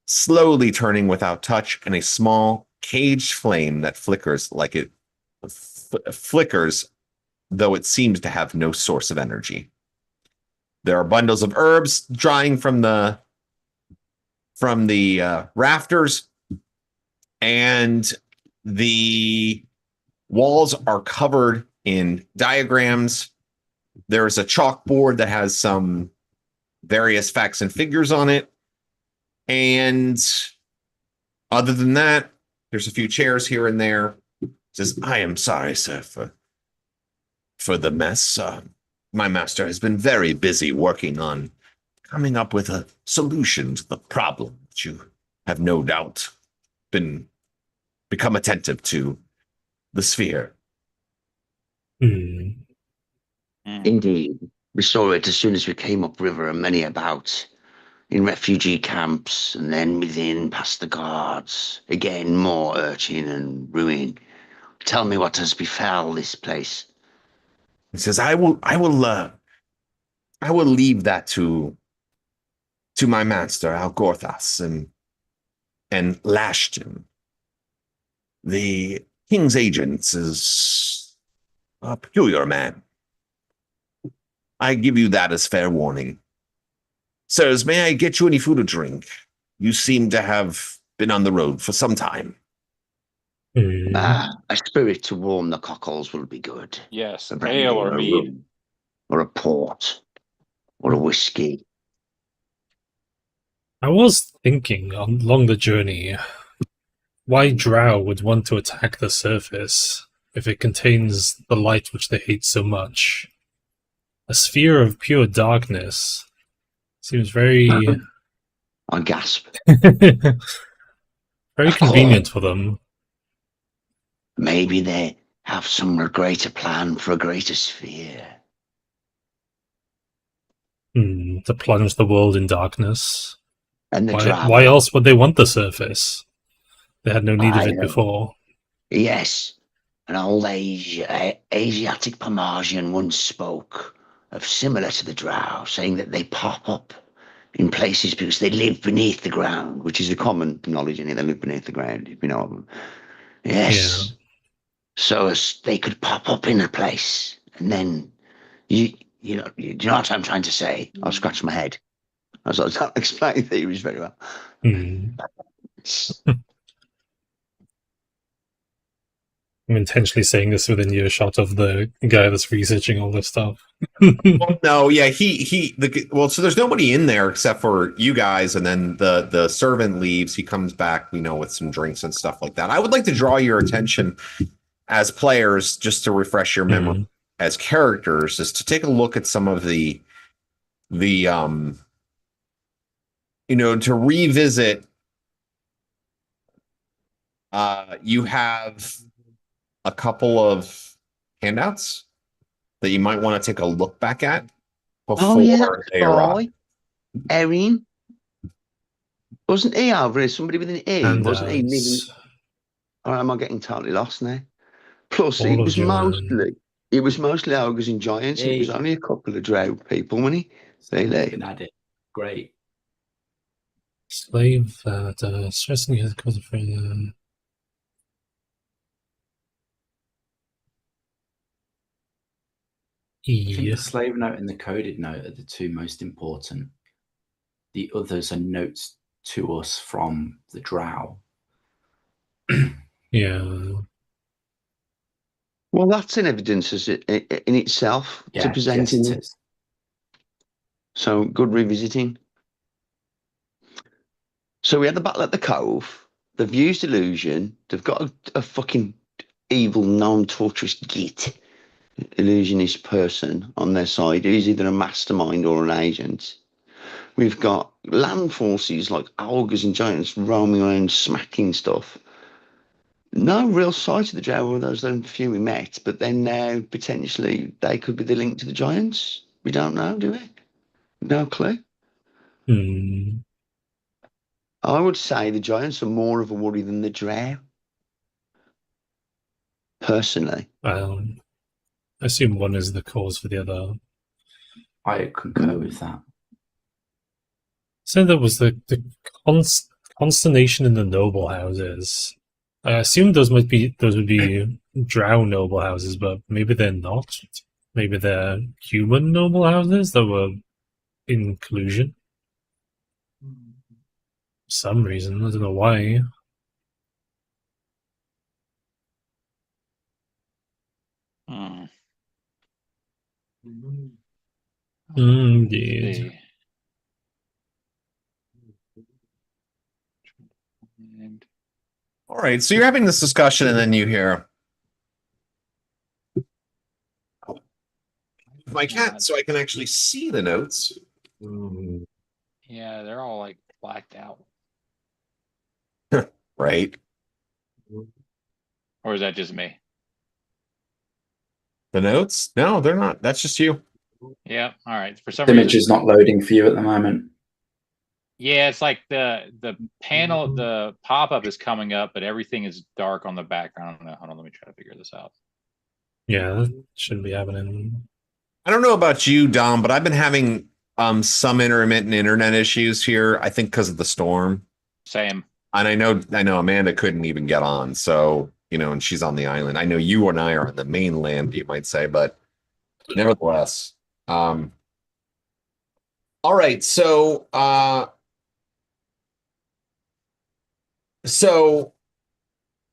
slowly turning without touch, and a small caged flame that flickers like it flickers, though it seems to have no source of energy. There are bundles of herbs drying from the rafters, and the walls are covered in diagrams. There is a chalkboard that has some various facts and figures on it. And other than that, there's a few chairs here and there. It says, I am sorry, sir, for the mess. My master has been very busy working on coming up with a solution to the problem that you have no doubt become attentive to the sphere. Indeed. We saw it as soon as we came upriver, and many about. In refugee camps, and then within past the guards. Again, more urchin and ruin. Tell me what has befell this place. He says, I will leave that to my master, Algorthas, and Lashton. The king's agent is a peculiar man. I give you that as fair warning. Sirs, may I get you any food or drink? You seem to have been on the road for some time. A spirit to warm the cockles will be good. Yes, A brandy ale or a mead. rum, or a port, or a whiskey. I was thinking along the journey, why Drow would want to attack the surface if it contains the light which they hate so much. A sphere of pure darkness seems very I gasp. very convenient for them. Maybe they have some greater plan for a greater sphere. To plunge the world in darkness. And the Why else would they want the surface? They had no need of it before. Yes. An old Asiatic Pomeranian once spoke of similar to the Drow, saying that they pop up in places because they live beneath the ground, which is a common knowledge in it. They live beneath the ground, if you know them. Yes. Yeah. So as they could pop up in a place, and then you know what I'm trying to say? I'll scratch my head. I was not explaining theories very well. I'm intentionally saying this within earshot of the guy that's researching all this stuff. Well, no, yeah, so there's nobody in there except for you guys, and then the servant leaves. He comes back, with some drinks and stuff like that. I would like to draw your attention as players, just to refresh your memory as characters, is to take a look at some of the to revisit. You have a couple of handouts that you might want to take a look back at before they arrive. Erin, wasn't he over here? Somebody with an E, wasn't he? Living... Or am I getting totally lost now? Plus, it was mostly ogres and giants. It was only a couple of drow people, wasn't he? Can add it. Great. Slave that stressing his cause of I think the slave note and the coded note are the two most important. The others are notes to us from the Drow Yeah. Well, that's an evidence in itself to Yeah, present yes, in it it. is. So good revisiting. So we had the battle at the Cove. They've used illusion. They've got a fucking evil, non-torturous git illusionist person on their side who's either a mastermind or an agent. We've got land forces like ogres and giants roaming around smacking stuff. No real sight of the Drow, those few we met, but then now potentially they could be the link to the giants. We don't know, do we? No clue. Hmm. I would say the giants are more of a worry than the Drow, personally. I assume one is the cause for the other. I concur with that. So there was the consternation in the noble houses. I assume those would be drow noble houses, but maybe they're not. Maybe they're human noble houses that were in collusion. For some reason, I don't know why. Hmm. Indeed. See. And All right, so you're having this discussion, and then you hear my cat, so I can actually see the notes. yeah, they're all like blacked out. Right. Or is that just me? The notes? No, they're not. That's just you. Yeah. All right. For some The image reason, is not loading for you at the moment. yeah, it's like the panel, the pop-up is coming up, but everything is dark on the background. Hold on, let me try to figure this out. Yeah, that shouldn't be happening. I don't know about you, Dom, but I've been having some intermittent internet issues here. I think because of the storm, Same. and I know Amanda couldn't even get on. So and she's on the island. I know you and I are on the mainland, you might say, but nevertheless. All right, so let's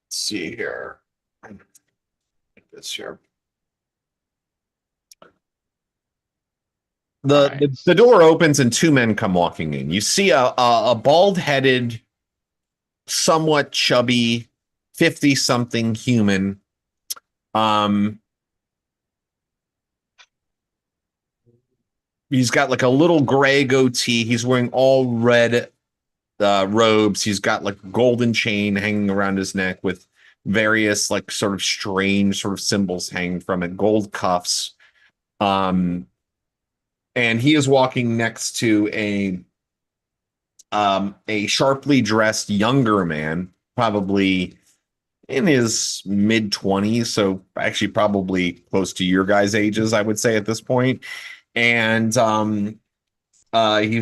see here. This here. The door opens and two men come walking in. You see a bald-headed, somewhat chubby, 50-something human. He's got like a little gray goatee. He's wearing all red robes. He's got like a golden chain hanging around his neck with various like sort of strange sort of symbols hanging from it, gold cuffs. And he is walking next to a sharply dressed younger man, probably in his mid-20s, so actually probably close to your guys' ages, I would say at this point. And he's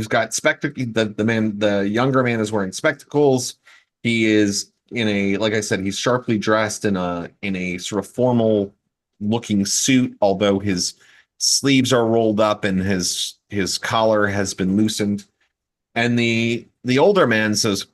got the younger man is wearing spectacles. He is like I said, he's sharply dressed in a sort of formal looking suit, although his sleeves are rolled up and his collar has been loosened. And the older man says,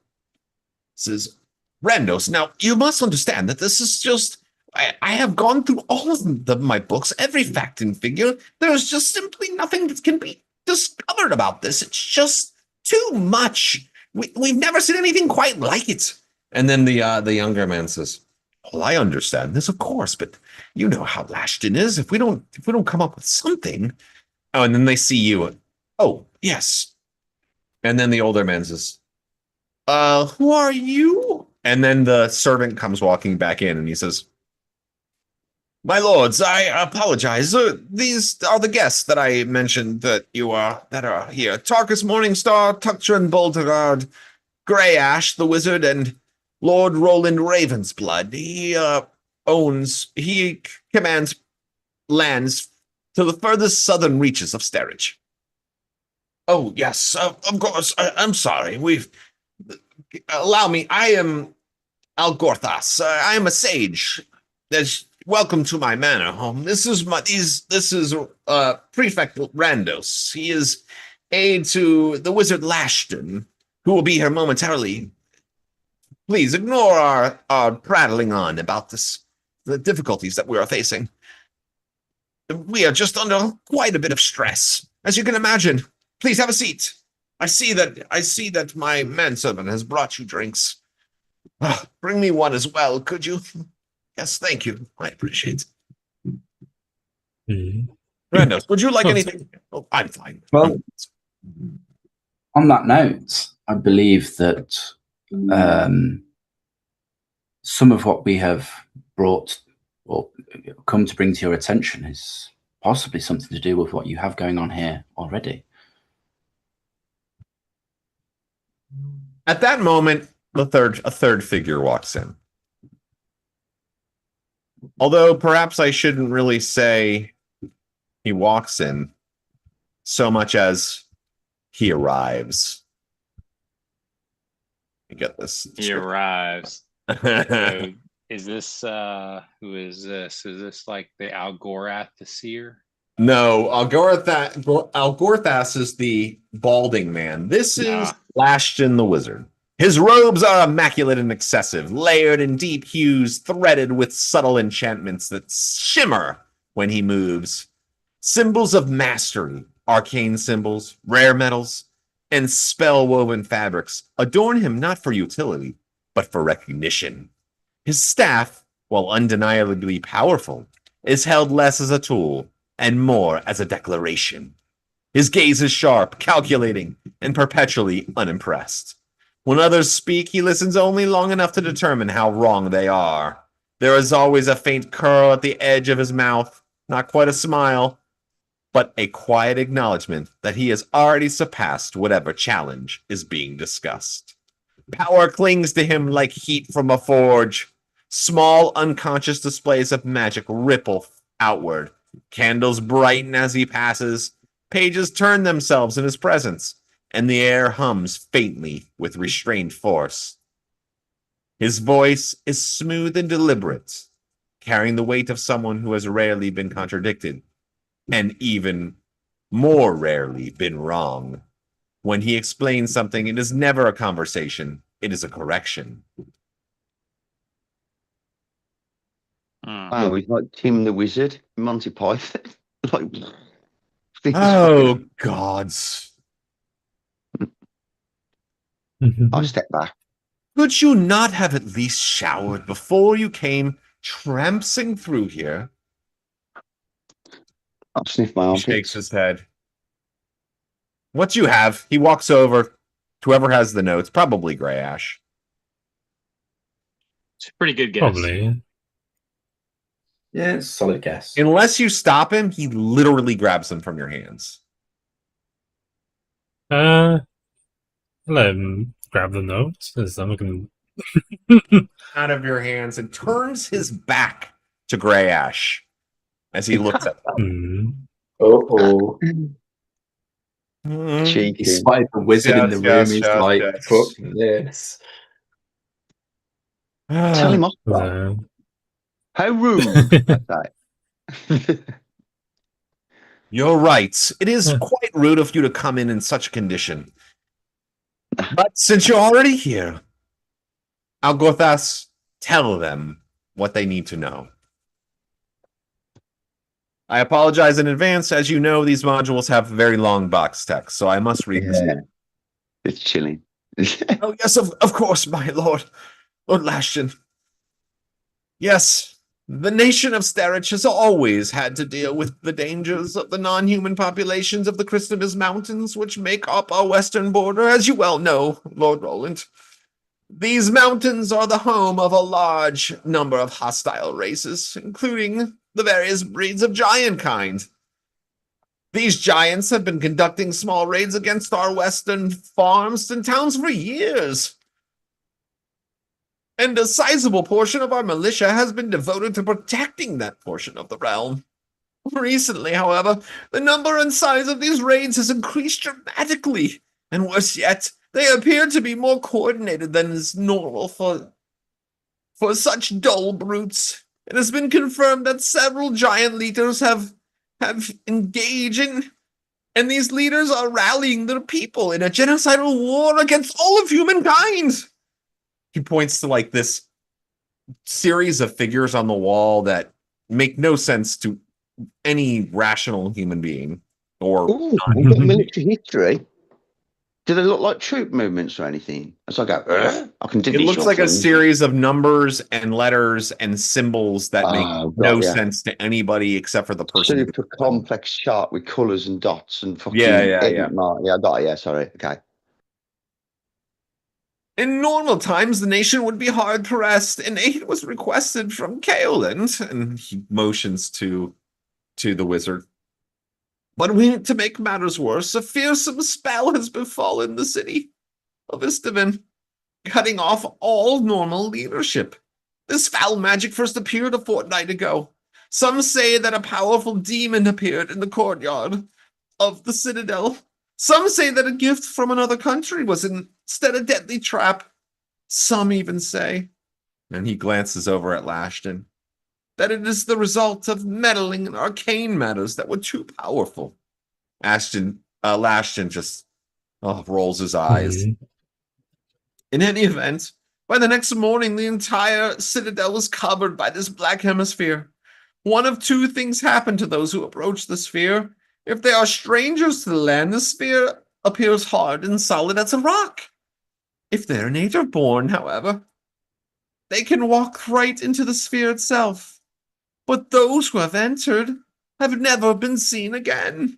Randos, now you must understand that this is just I have gone through all of my books, every fact and figure. There's just simply nothing that can be discovered about this. It's just too much. We've never seen anything quite like it. And then the younger man says, well, I understand this, of course, but you know how Lashton is. If we don't come up with something. Oh, and then they see you. Oh, yes. And then the older man says, who are you? And then the servant comes walking back in and he says, my lords, I apologize. These are the guests that I mentioned that are here. Tarkus Morningstar, Tuctran Bolterard, Grey Ash, the wizard, and Lord Roland Ravensblood. He commands lands to the furthest southern reaches of Sterridge. Oh, yes, of course. I'm sorry. Allow me. I am Algorthas. I am a sage. Welcome to my manor home. This is Prefect Randos. He is aide to the wizard Lashton, who will be here momentarily. Please ignore our prattling on about the difficulties that we are facing. We are just under quite a bit of stress, as you can imagine. Please have a seat. I see that my manservant has brought you drinks. Bring me one as well, could you? Yes, thank you. I appreciate it. Mhm. Brandos, would you like Oh, anything? Oh, I'm fine. Well, on that note, I believe that some of what we have brought or come to bring to your attention is possibly something to do with what you have going on here already. At that moment, a third figure walks in. Although perhaps I shouldn't really say he walks in so much as he arrives. You get this. He arrives. So is this who is this? Is this like the Algorath the Seer? No, Algorthas is the balding man. This is Lashton the Wizard. His robes are immaculate and excessive, layered in deep hues, threaded with subtle enchantments that shimmer when he moves. Symbols of mastery, arcane symbols, rare metals, and spell-woven fabrics adorn him not for utility, but for recognition. His staff, while undeniably powerful, is held less as a tool and more as a declaration. His gaze is sharp, calculating, and perpetually unimpressed. When others speak, he listens only long enough to determine how wrong they are. There is always a faint curl at the edge of his mouth, not quite a smile, but a quiet acknowledgement that he has already surpassed whatever challenge is being discussed. Power clings to him like heat from a forge. Small, unconscious displays of magic ripple outward. Candles brighten as he passes. Pages turn themselves in his presence, and the air hums faintly with restrained force. His voice is smooth and deliberate, carrying the weight of someone who has rarely been contradicted, and even more rarely been wrong. When he explains something, it is never a conversation, it is a correction. Wow, he's like Tim the Wizard, Monty Python. Like, Oh, gods. I step back. Could you not have at least showered before you came trampsing through here? I'll sniff my He armpits. shakes his head. What do you have? He walks over to whoever has the notes, probably Grey Ash. It's a pretty good guess. Probably. Yeah, it's a solid guess. Unless you stop him, he literally grabs them from your hands. Let him grab the note. I'm looking. Out of your hands and turns his back to Grey Ash as he looks at them. Uh-oh. Cheeky. He spotted the wizard in the room. Yes, He's yes, like, yes. fuck this. Tell him off. Bro. How rude. That's that. You're right. It is quite rude of you to come in such a condition. But since you're already here, Algorthas, tell them what they need to know. I apologize in advance. As you know, these modules have very long box text, so I must read this. It's chilling. Oh, yes, of course, my lord. Lord Lashton. Yes, the nation of Starich has always had to deal with the dangers of the non-human populations of the Christabis Mountains, which make up our western border, as you well know, Lord Roland. These mountains are the home of a large number of hostile races, including the various breeds of giant kind. These giants have been conducting small raids against our western farms and towns for years. And a sizable portion of our militia has been devoted to protecting that portion of the realm. Recently, however, the number and size of these raids has increased dramatically, and worse yet, they appear to be more coordinated than is normal for such dull brutes. It has been confirmed that several giant leaders have engaged in, and these leaders are rallying their people in a genocidal war against all of humankind. He points to like this series of figures on the wall that make no sense to any rational human being. Or Ooh, we've got military history. Do they look like troop movements or anything? As I go, I can do it these looks short like a things. series of numbers and letters and symbols that make Got no ya. sense to anybody except for the person. Super complex chart with colours and dots and fucking Yeah. Yeah, I got it. Yeah, sorry. Okay. In normal times, the nation would be hard pressed, and aid was requested from Kaoland. And he motions to the wizard. But to make matters worse, a fearsome spell has befallen the city of Istivin, cutting off all normal leadership. This foul magic first appeared a fortnight ago. Some say that a powerful demon appeared in the courtyard of the citadel. Some say that a gift from another country was instead a deadly trap. Some even say, and he glances over at Lashton, that it is the result of meddling in arcane matters that were too powerful. Lashton just rolls his eyes. In any event, by the next morning, the entire citadel was covered by this black hemisphere. One of two things happen to those who approach the sphere. If they are strangers to the land, the sphere appears hard and solid as a rock. If they're native born, however, they can walk right into the sphere itself. But those who have entered have never been seen again.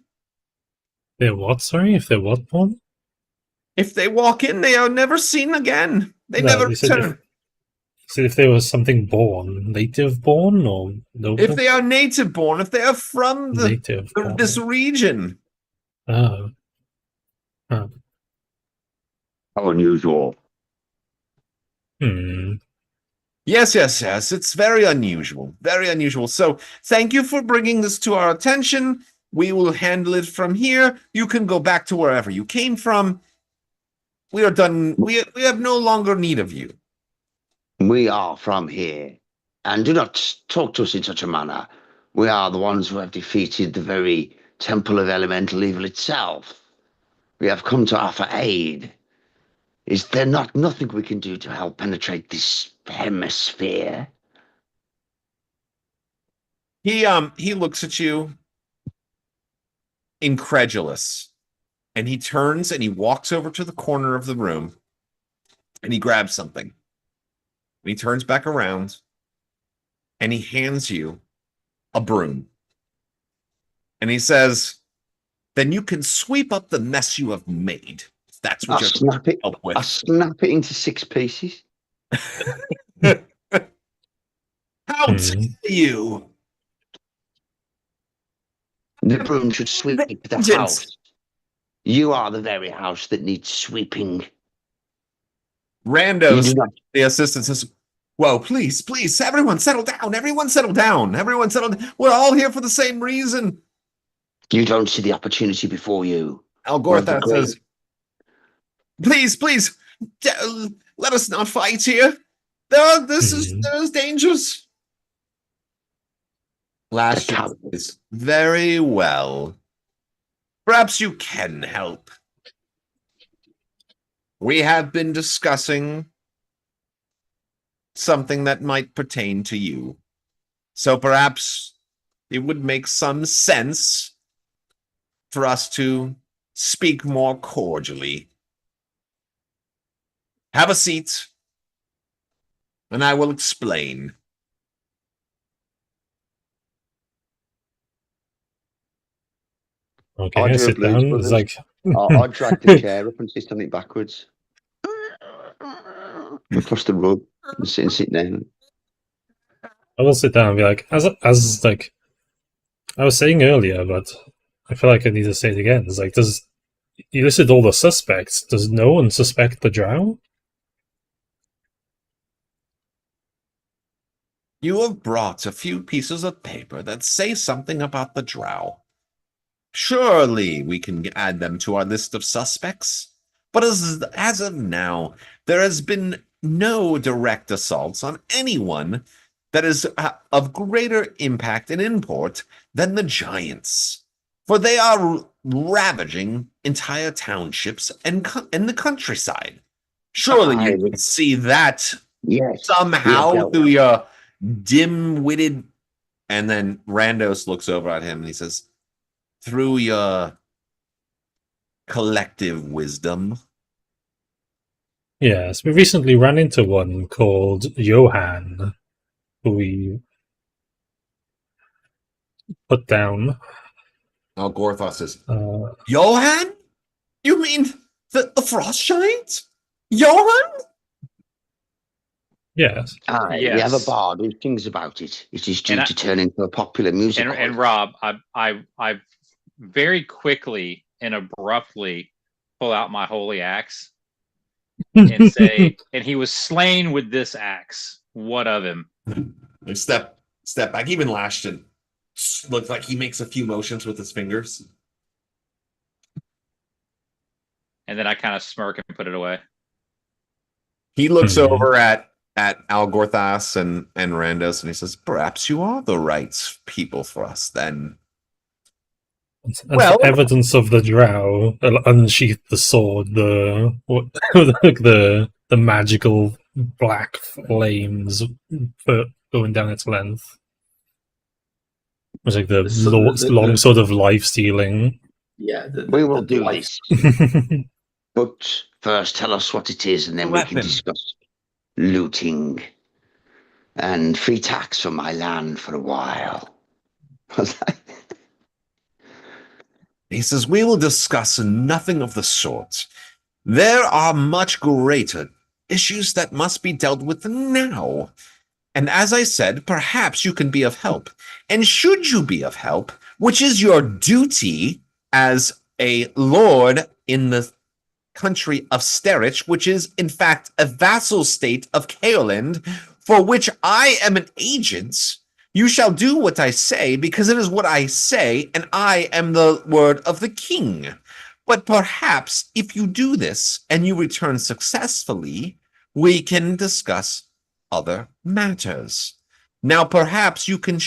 They're what, sorry? If they're what born? If they walk in, they are never seen again. They never return. If there was something born, native born or no? If they are native born, if they are from this region. Oh. How unusual. Yes. It's very unusual. Very unusual. So thank you for bringing this to our attention. We will handle it from here. You can go back to wherever you came from. We are done. We have no longer need of you. We are from here. And do not talk to us in such a manner. We are the ones who have defeated the very temple of elemental evil itself. We have come to offer aid. Is there nothing we can do to help penetrate this hemisphere? He looks at you, incredulous, and he turns and he walks over to the corner of the room and he grabs something. And he turns back around and he hands you a broom. And he says, then you can sweep up the mess you have made. If that's what you're going to help with. I'll snap it into 6 pieces. How dare you? The broom should sweep the house. You are the very house that needs sweeping. Randos, the assistant says, whoa, please, everyone settle down. We're all here for the same reason. You don't see the opportunity before you. Algortha says, please, let us not fight here. There's dangers. Last is very well. Perhaps you can help. We have been discussing something that might pertain to you. So perhaps it would make some sense for us to speak more cordially. Have a seat, and I will explain. Okay, I sit down. It's like I'll drag the chair up and sit on it backwards. Across the rug and sit down. I will sit down and be like, as like I was saying earlier, but I feel like I need to say it again. It's like, you listed all the suspects. Does no one suspect the drow? You have brought a few pieces of paper that say something about the drow. Surely we can add them to our list of suspects. But as of now, there has been no direct assaults on anyone that is of greater impact and import than the giants. For they are ravaging entire townships and the countryside, Surely I you would- can see that Yes. somehow Yeah, well, through your dim-witted. And then Randos looks over at him and he says, through your collective wisdom. Yes, we recently ran into one called Johan, who we put down. Gorthos says, Uh, Johan? You mean the frost giant? Johan? yes. aye, we have a bard who sings about it. It is due And I- to turn into a popular music. And Rob, I very quickly and abruptly pull out my holy axe and say, and he was slain with this axe. What of him? They step back. Even Lashton looks like he makes a few motions with his fingers. And then I kind of smirk and put it away. He looks Mhm. over at Algorthas and Randos and he says, perhaps you are the right people for us then. And Well- for evidence of the drow, unsheath the sword, the magical black flames going down its length. It's like the long sword of life stealing. Yeah, We will do life- this. But first, tell us what it is, and then we can Weapon. discuss looting and free tax from my land for a while. He says, we will discuss nothing of the sort. There are much greater issues that must be dealt with now. And as I said, perhaps you can be of help. And should you be of help, which is your duty as a lord in the country of Sterich, which is in fact a vassal state of Kaoland, for which I am an agent, you shall do what I say, because it is what I say, and I am the word of the king. But perhaps if you do this and you return successfully, we can discuss other matters. Now, perhaps you can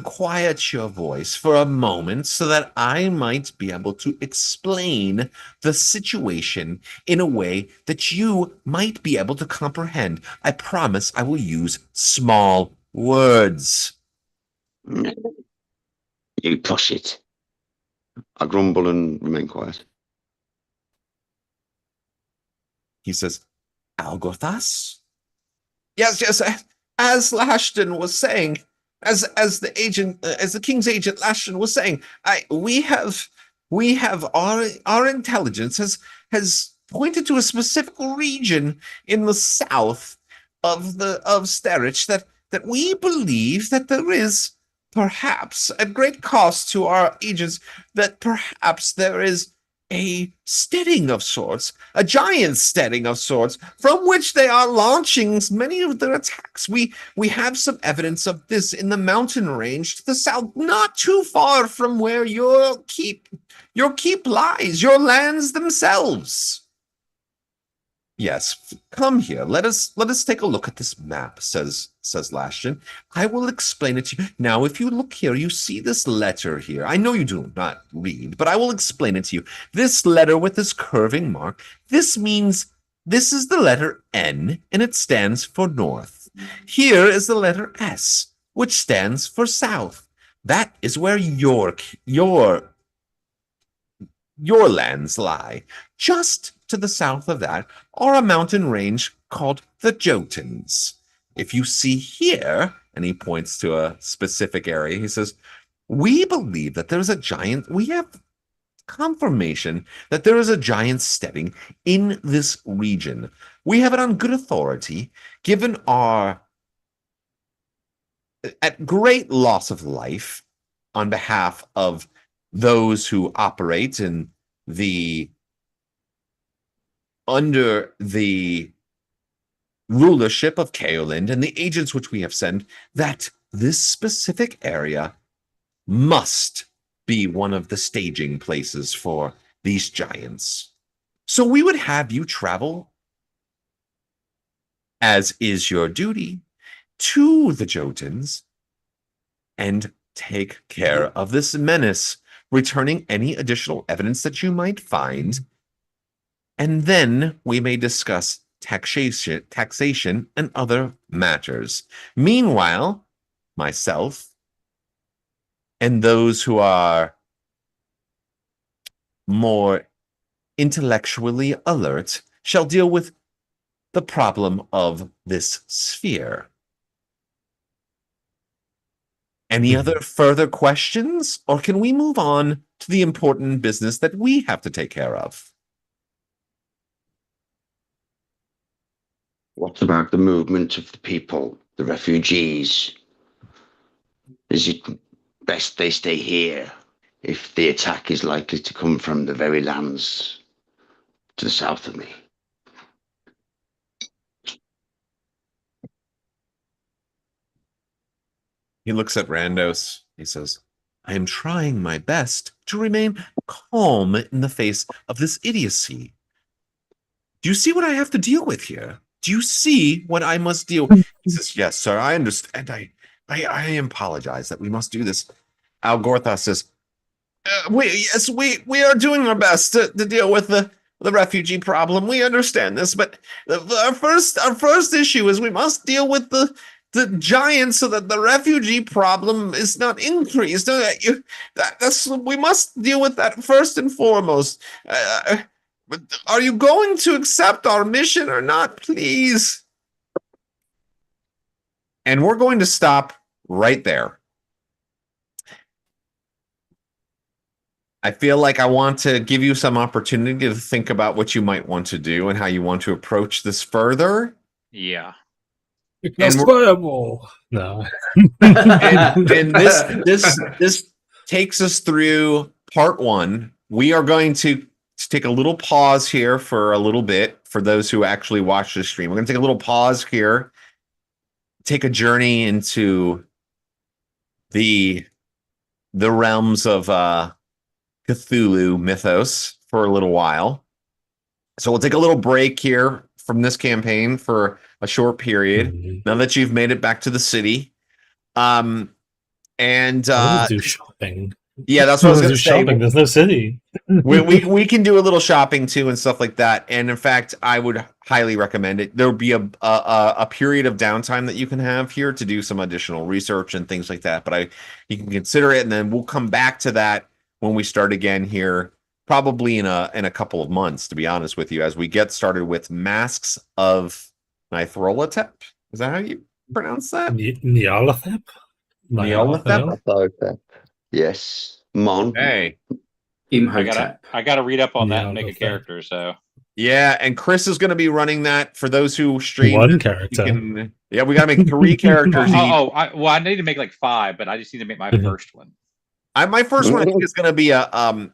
quiet your voice for a moment so that I might be able to explain the situation in a way that you might be able to comprehend. I promise I will use small words. You push it. I grumble and remain quiet. He says, Algorthas? Yes, as Lashton was saying, as the king's agent Lashton was saying, we have our intelligence has pointed to a specific region in the south of Sterich that we believe that there is, perhaps at great cost to our agents, that perhaps there is a steading of sorts, a giant steading of sorts, from which they are launching many of their attacks. We have some evidence of this in the mountain range to the south, not too far from where your keep lies, your lands themselves. Yes, come here. Let us take a look at this map, says Lashton. I will explain it to you. Now, if you look here, you see this letter here. I know you do not read, but I will explain it to you. This letter with this curving mark, this means this is the letter N, and it stands for north. Here is the letter S, which stands for south. That is where your lands lie. Just to the south of that are a mountain range called the Jotuns. If you see here, and he points to a specific area, he says, we believe that there's we have confirmation that there is a giant steading in this region. We have it on good authority, given our at great loss of life on behalf of those who operate in under the rulership of Kaoland and the agents which we have sent, that this specific area must be one of the staging places for these giants. So we would have you travel, as is your duty, to the Jotuns and take care of this menace, returning any additional evidence that you might find and then we may discuss taxation and other matters. Meanwhile, myself and those who are more intellectually alert shall deal with the problem of this sphere. Any other further questions, or can we move on to the important business that we have to take care of? What about the movement of the people, the refugees? Is it best they stay here if the attack is likely to come from the very lands to the south of me? He looks at Randos. He says, I am trying my best to remain calm in the face of this idiocy. Do you see what I have to deal with here? Do you see what I must deal? He says, yes, sir, I understand. I apologize that we must do this. Algorthos says, we are doing our best to deal with the refugee problem. We understand this, but our first issue is we must deal with the giants so that the refugee problem is not increased. We must deal with that first and foremost. Are you going to accept our mission or not, please? And we're going to stop right there. I feel like I want to give you some opportunity to think about what you might want to do and how you want to approach this further. Yeah. Because fireball. No. and this takes us through part one. We are going to take a little pause here for a little bit for those who actually watch the stream. We're going to take a little pause here, take a journey into the realms of Cthulhu mythos for a little while. So we'll take a little break here from this campaign for a short period. Now that you've made it back to the city. And I want to do shopping. Yeah, that's what I was going to say. Shopping. There's no city. we can do a little shopping too and stuff like that. And in fact, I would highly recommend it. There'll be a period of downtime that you can have here to do some additional research and things like that. But you can consider it, and then we'll come back to that when we start again here, probably in a couple of months, to be honest with you, as we get started with Masks of Nythrolathep. Is that how you pronounce that? Nyarlathotep? Nyarlathotep? Yes. Mon. Hey. Imhotep. I gotta read up on that and make a character, so. Yeah, and Chris is going to be running that for those who stream. One character. We got to make 3 characters. I need to make like 5, but I just need to make my first one. My first one I think is going to be a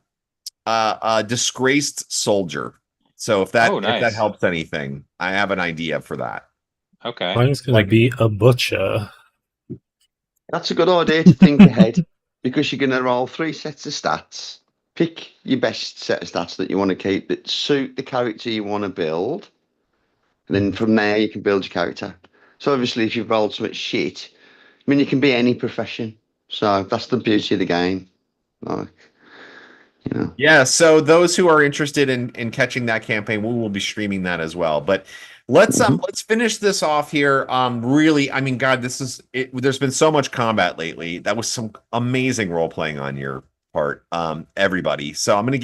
disgraced soldier. So if that helps anything, I have an idea for that. Okay. Mine's going to be a butcher. That's a good idea to think ahead, because you're going to roll 3 sets of stats. Pick your best set of stats that you want to keep that suit the character you want to build. And then from there, you can build your character. So obviously, if you've rolled something shit, I mean, you can be any profession. So that's the beauty of the game. Like, you know. Yeah, so those who are interested in catching that campaign, we will be streaming that as well. But let's finish this off here. Really, I mean, God, this is it. There's been so much combat lately. That was some amazing role playing on your part, everybody. So I'm gonna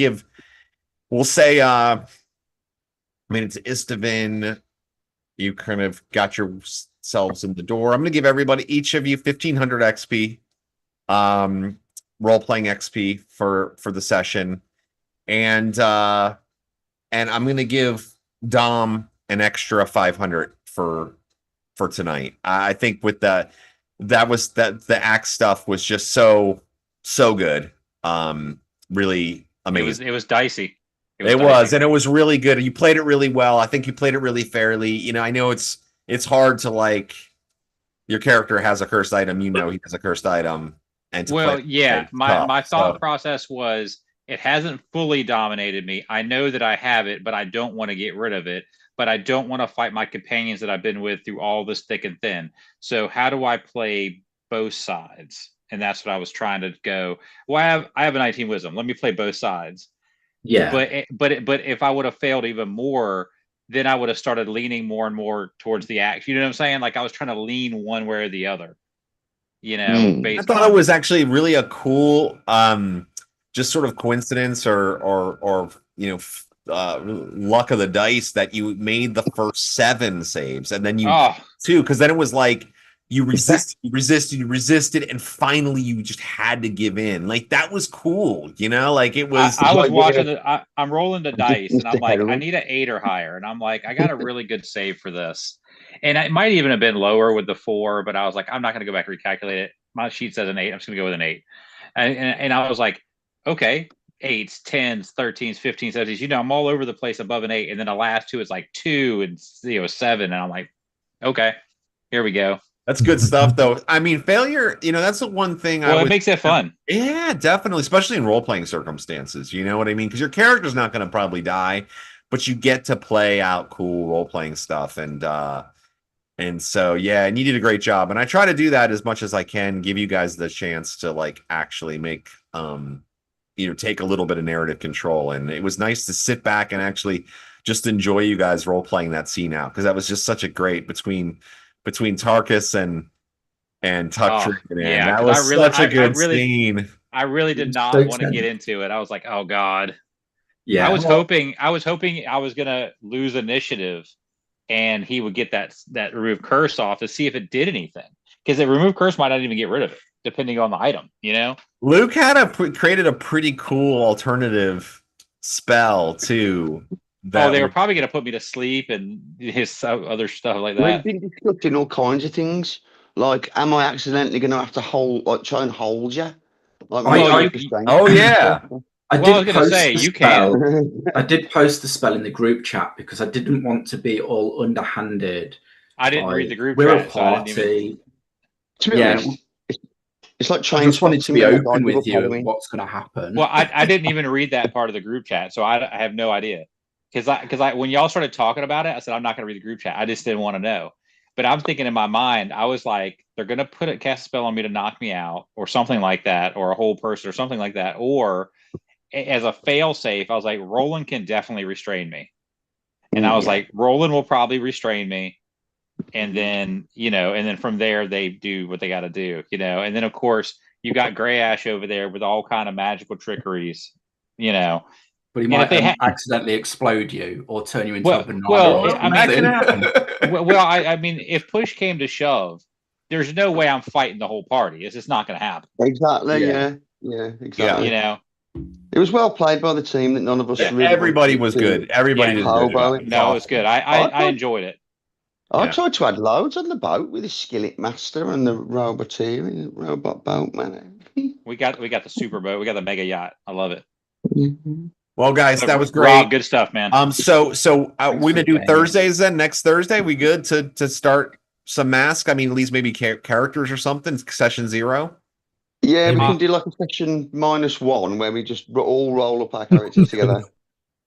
we'll say it's Istivin. You kind of got yourselves in the door. I'm gonna give each of you 1500 XP, role playing XP for the session, and I'm gonna give Dom an extra 500 for tonight. I think with the axe stuff was just so good. Really amazing. It was dicey. It was, and it was really good. You played it really well. I think you played it really fairly. You know, I know it's hard to your character has a cursed item. You know, he has a cursed item. And my thought process was it hasn't fully dominated me. I know that I have it, but I don't want to get rid of it. But I don't want to fight my companions that I've been with through all this thick and thin. So how do I play both sides? And that's what I was trying to go. Well, I have a 19 wisdom. Let me play both sides. Yeah. But if I would have failed even more, then I would have started leaning more and more towards the action. You know what I'm saying? Like I was trying to lean one way or the other. You know, Mm. I based thought it on was actually really a cool, just sort of coincidence or luck of the dice that you made the first 7 saves, and then you oh 2, because then it was like you resisted, and finally you just had to give in. Like that was cool, like it was. I was like you're watching gonna I'm rolling the dice and I'm Mr. like, I Heron. need an 8 or higher. And I'm like, I got a really good save for this. And it might even have been lower with the 4, but I was like, I'm not going to go back and recalculate it. My sheet says an 8. I'm just going to go with an 8. And I was like, okay, 8s, 10s, 13s, 15s, 17s. I'm all over the place above an 8. And then the last 2 is like 2 and 7. And I'm like, okay, here we go. That's good stuff, though. I mean, failure, that's the one thing Well, it makes it fun. Yeah, definitely, especially in role-playing circumstances. You know what I mean? Because your character's not going to probably die, but you get to play out cool role-playing stuff. And so, yeah, and you did a great job. And I try to do that as much as I can, give you guys the chance to, like, actually make, take a little bit of narrative control. And it was nice to sit back and actually just enjoy you guys role-playing that scene out, because that was just such a great between Tarkus and Tuck Trick, man. yeah, That 'cause was such a good scene. I really did not So want to get tense. into it. I was like, oh God. Yeah. I was hoping I was gonna lose initiative and he would get that remove curse off to see if it did anything. Because the remove curse might not even get rid of it, depending on the item, Luke had created a pretty cool alternative spell too. They were probably gonna put me to sleep and his other stuff like We've that. been discussing all kinds of things. Like, am I accidentally going to have to try and hold you? Like, Well, maybe you- Oh yeah. I Well, I was did gonna post say, the you spell. can. I did post the spell in the group chat because I didn't want to be all underhanded. I didn't read the group We're chat, a so I didn't even. party. To be Yeah, honest, it's like I train just wanted to spotting be when I open give with up you of Halloween. what's going to happen. Well, I didn't even read that part of the group chat, so I have no idea. Because when y'all started talking about it, I said I'm not going to read the group chat. I just didn't want to know. But I'm thinking in my mind, I was like, they're going to cast a spell on me to knock me out, or something like that, or a whole person, or something like that, or as a fail safe, I was like, Roland can definitely restrain me, and I was like, Roland will probably restrain me, and then and then from there they do what they got to do, and then of course you got Gray Ash over there with all kind of magical trickeries, But he and might if they accidentally explode you or turn you into Well- a banana well, or I mean- That can something. happen. well, I mean, if push came to shove, there's no way I'm fighting the whole party. It's just not going to happen. Exactly, Yeah. yeah, exactly. You It was well played by the team that none of us Yeah, really everybody wanted was to good. Everybody Yeah, did a good hobo job. it. No, it's good. I enjoyed it. I Yeah. tried to add loads on the boat with the skillet master and the robot boatman. We got the super boat. We got the mega yacht. I love it. Well, guys, that was great. Rob, good stuff, man. So we're gonna do for Thursdays then. Next Thursday, we good to start some mask? I mean, at least maybe characters or something. Session 0. Yeah, we Maybe. can do like a section -1 where we just all roll up our characters together.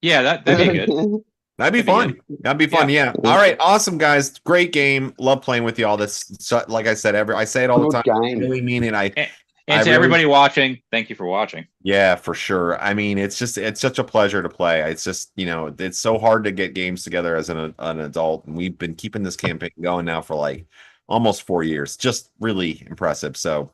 Yeah, that'd be good. That'd be That'd be fun. good. That'd be fun. Yeah. All right. Awesome, guys. Great game. Love playing with you all this. So, like I said, I say it all the Good time. I game. really mean it. And to really- everybody watching, thank you for watching. Yeah, for sure. I mean, it's such a pleasure to play. It's just, it's so hard to get games together as an adult. And we've been keeping this campaign going now for like almost 4 years. Just really impressive. So